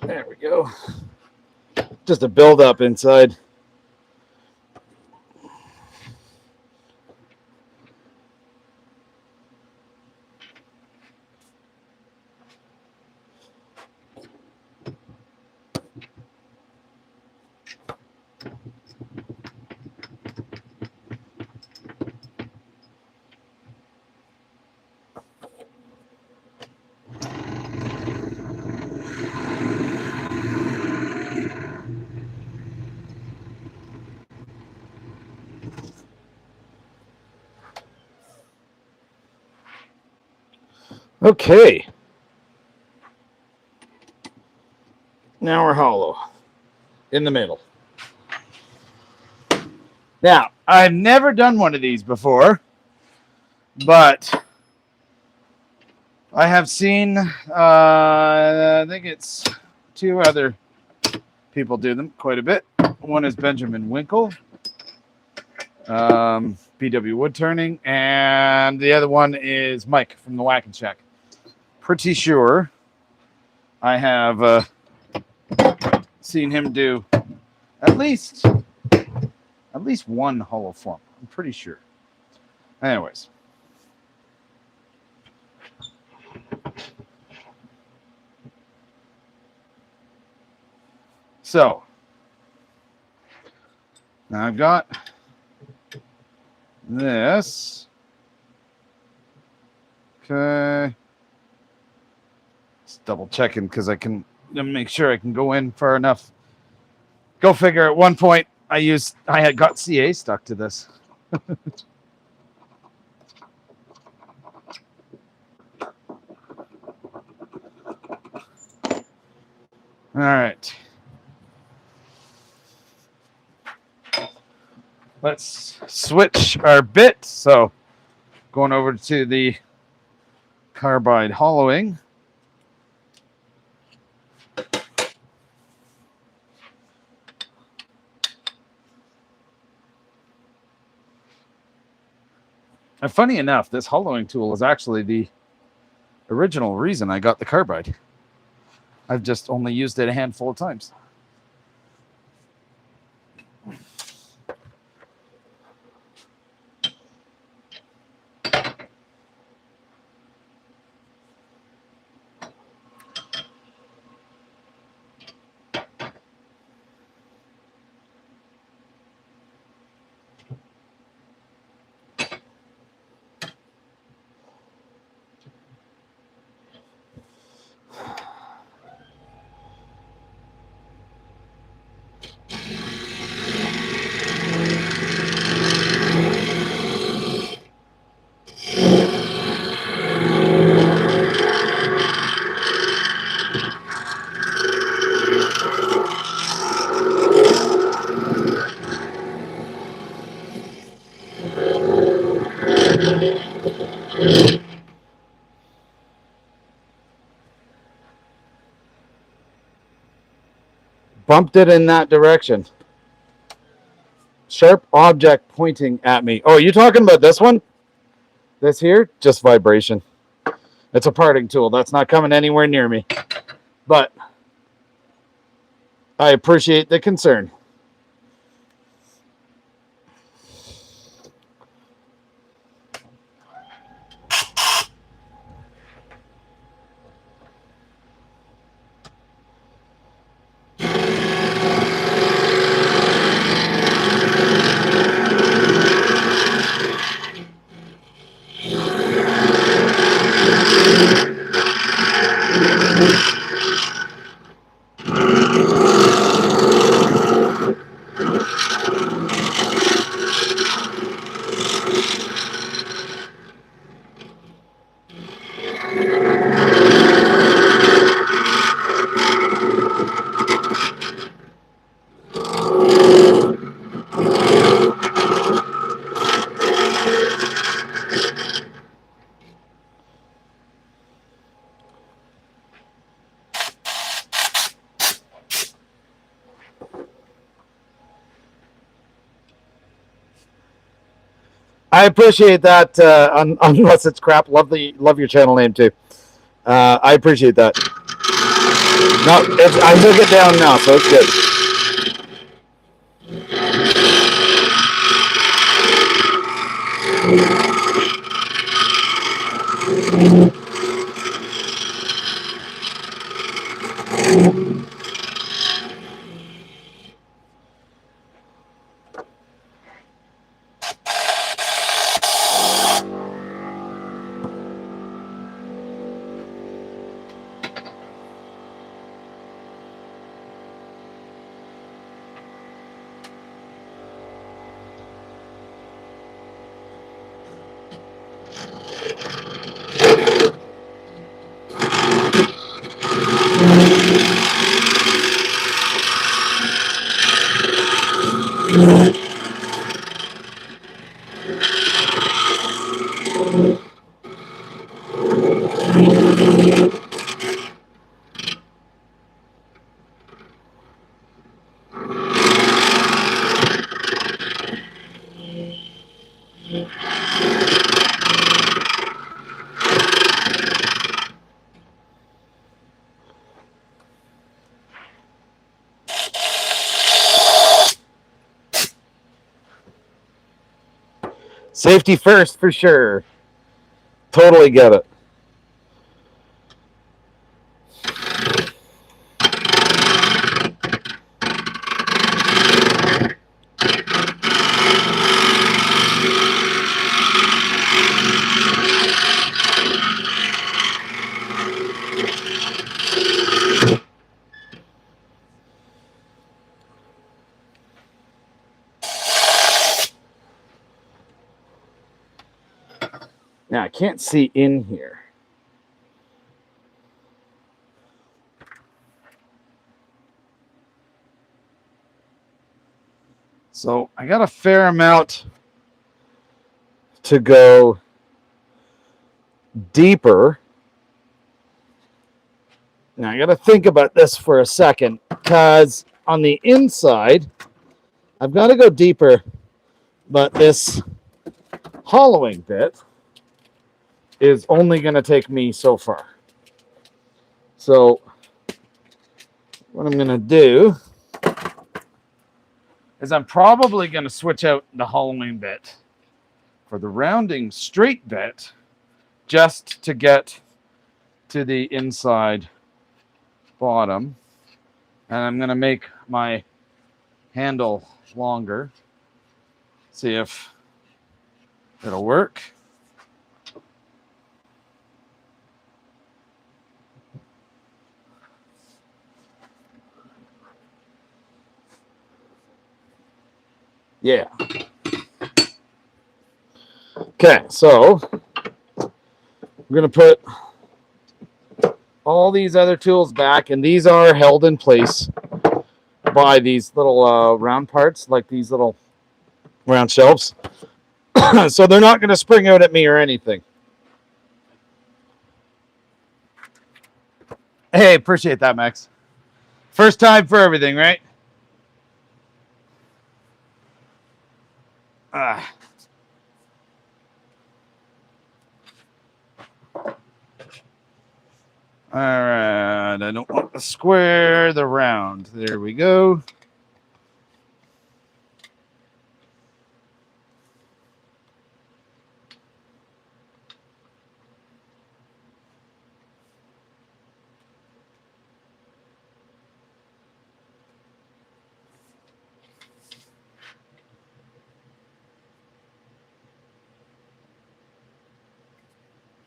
There we go. Just a build-up inside. Okay. Now we're hollow in the middle. Now, I've never done one of these before, but I have seen, I think it's 2 other people do them quite a bit. One is Benjamin Winkle, BW Wood Turning, and the other one is Mike from the Whack and Shack. Pretty sure I have seen him do at least one hollow form. I'm pretty sure. Anyways. So now I've got this. Okay. Just double checking because I can make sure I can go in far enough. Go figure. At one point, I had got CA stuck to this. All right. Let's switch our bit. So going over to the carbide hollowing. And funny enough, this hollowing tool is actually the original reason I got the carbide. I've just only used it a handful of times. Bumped it in that direction. Sharp object pointing at me. Oh, you talking about this one? This here? Just vibration. It's a parting tool. That's not coming anywhere near me. But I appreciate the concern. I appreciate that. Unless it's crap, love your channel name too. I appreciate that. No, I took it down now, so it's good. Safety first, for sure. Totally get it. Now I can't see in here. So I got a fair amount to go deeper. Now I got to think about this for a second, because on the inside, I've got to go deeper, but this hollowing bit is only going to take me so far. So what I'm going to do is I'm probably going to switch out the hollowing bit for the rounding straight bit, just to get to the inside bottom. And I'm going to make my handle longer. See if it'll work. Yeah. Okay, so we're going to put all these other tools back, and these are held in place by these little round parts, like these little round shelves. So they're not going to spring out at me or anything. Hey, appreciate that, Max. First time for everything, right? All right, I don't want the square, the round. There we go.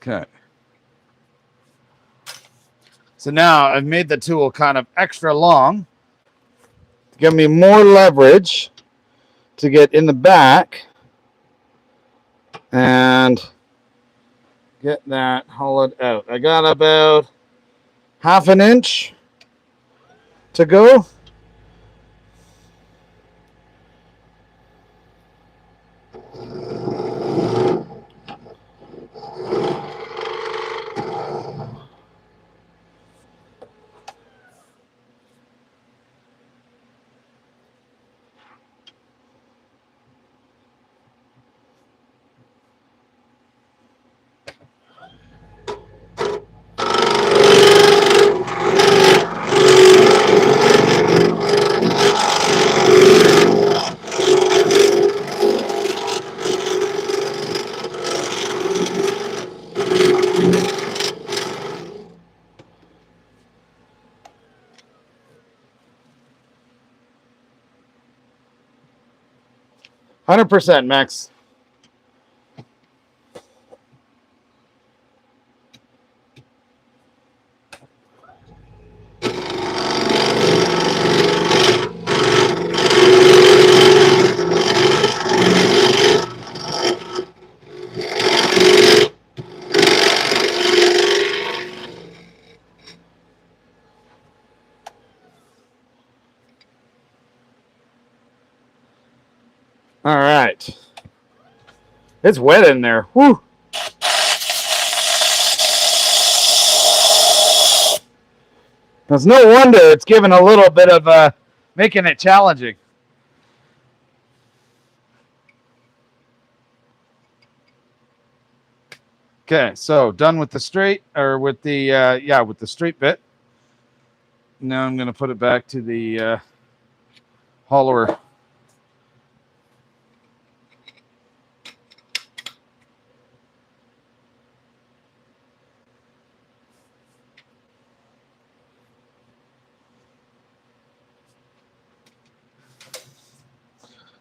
Okay. So now I've made the tool kind of extra long to give me more leverage to get in the back and get that hollowed out. I got about half an inch to go. 100%, Max. All right. It's wet in there. Whew. There's no wonder it's giving a little bit of making it challenging. Okay, so done with the straight, or with the with the straight bit. Now I'm going to put it back to the hollower.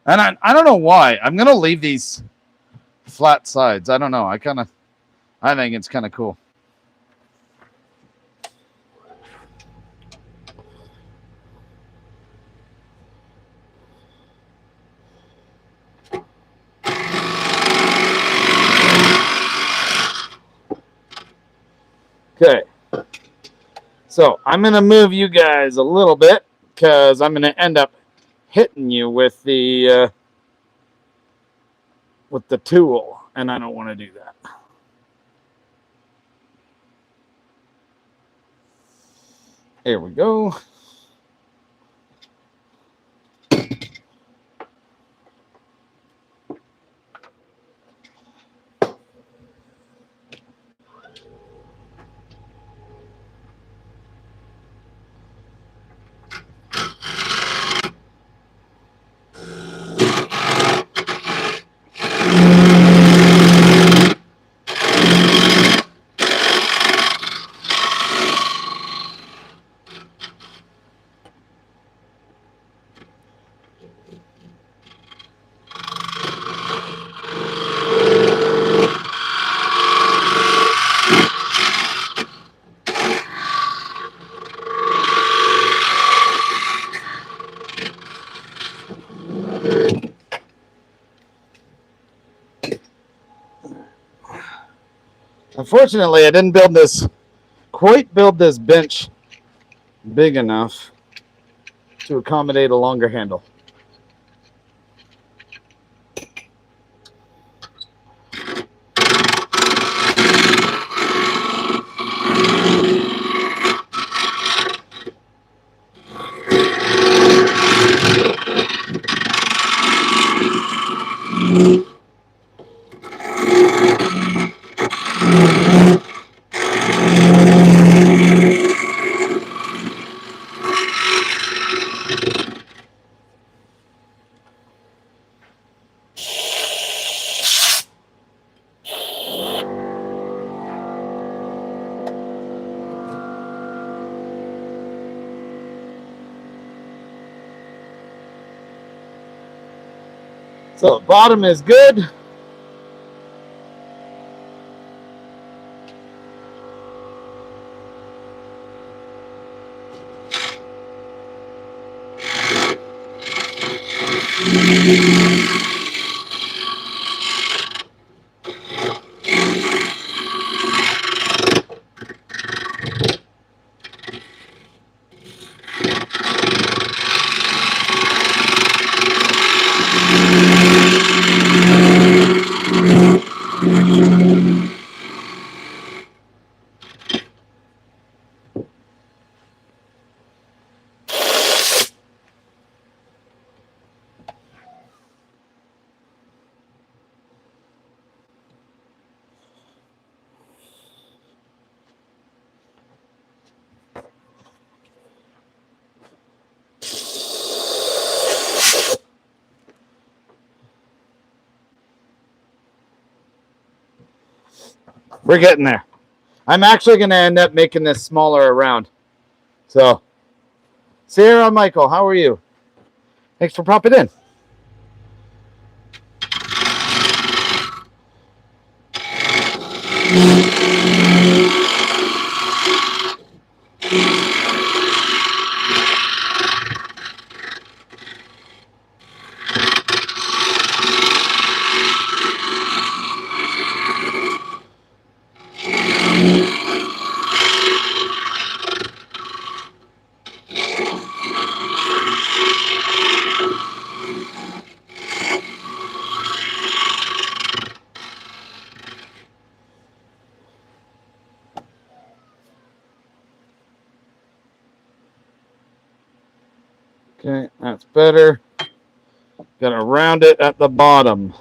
And I don't know why. I'm going to leave these flat sides. I don't know. I think it's kind of cool. Okay. So I'm going to move you guys a little bit because I'm going to end up hitting you with the tool, and I don't want to do that. There we go. Unfortunately, I didn't quite build this bench big enough to accommodate a longer handle. So the bottom is good. We're getting there. I'm actually going to end up making this smaller around. So, Sarah, Michael, how are you? Thanks for popping in. Okay, that's better. Gonna round it at the bottom.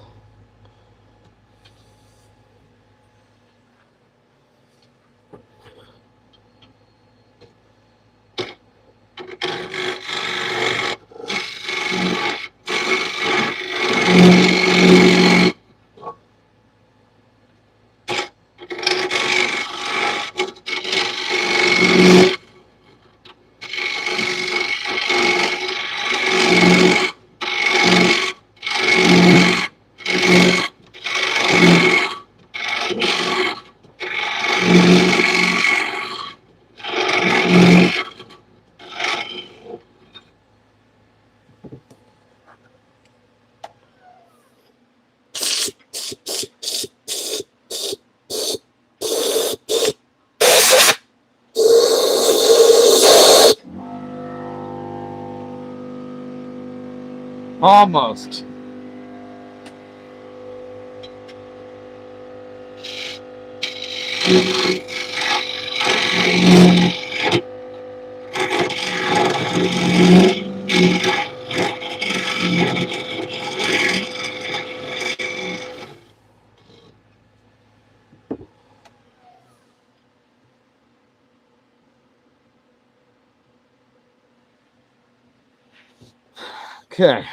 Almost. Okay.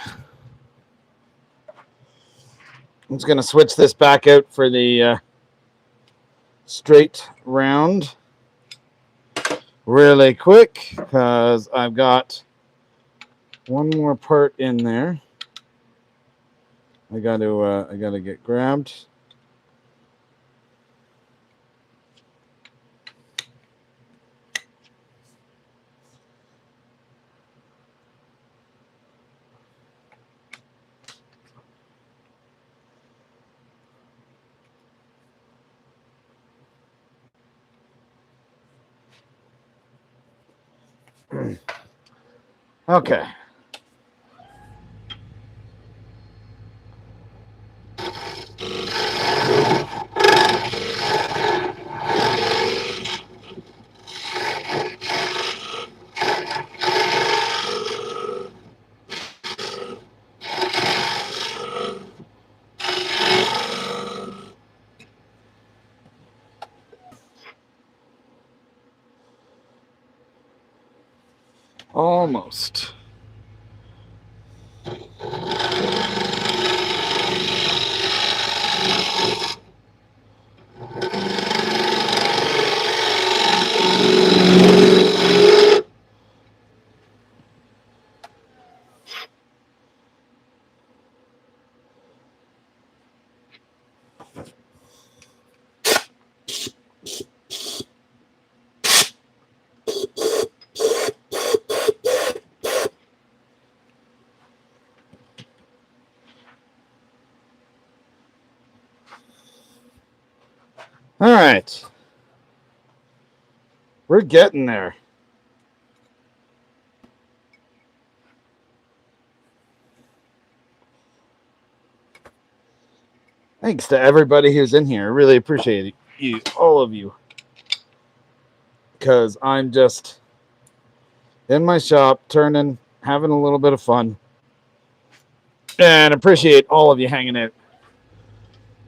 I'm just going to switch this back out for the straight round really quick because I've got one more part in there. I got to get grabbed. Okay. Almost. All right. We're getting there. Thanks to everybody who's in here. I really appreciate you, all of you. Because I'm just in my shop, turning, having a little bit of fun. And appreciate all of you hanging out.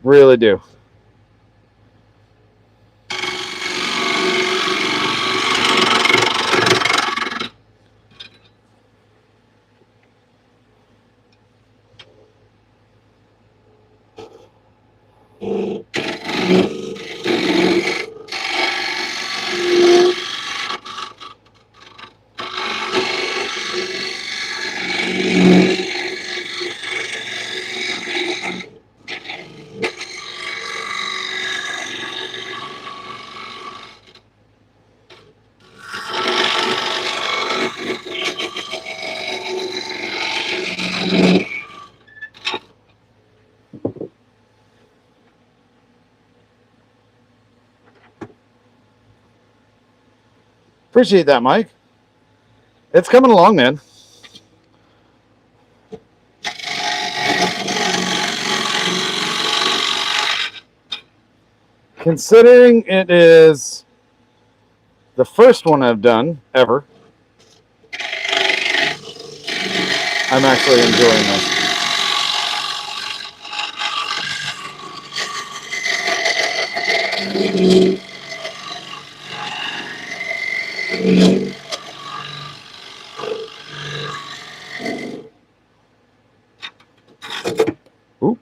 Really do. Appreciate that, Mike. It's coming along, man. Considering it is the first one I've done ever, I'm actually enjoying this. Ooh.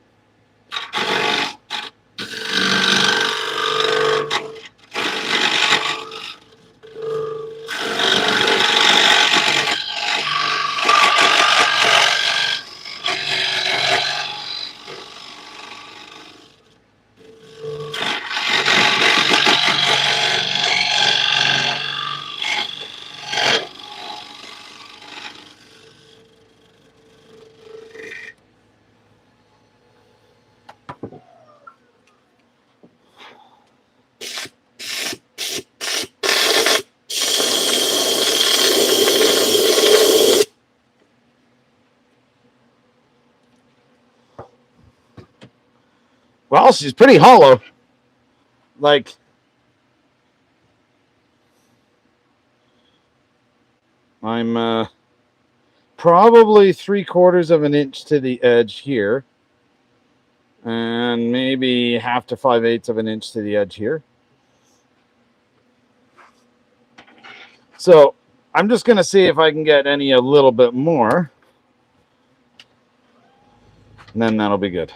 Well, she's pretty hollow. Like, I'm probably 3/4 of an inch to the edge here. And maybe 1/2 to 5/8 of an inch to the edge here. So I'm just going to see if I can get any a little bit more. And then that'll be good.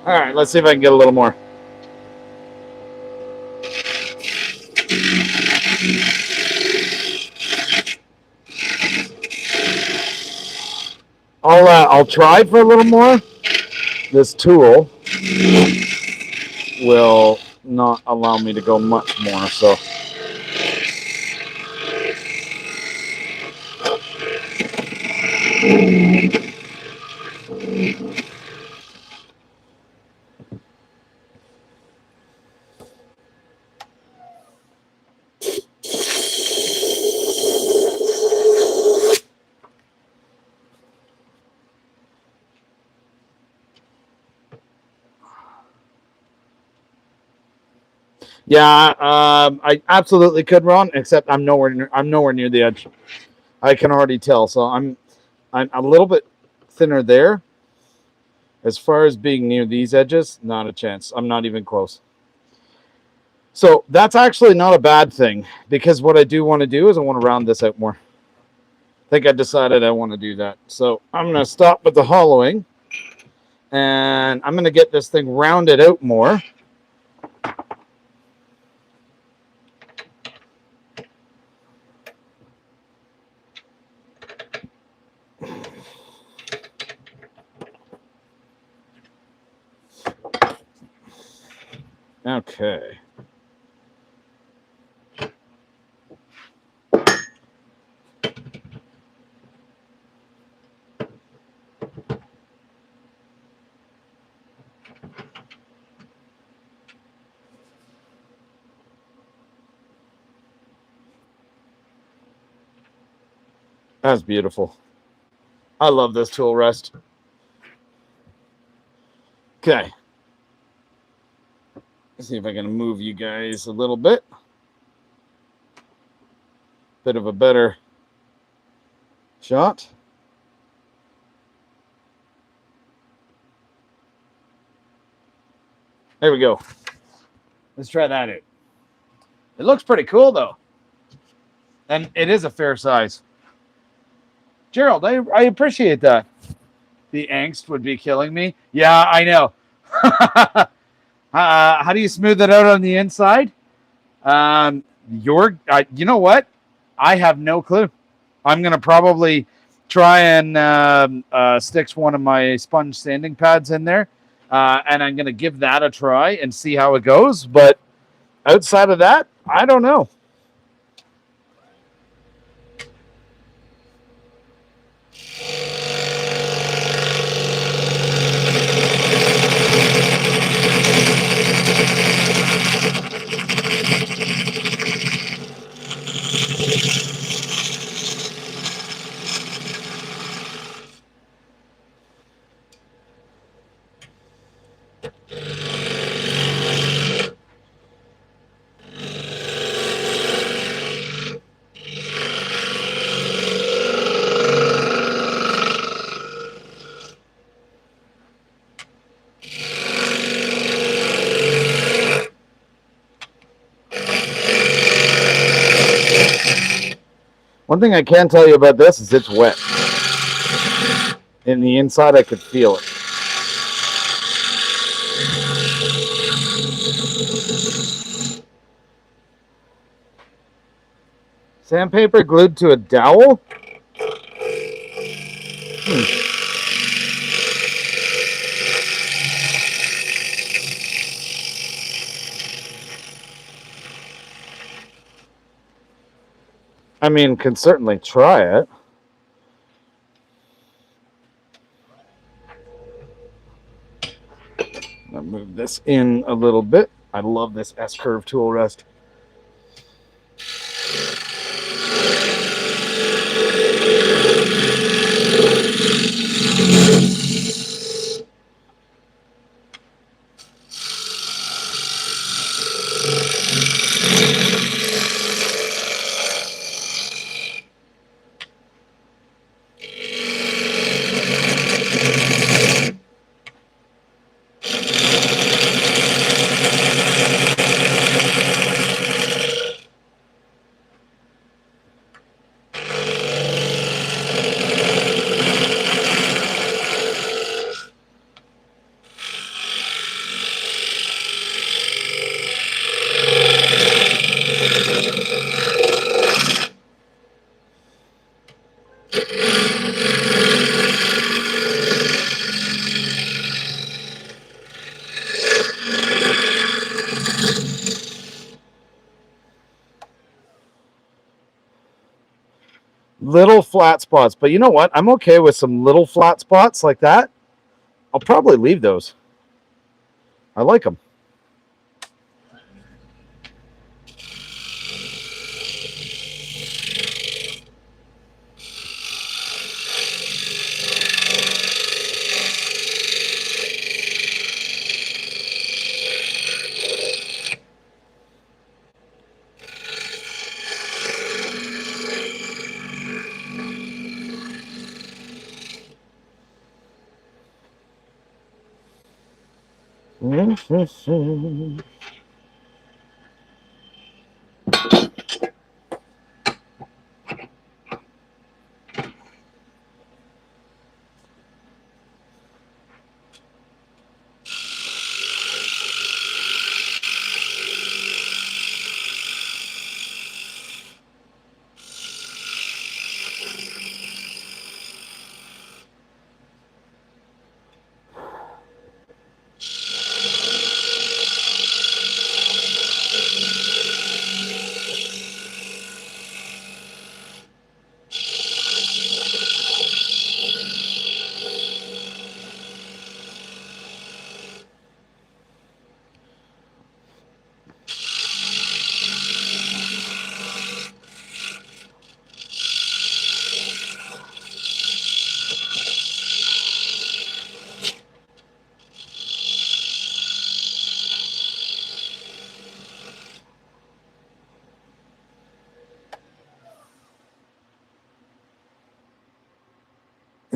All right, let's see if I can get a little more. I'll try for a little more. This tool will not allow me to go much more, so. Yeah, I absolutely could, Ron. Except I'm nowhere near the edge. I can already tell. So I'm a little bit thinner there. As far as being near these edges, not a chance. I'm not even close. So that's actually not a bad thing, because what I do want to do is I want to round this out more. I think I decided I want to do that. So I'm going to stop with the hollowing, and I'm going to get this thing rounded out more. Okay. That's beautiful. I love this tool rest. Okay. Let's see if I can move you guys a little bit. Bit of a better shot. There we go. Let's try that out. It looks pretty cool, though. And it is a fair size. Gerald, I appreciate that. The angst would be killing me. Yeah, I know. How do you smooth it out on the inside? You know what? I have no clue. I'm gonna probably try and stick one of my sponge sanding pads in there, and I'm gonna give that a try and see how it goes. But outside of that, I don't know. One thing I can tell you about this is it's wet. In the inside, I could feel it. Sandpaper glued to a dowel? I mean, can certainly try it. I'll move this in a little bit. I love this S-curve tool rest. Little flat spots, but you know what? I'm okay with some little flat spots like that. I'll probably leave those. I like them.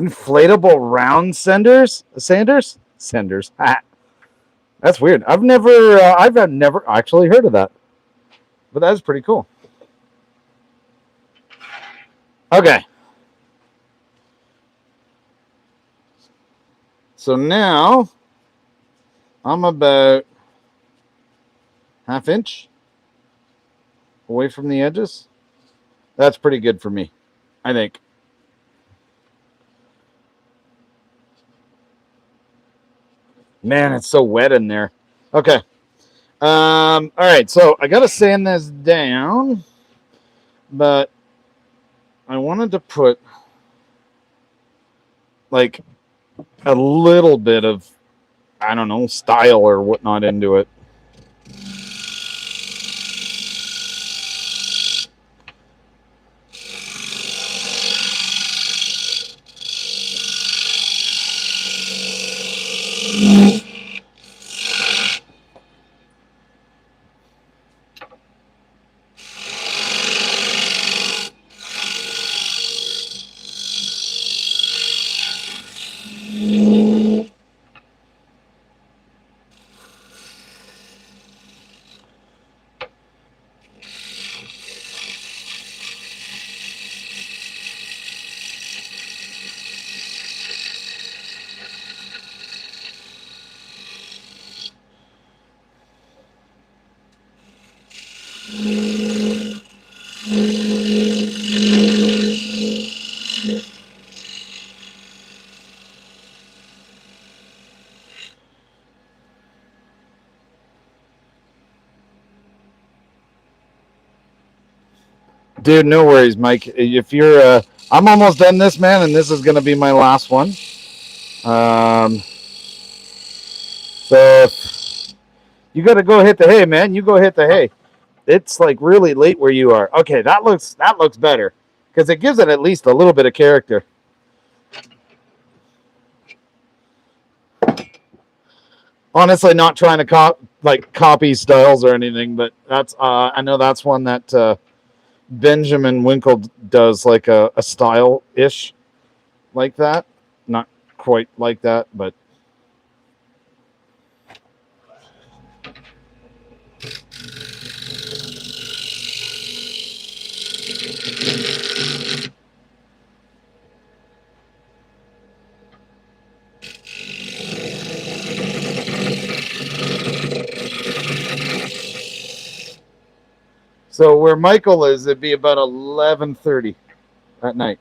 Inflatable round sanders. Ah, that's weird. I've never actually heard of that, but that's pretty cool. Okay. So now I'm about ½ inch away from the edges. That's pretty good for me, I think. Man, it's so wet in there. Okay. All right. So I got to sand this down, but I wanted to put like a little bit of, I don't know, style or whatnot into it. Dude, no worries, Mike. If you're, I'm almost done this, man, and this is going to be my last one. So you got to go hit the hay, man. You go hit the hay. It's like really late where you are. Okay, that looks better because it gives it at least a little bit of character. Honestly, not trying to copy styles or anything, but that's I know that's one that Benjamin Winkle does, like a style ish like that. Not quite like that, but so where Michael is, it'd be about 11:30 at night.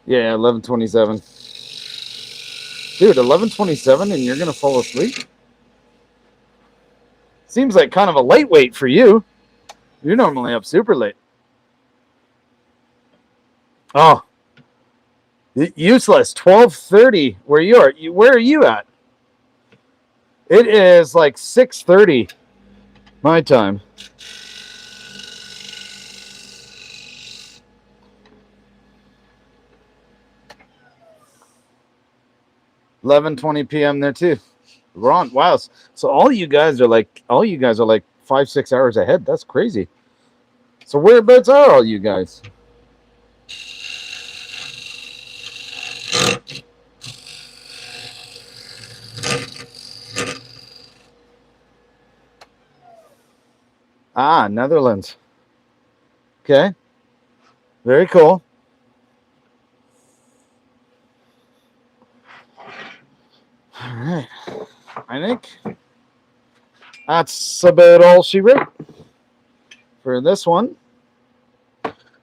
Yeah, 11:27. Dude, 11:27 and you're going to fall asleep? Seems like kind of a lightweight for you. You're normally up super late. Oh, useless. 12:30 where you are. Where are you at? It is like 6:30 my time. $11:20 p.m. there too. We're on. Wow. So all you guys are like 5-6 hours ahead. That's crazy. So whereabouts are all you guys? Ah, Netherlands. Okay. Very cool. All right. I think that's about all she wrote for this one.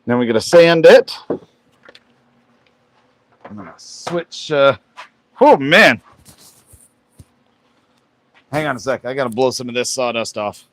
Then we got to sand it. I'm going to switch. Oh, man. Hang on a sec. I got to blow some of this sawdust off.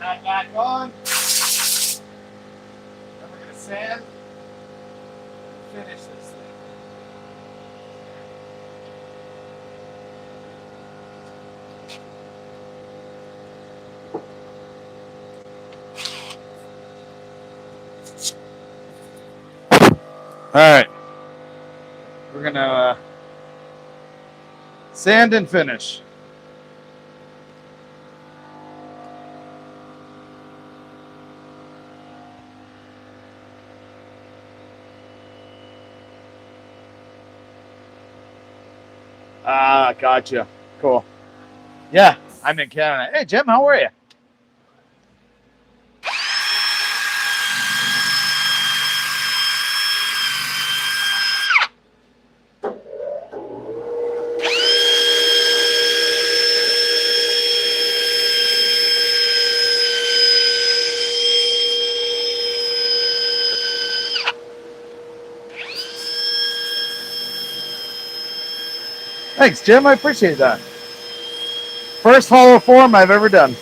that back on. Then we're going to sand and finish this thing. All right. We're going to sand and finish. Ah, gotcha. Cool. Yeah, I'm in Canada. Hey, Jim, how are you? Thanks, Jim. I appreciate that. First hollow form I've ever done.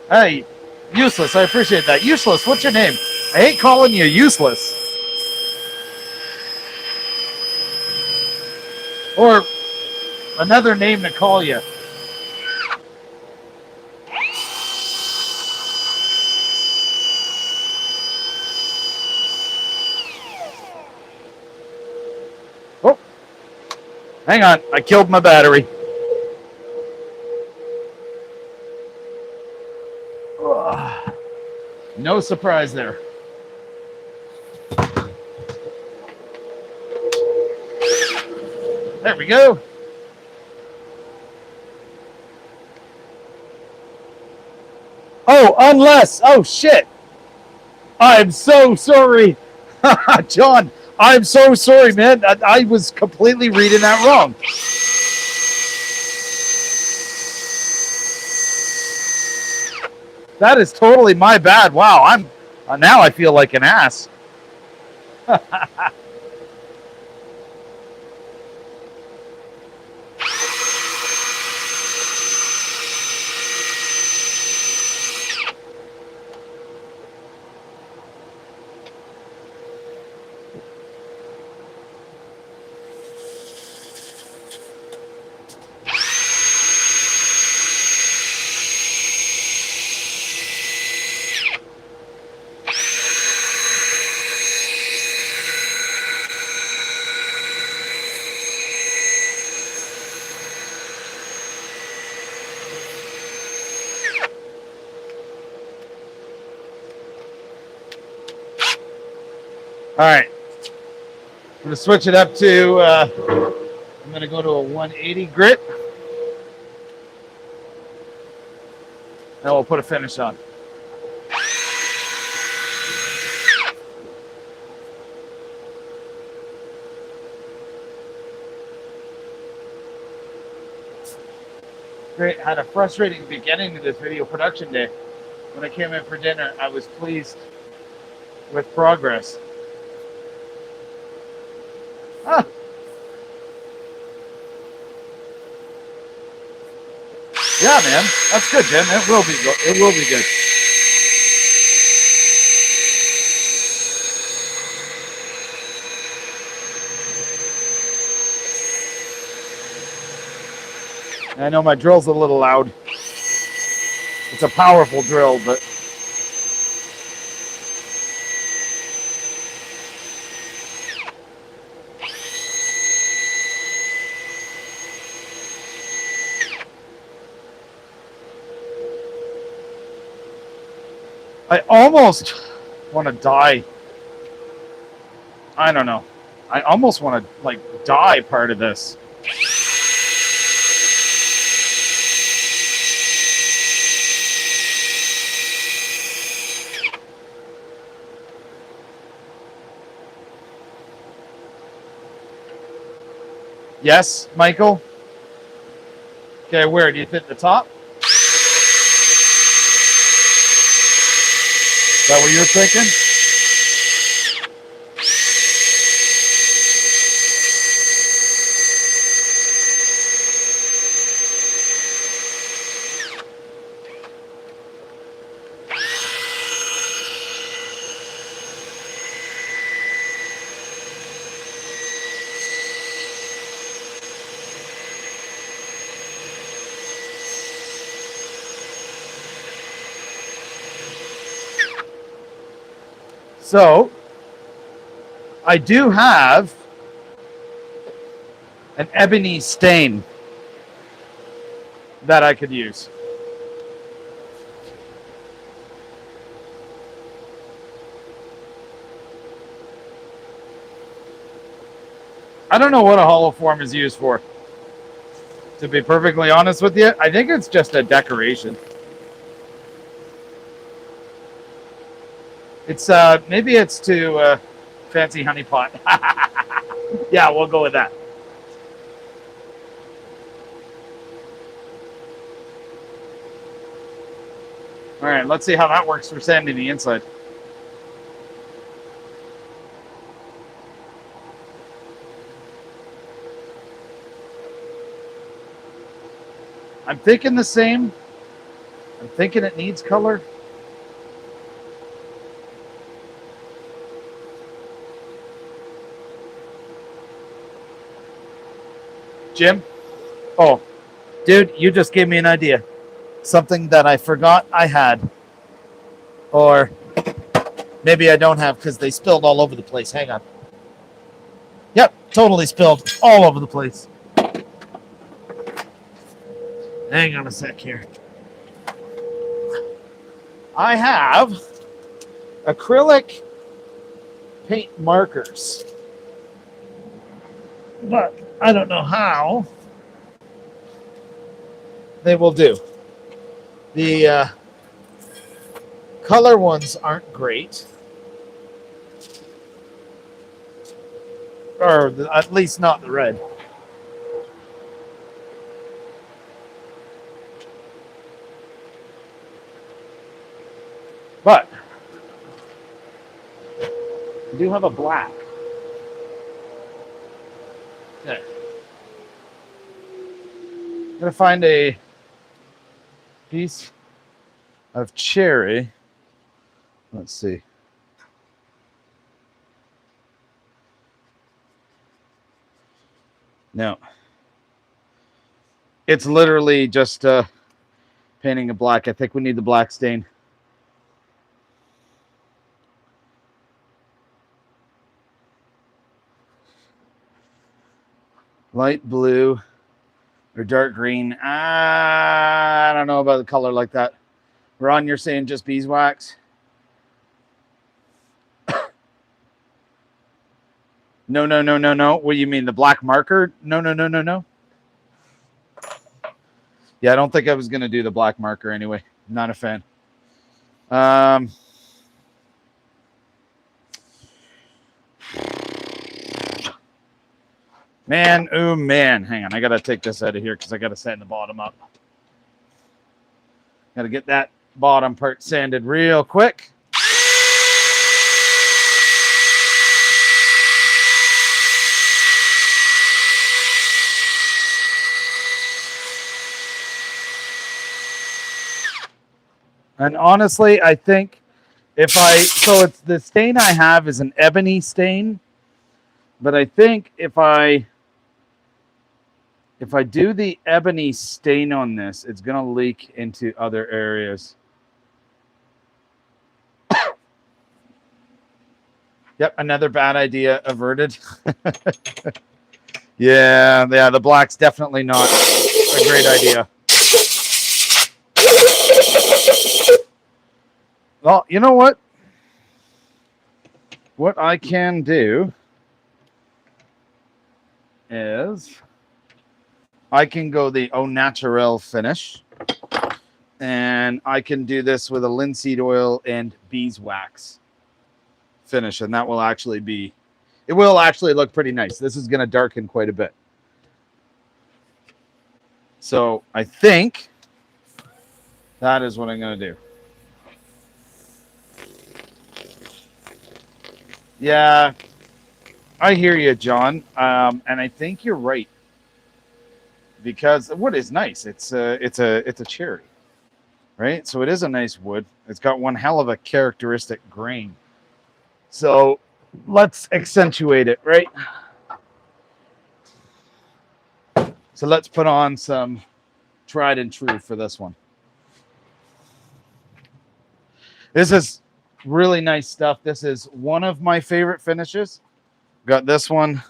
Hey, useless. I appreciate that. Useless. What's your name? I hate calling you useless. Or another name to call you. Oh, hang on. I killed my battery. No surprise there. There we go. Oh, unless. Oh, shit. I'm so sorry. John, I'm so sorry, man. I was completely reading that wrong. That is totally my bad. Wow, I'm now I feel like an ass. All right, I'm going to switch it up to, I'm going to go to a 180 grit. And we'll put a finish on. Great, had a frustrating beginning to this video production day. When I came in for dinner, I was pleased with progress. Ah. Yeah, man, that's good, Jim. It will be good. It will be good. I know my drill's a little loud. It's a powerful drill, but I almost want to die. I don't know. I almost want to like die part of this. Yes, Michael? Okay, where? Do you think the top? Is that what you're thinking? So, I do have an ebony stain that I could use. I don't know what a hollow form is used for. To be perfectly honest with you, I think it's just a decoration. It's maybe it's to fancy honey pot. Yeah, we'll go with that. All right, let's see how that works for sanding the inside. I'm thinking the same. I'm thinking it needs color. Jim? Oh, dude, you just gave me an idea. Something that I forgot I had. Or maybe I don't have because they spilled all over the place. Hang on. Yep, totally spilled all over the place. Hang on a sec here. I have acrylic paint markers. But I don't know how they will do. The color ones aren't great. Or at least not the red. But I do have a black. Okay. I'm going to find a piece of cherry. Let's see. No. It's literally just painting a black. I think we need the black stain. Light blue or dark green. I don't know about the color like that. Ron, you're saying just beeswax? No. What do you mean, the black marker? No. Yeah, I don't think I was going to do the black marker anyway. Not a fan. Man, oh man. Hang on, I got to take this out of here because I got to sand the bottom up. Got to get that bottom part sanded real quick. And honestly, I think so it's the stain I have is an ebony stain, but I think if I do the ebony stain on this, it's going to leak into other areas. Yep, another bad idea averted. Yeah, the black's definitely not a great idea. Well, you know what? What I can do is I can go the au naturel finish, and I can do this with a linseed oil and beeswax finish, and that will actually be, it will actually look pretty nice. This is going to darken quite a bit. So I think that is what I'm going to do. Yeah, I hear you, John. And I think you're right, because wood is nice. It's a cherry, right? So it is a nice wood. It's got one hell of a characteristic grain. So let's accentuate it, right? So let's put on some tried and true for this one. This is really nice stuff. This is one of my favorite finishes. Got this one.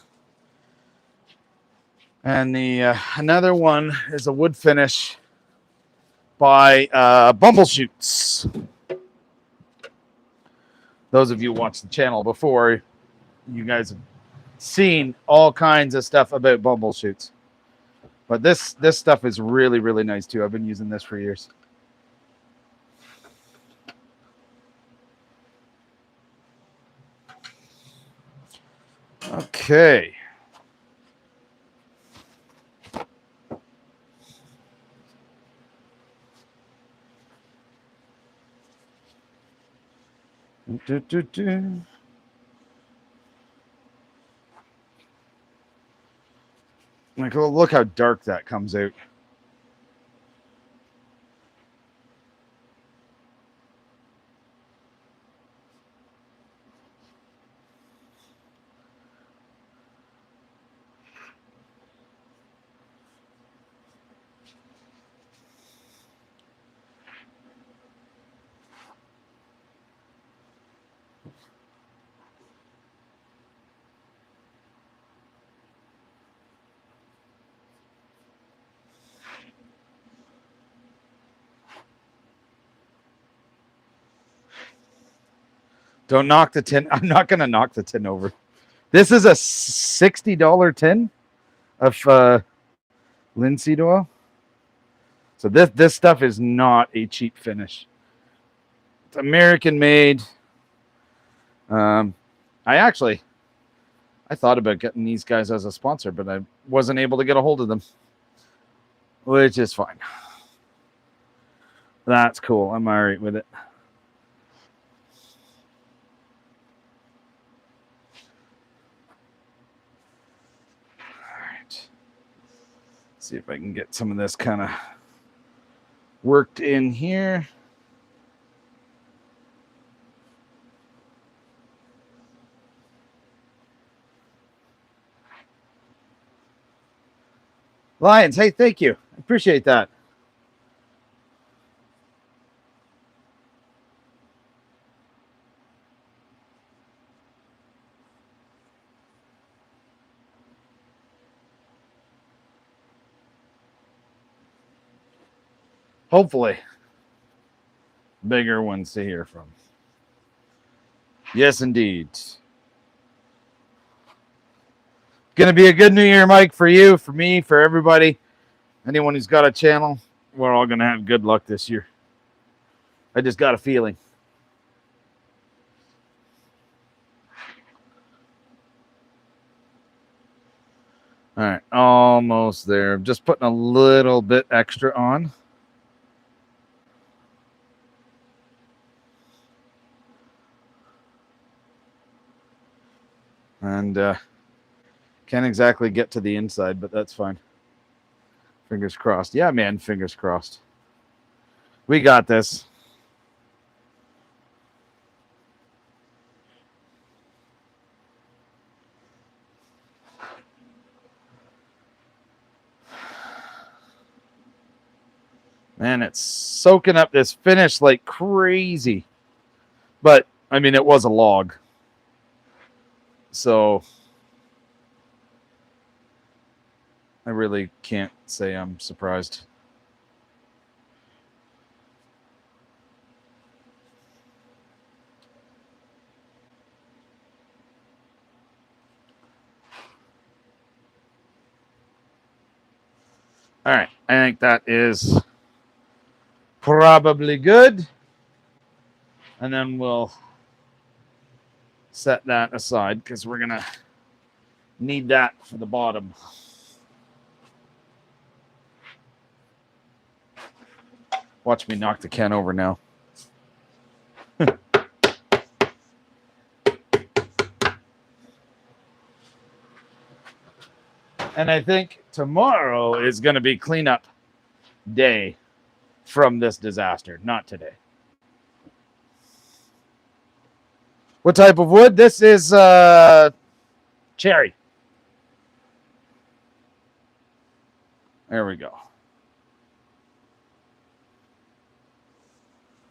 And the another one is a wood finish by Bumbleshoots. Those of you who watched the channel before, you guys have seen all kinds of stuff about Bumbleshoots. But this stuff is really, really nice too. I've been using this for years. Okay. Like, oh, look how dark that comes out. Don't knock the tin. I'm not going to knock the tin over. This is a $60 tin of linseed oil. So this stuff is not a cheap finish. It's American made. I thought about getting these guys as a sponsor, but I wasn't able to get a hold of them, which is fine. That's cool. I'm all right with it. See if I can get some of this kind of worked in here. Lions, hey, thank you. I appreciate that. Hopefully, bigger ones to hear from. Yes, indeed. Gonna be a good new year, Mike, for you, for me, for everybody. Anyone who's got a channel, we're all gonna have good luck this year. I just got a feeling. All right, almost there. I'm just putting a little bit extra on. And can't exactly get to the inside, but that's fine. Fingers crossed. Yeah, man, fingers crossed. We got this. Man, it's soaking up this finish like crazy. But, I mean, it was a log. So, I really can't say I'm surprised. All right, I think that is probably good. And then we'll set that aside because we're going to need that for the bottom. Watch me knock the can over now. And I think tomorrow is going to be cleanup day from this disaster, not today. What type of wood? This is cherry. There we go.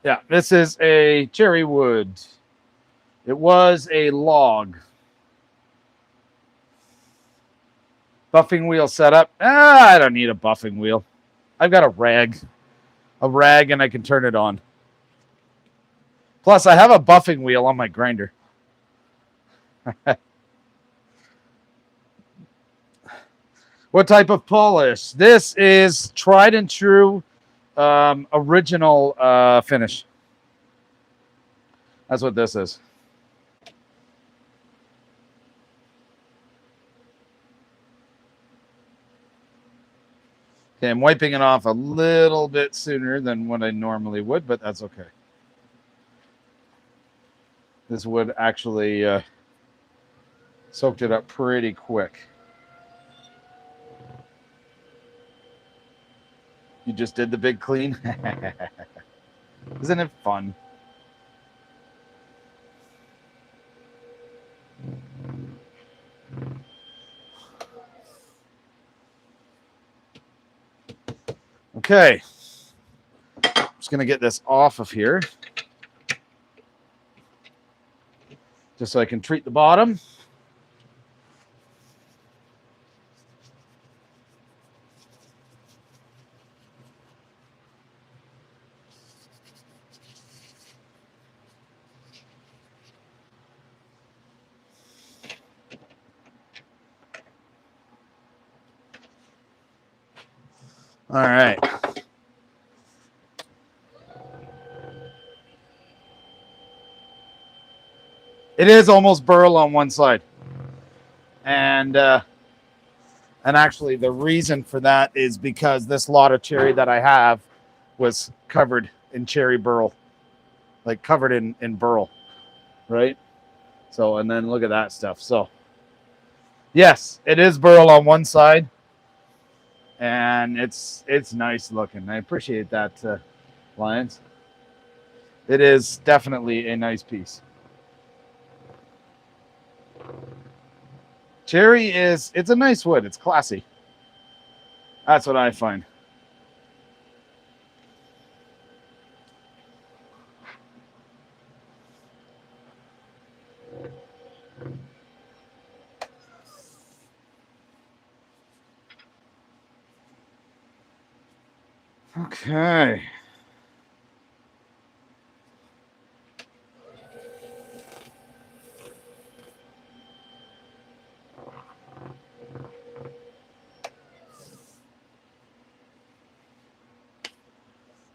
Yeah, this is a cherry wood. It was a log. Buffing wheel setup. I don't need a buffing wheel. I've got a rag, and I can turn it on. Plus, I have a buffing wheel on my grinder. What type of polish? This is tried and true original finish. That's what this is. Okay, I'm wiping it off a little bit sooner than what I normally would, but that's okay. This wood actually soaked it up pretty quick. You just did the big clean? Isn't it fun? Okay. I'm just going to get this off of here. Just so I can treat the bottom. All right. It is almost burl on one side. And actually the reason for that is because this lot of cherry that I have was covered in cherry burl. Like covered in burl, right? So, and then look at that stuff. So, yes, it is burl on one side. And it's nice looking. I appreciate that, Lions. It is definitely a nice piece. Cherry it's a nice wood. It's classy. That's what I find. Okay.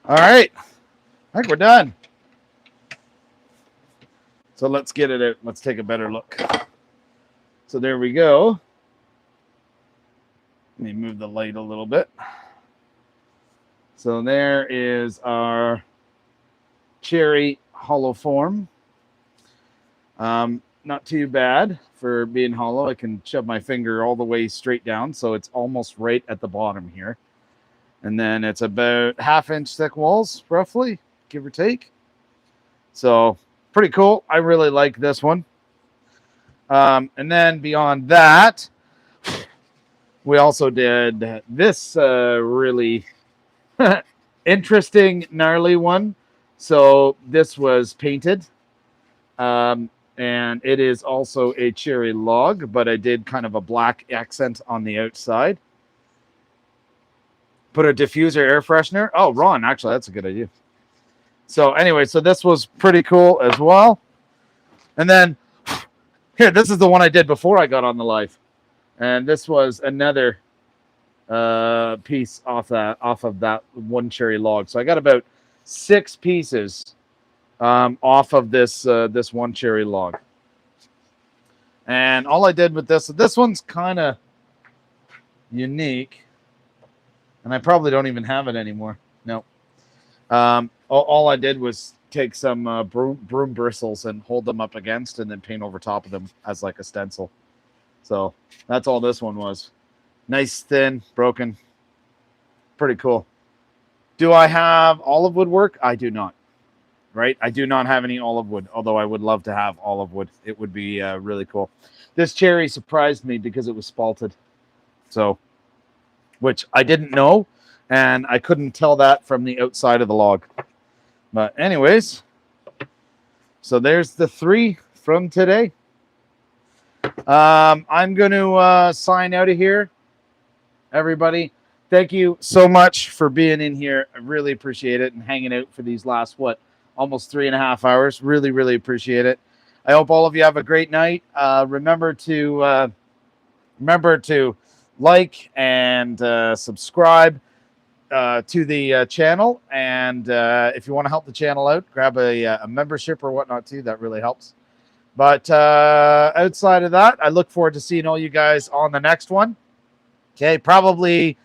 All right. I think we're done. So let's get it out. Let's take a better look. So there we go. Let me move the light a little bit. So there is our cherry hollow form. Not too bad for being hollow. I can shove my finger all the way straight down, so it's almost right at the bottom here. And then it's about 1/2 inch thick walls, roughly, give or take. So pretty cool. I really like this one. And then beyond that, we also did this really interesting, gnarly one. So this was painted. And it is also a cherry log, but I did kind of a black accent on the outside. Put a diffuser air freshener. Oh, Ron, actually, that's a good idea. So anyway, so this was pretty cool as well. And then here, this is the one I did before I got on the live. And this was another piece off of that one cherry log. So I got about 6 pieces off of this one cherry log. And all I did with this one's kind of unique. And I probably don't even have it anymore. No. All I did was take some broom bristles and hold them up against, and then paint over top of them as like a stencil. So that's all this one was. Nice, thin, broken. Pretty cool. Do I have olive wood work? I do not. Right? I do not have any olive wood, although I would love to have olive wood. It would be really cool. This cherry surprised me because it was spalted. So, which I didn't know, and I couldn't tell that from the outside of the log. But anyways, so there's the 3 from today. I'm going to sign out of here, everybody. Thank you so much for being in here. I really appreciate it and hanging out for these last, almost 3.5 hours. Really, really appreciate it. I hope all of you have a great night. Remember to like and subscribe to the channel. And if you want to help the channel out, grab a membership or whatnot too. That really helps. But outside of that, I look forward to seeing all you guys on the next one. Okay, probably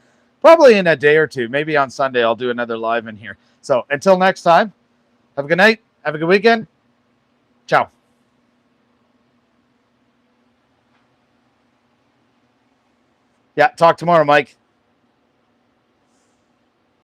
in a day or two. Maybe on Sunday I'll do another live in here. So until next time, have a good night. Have a good weekend. Ciao. Yeah, talk tomorrow, Mike.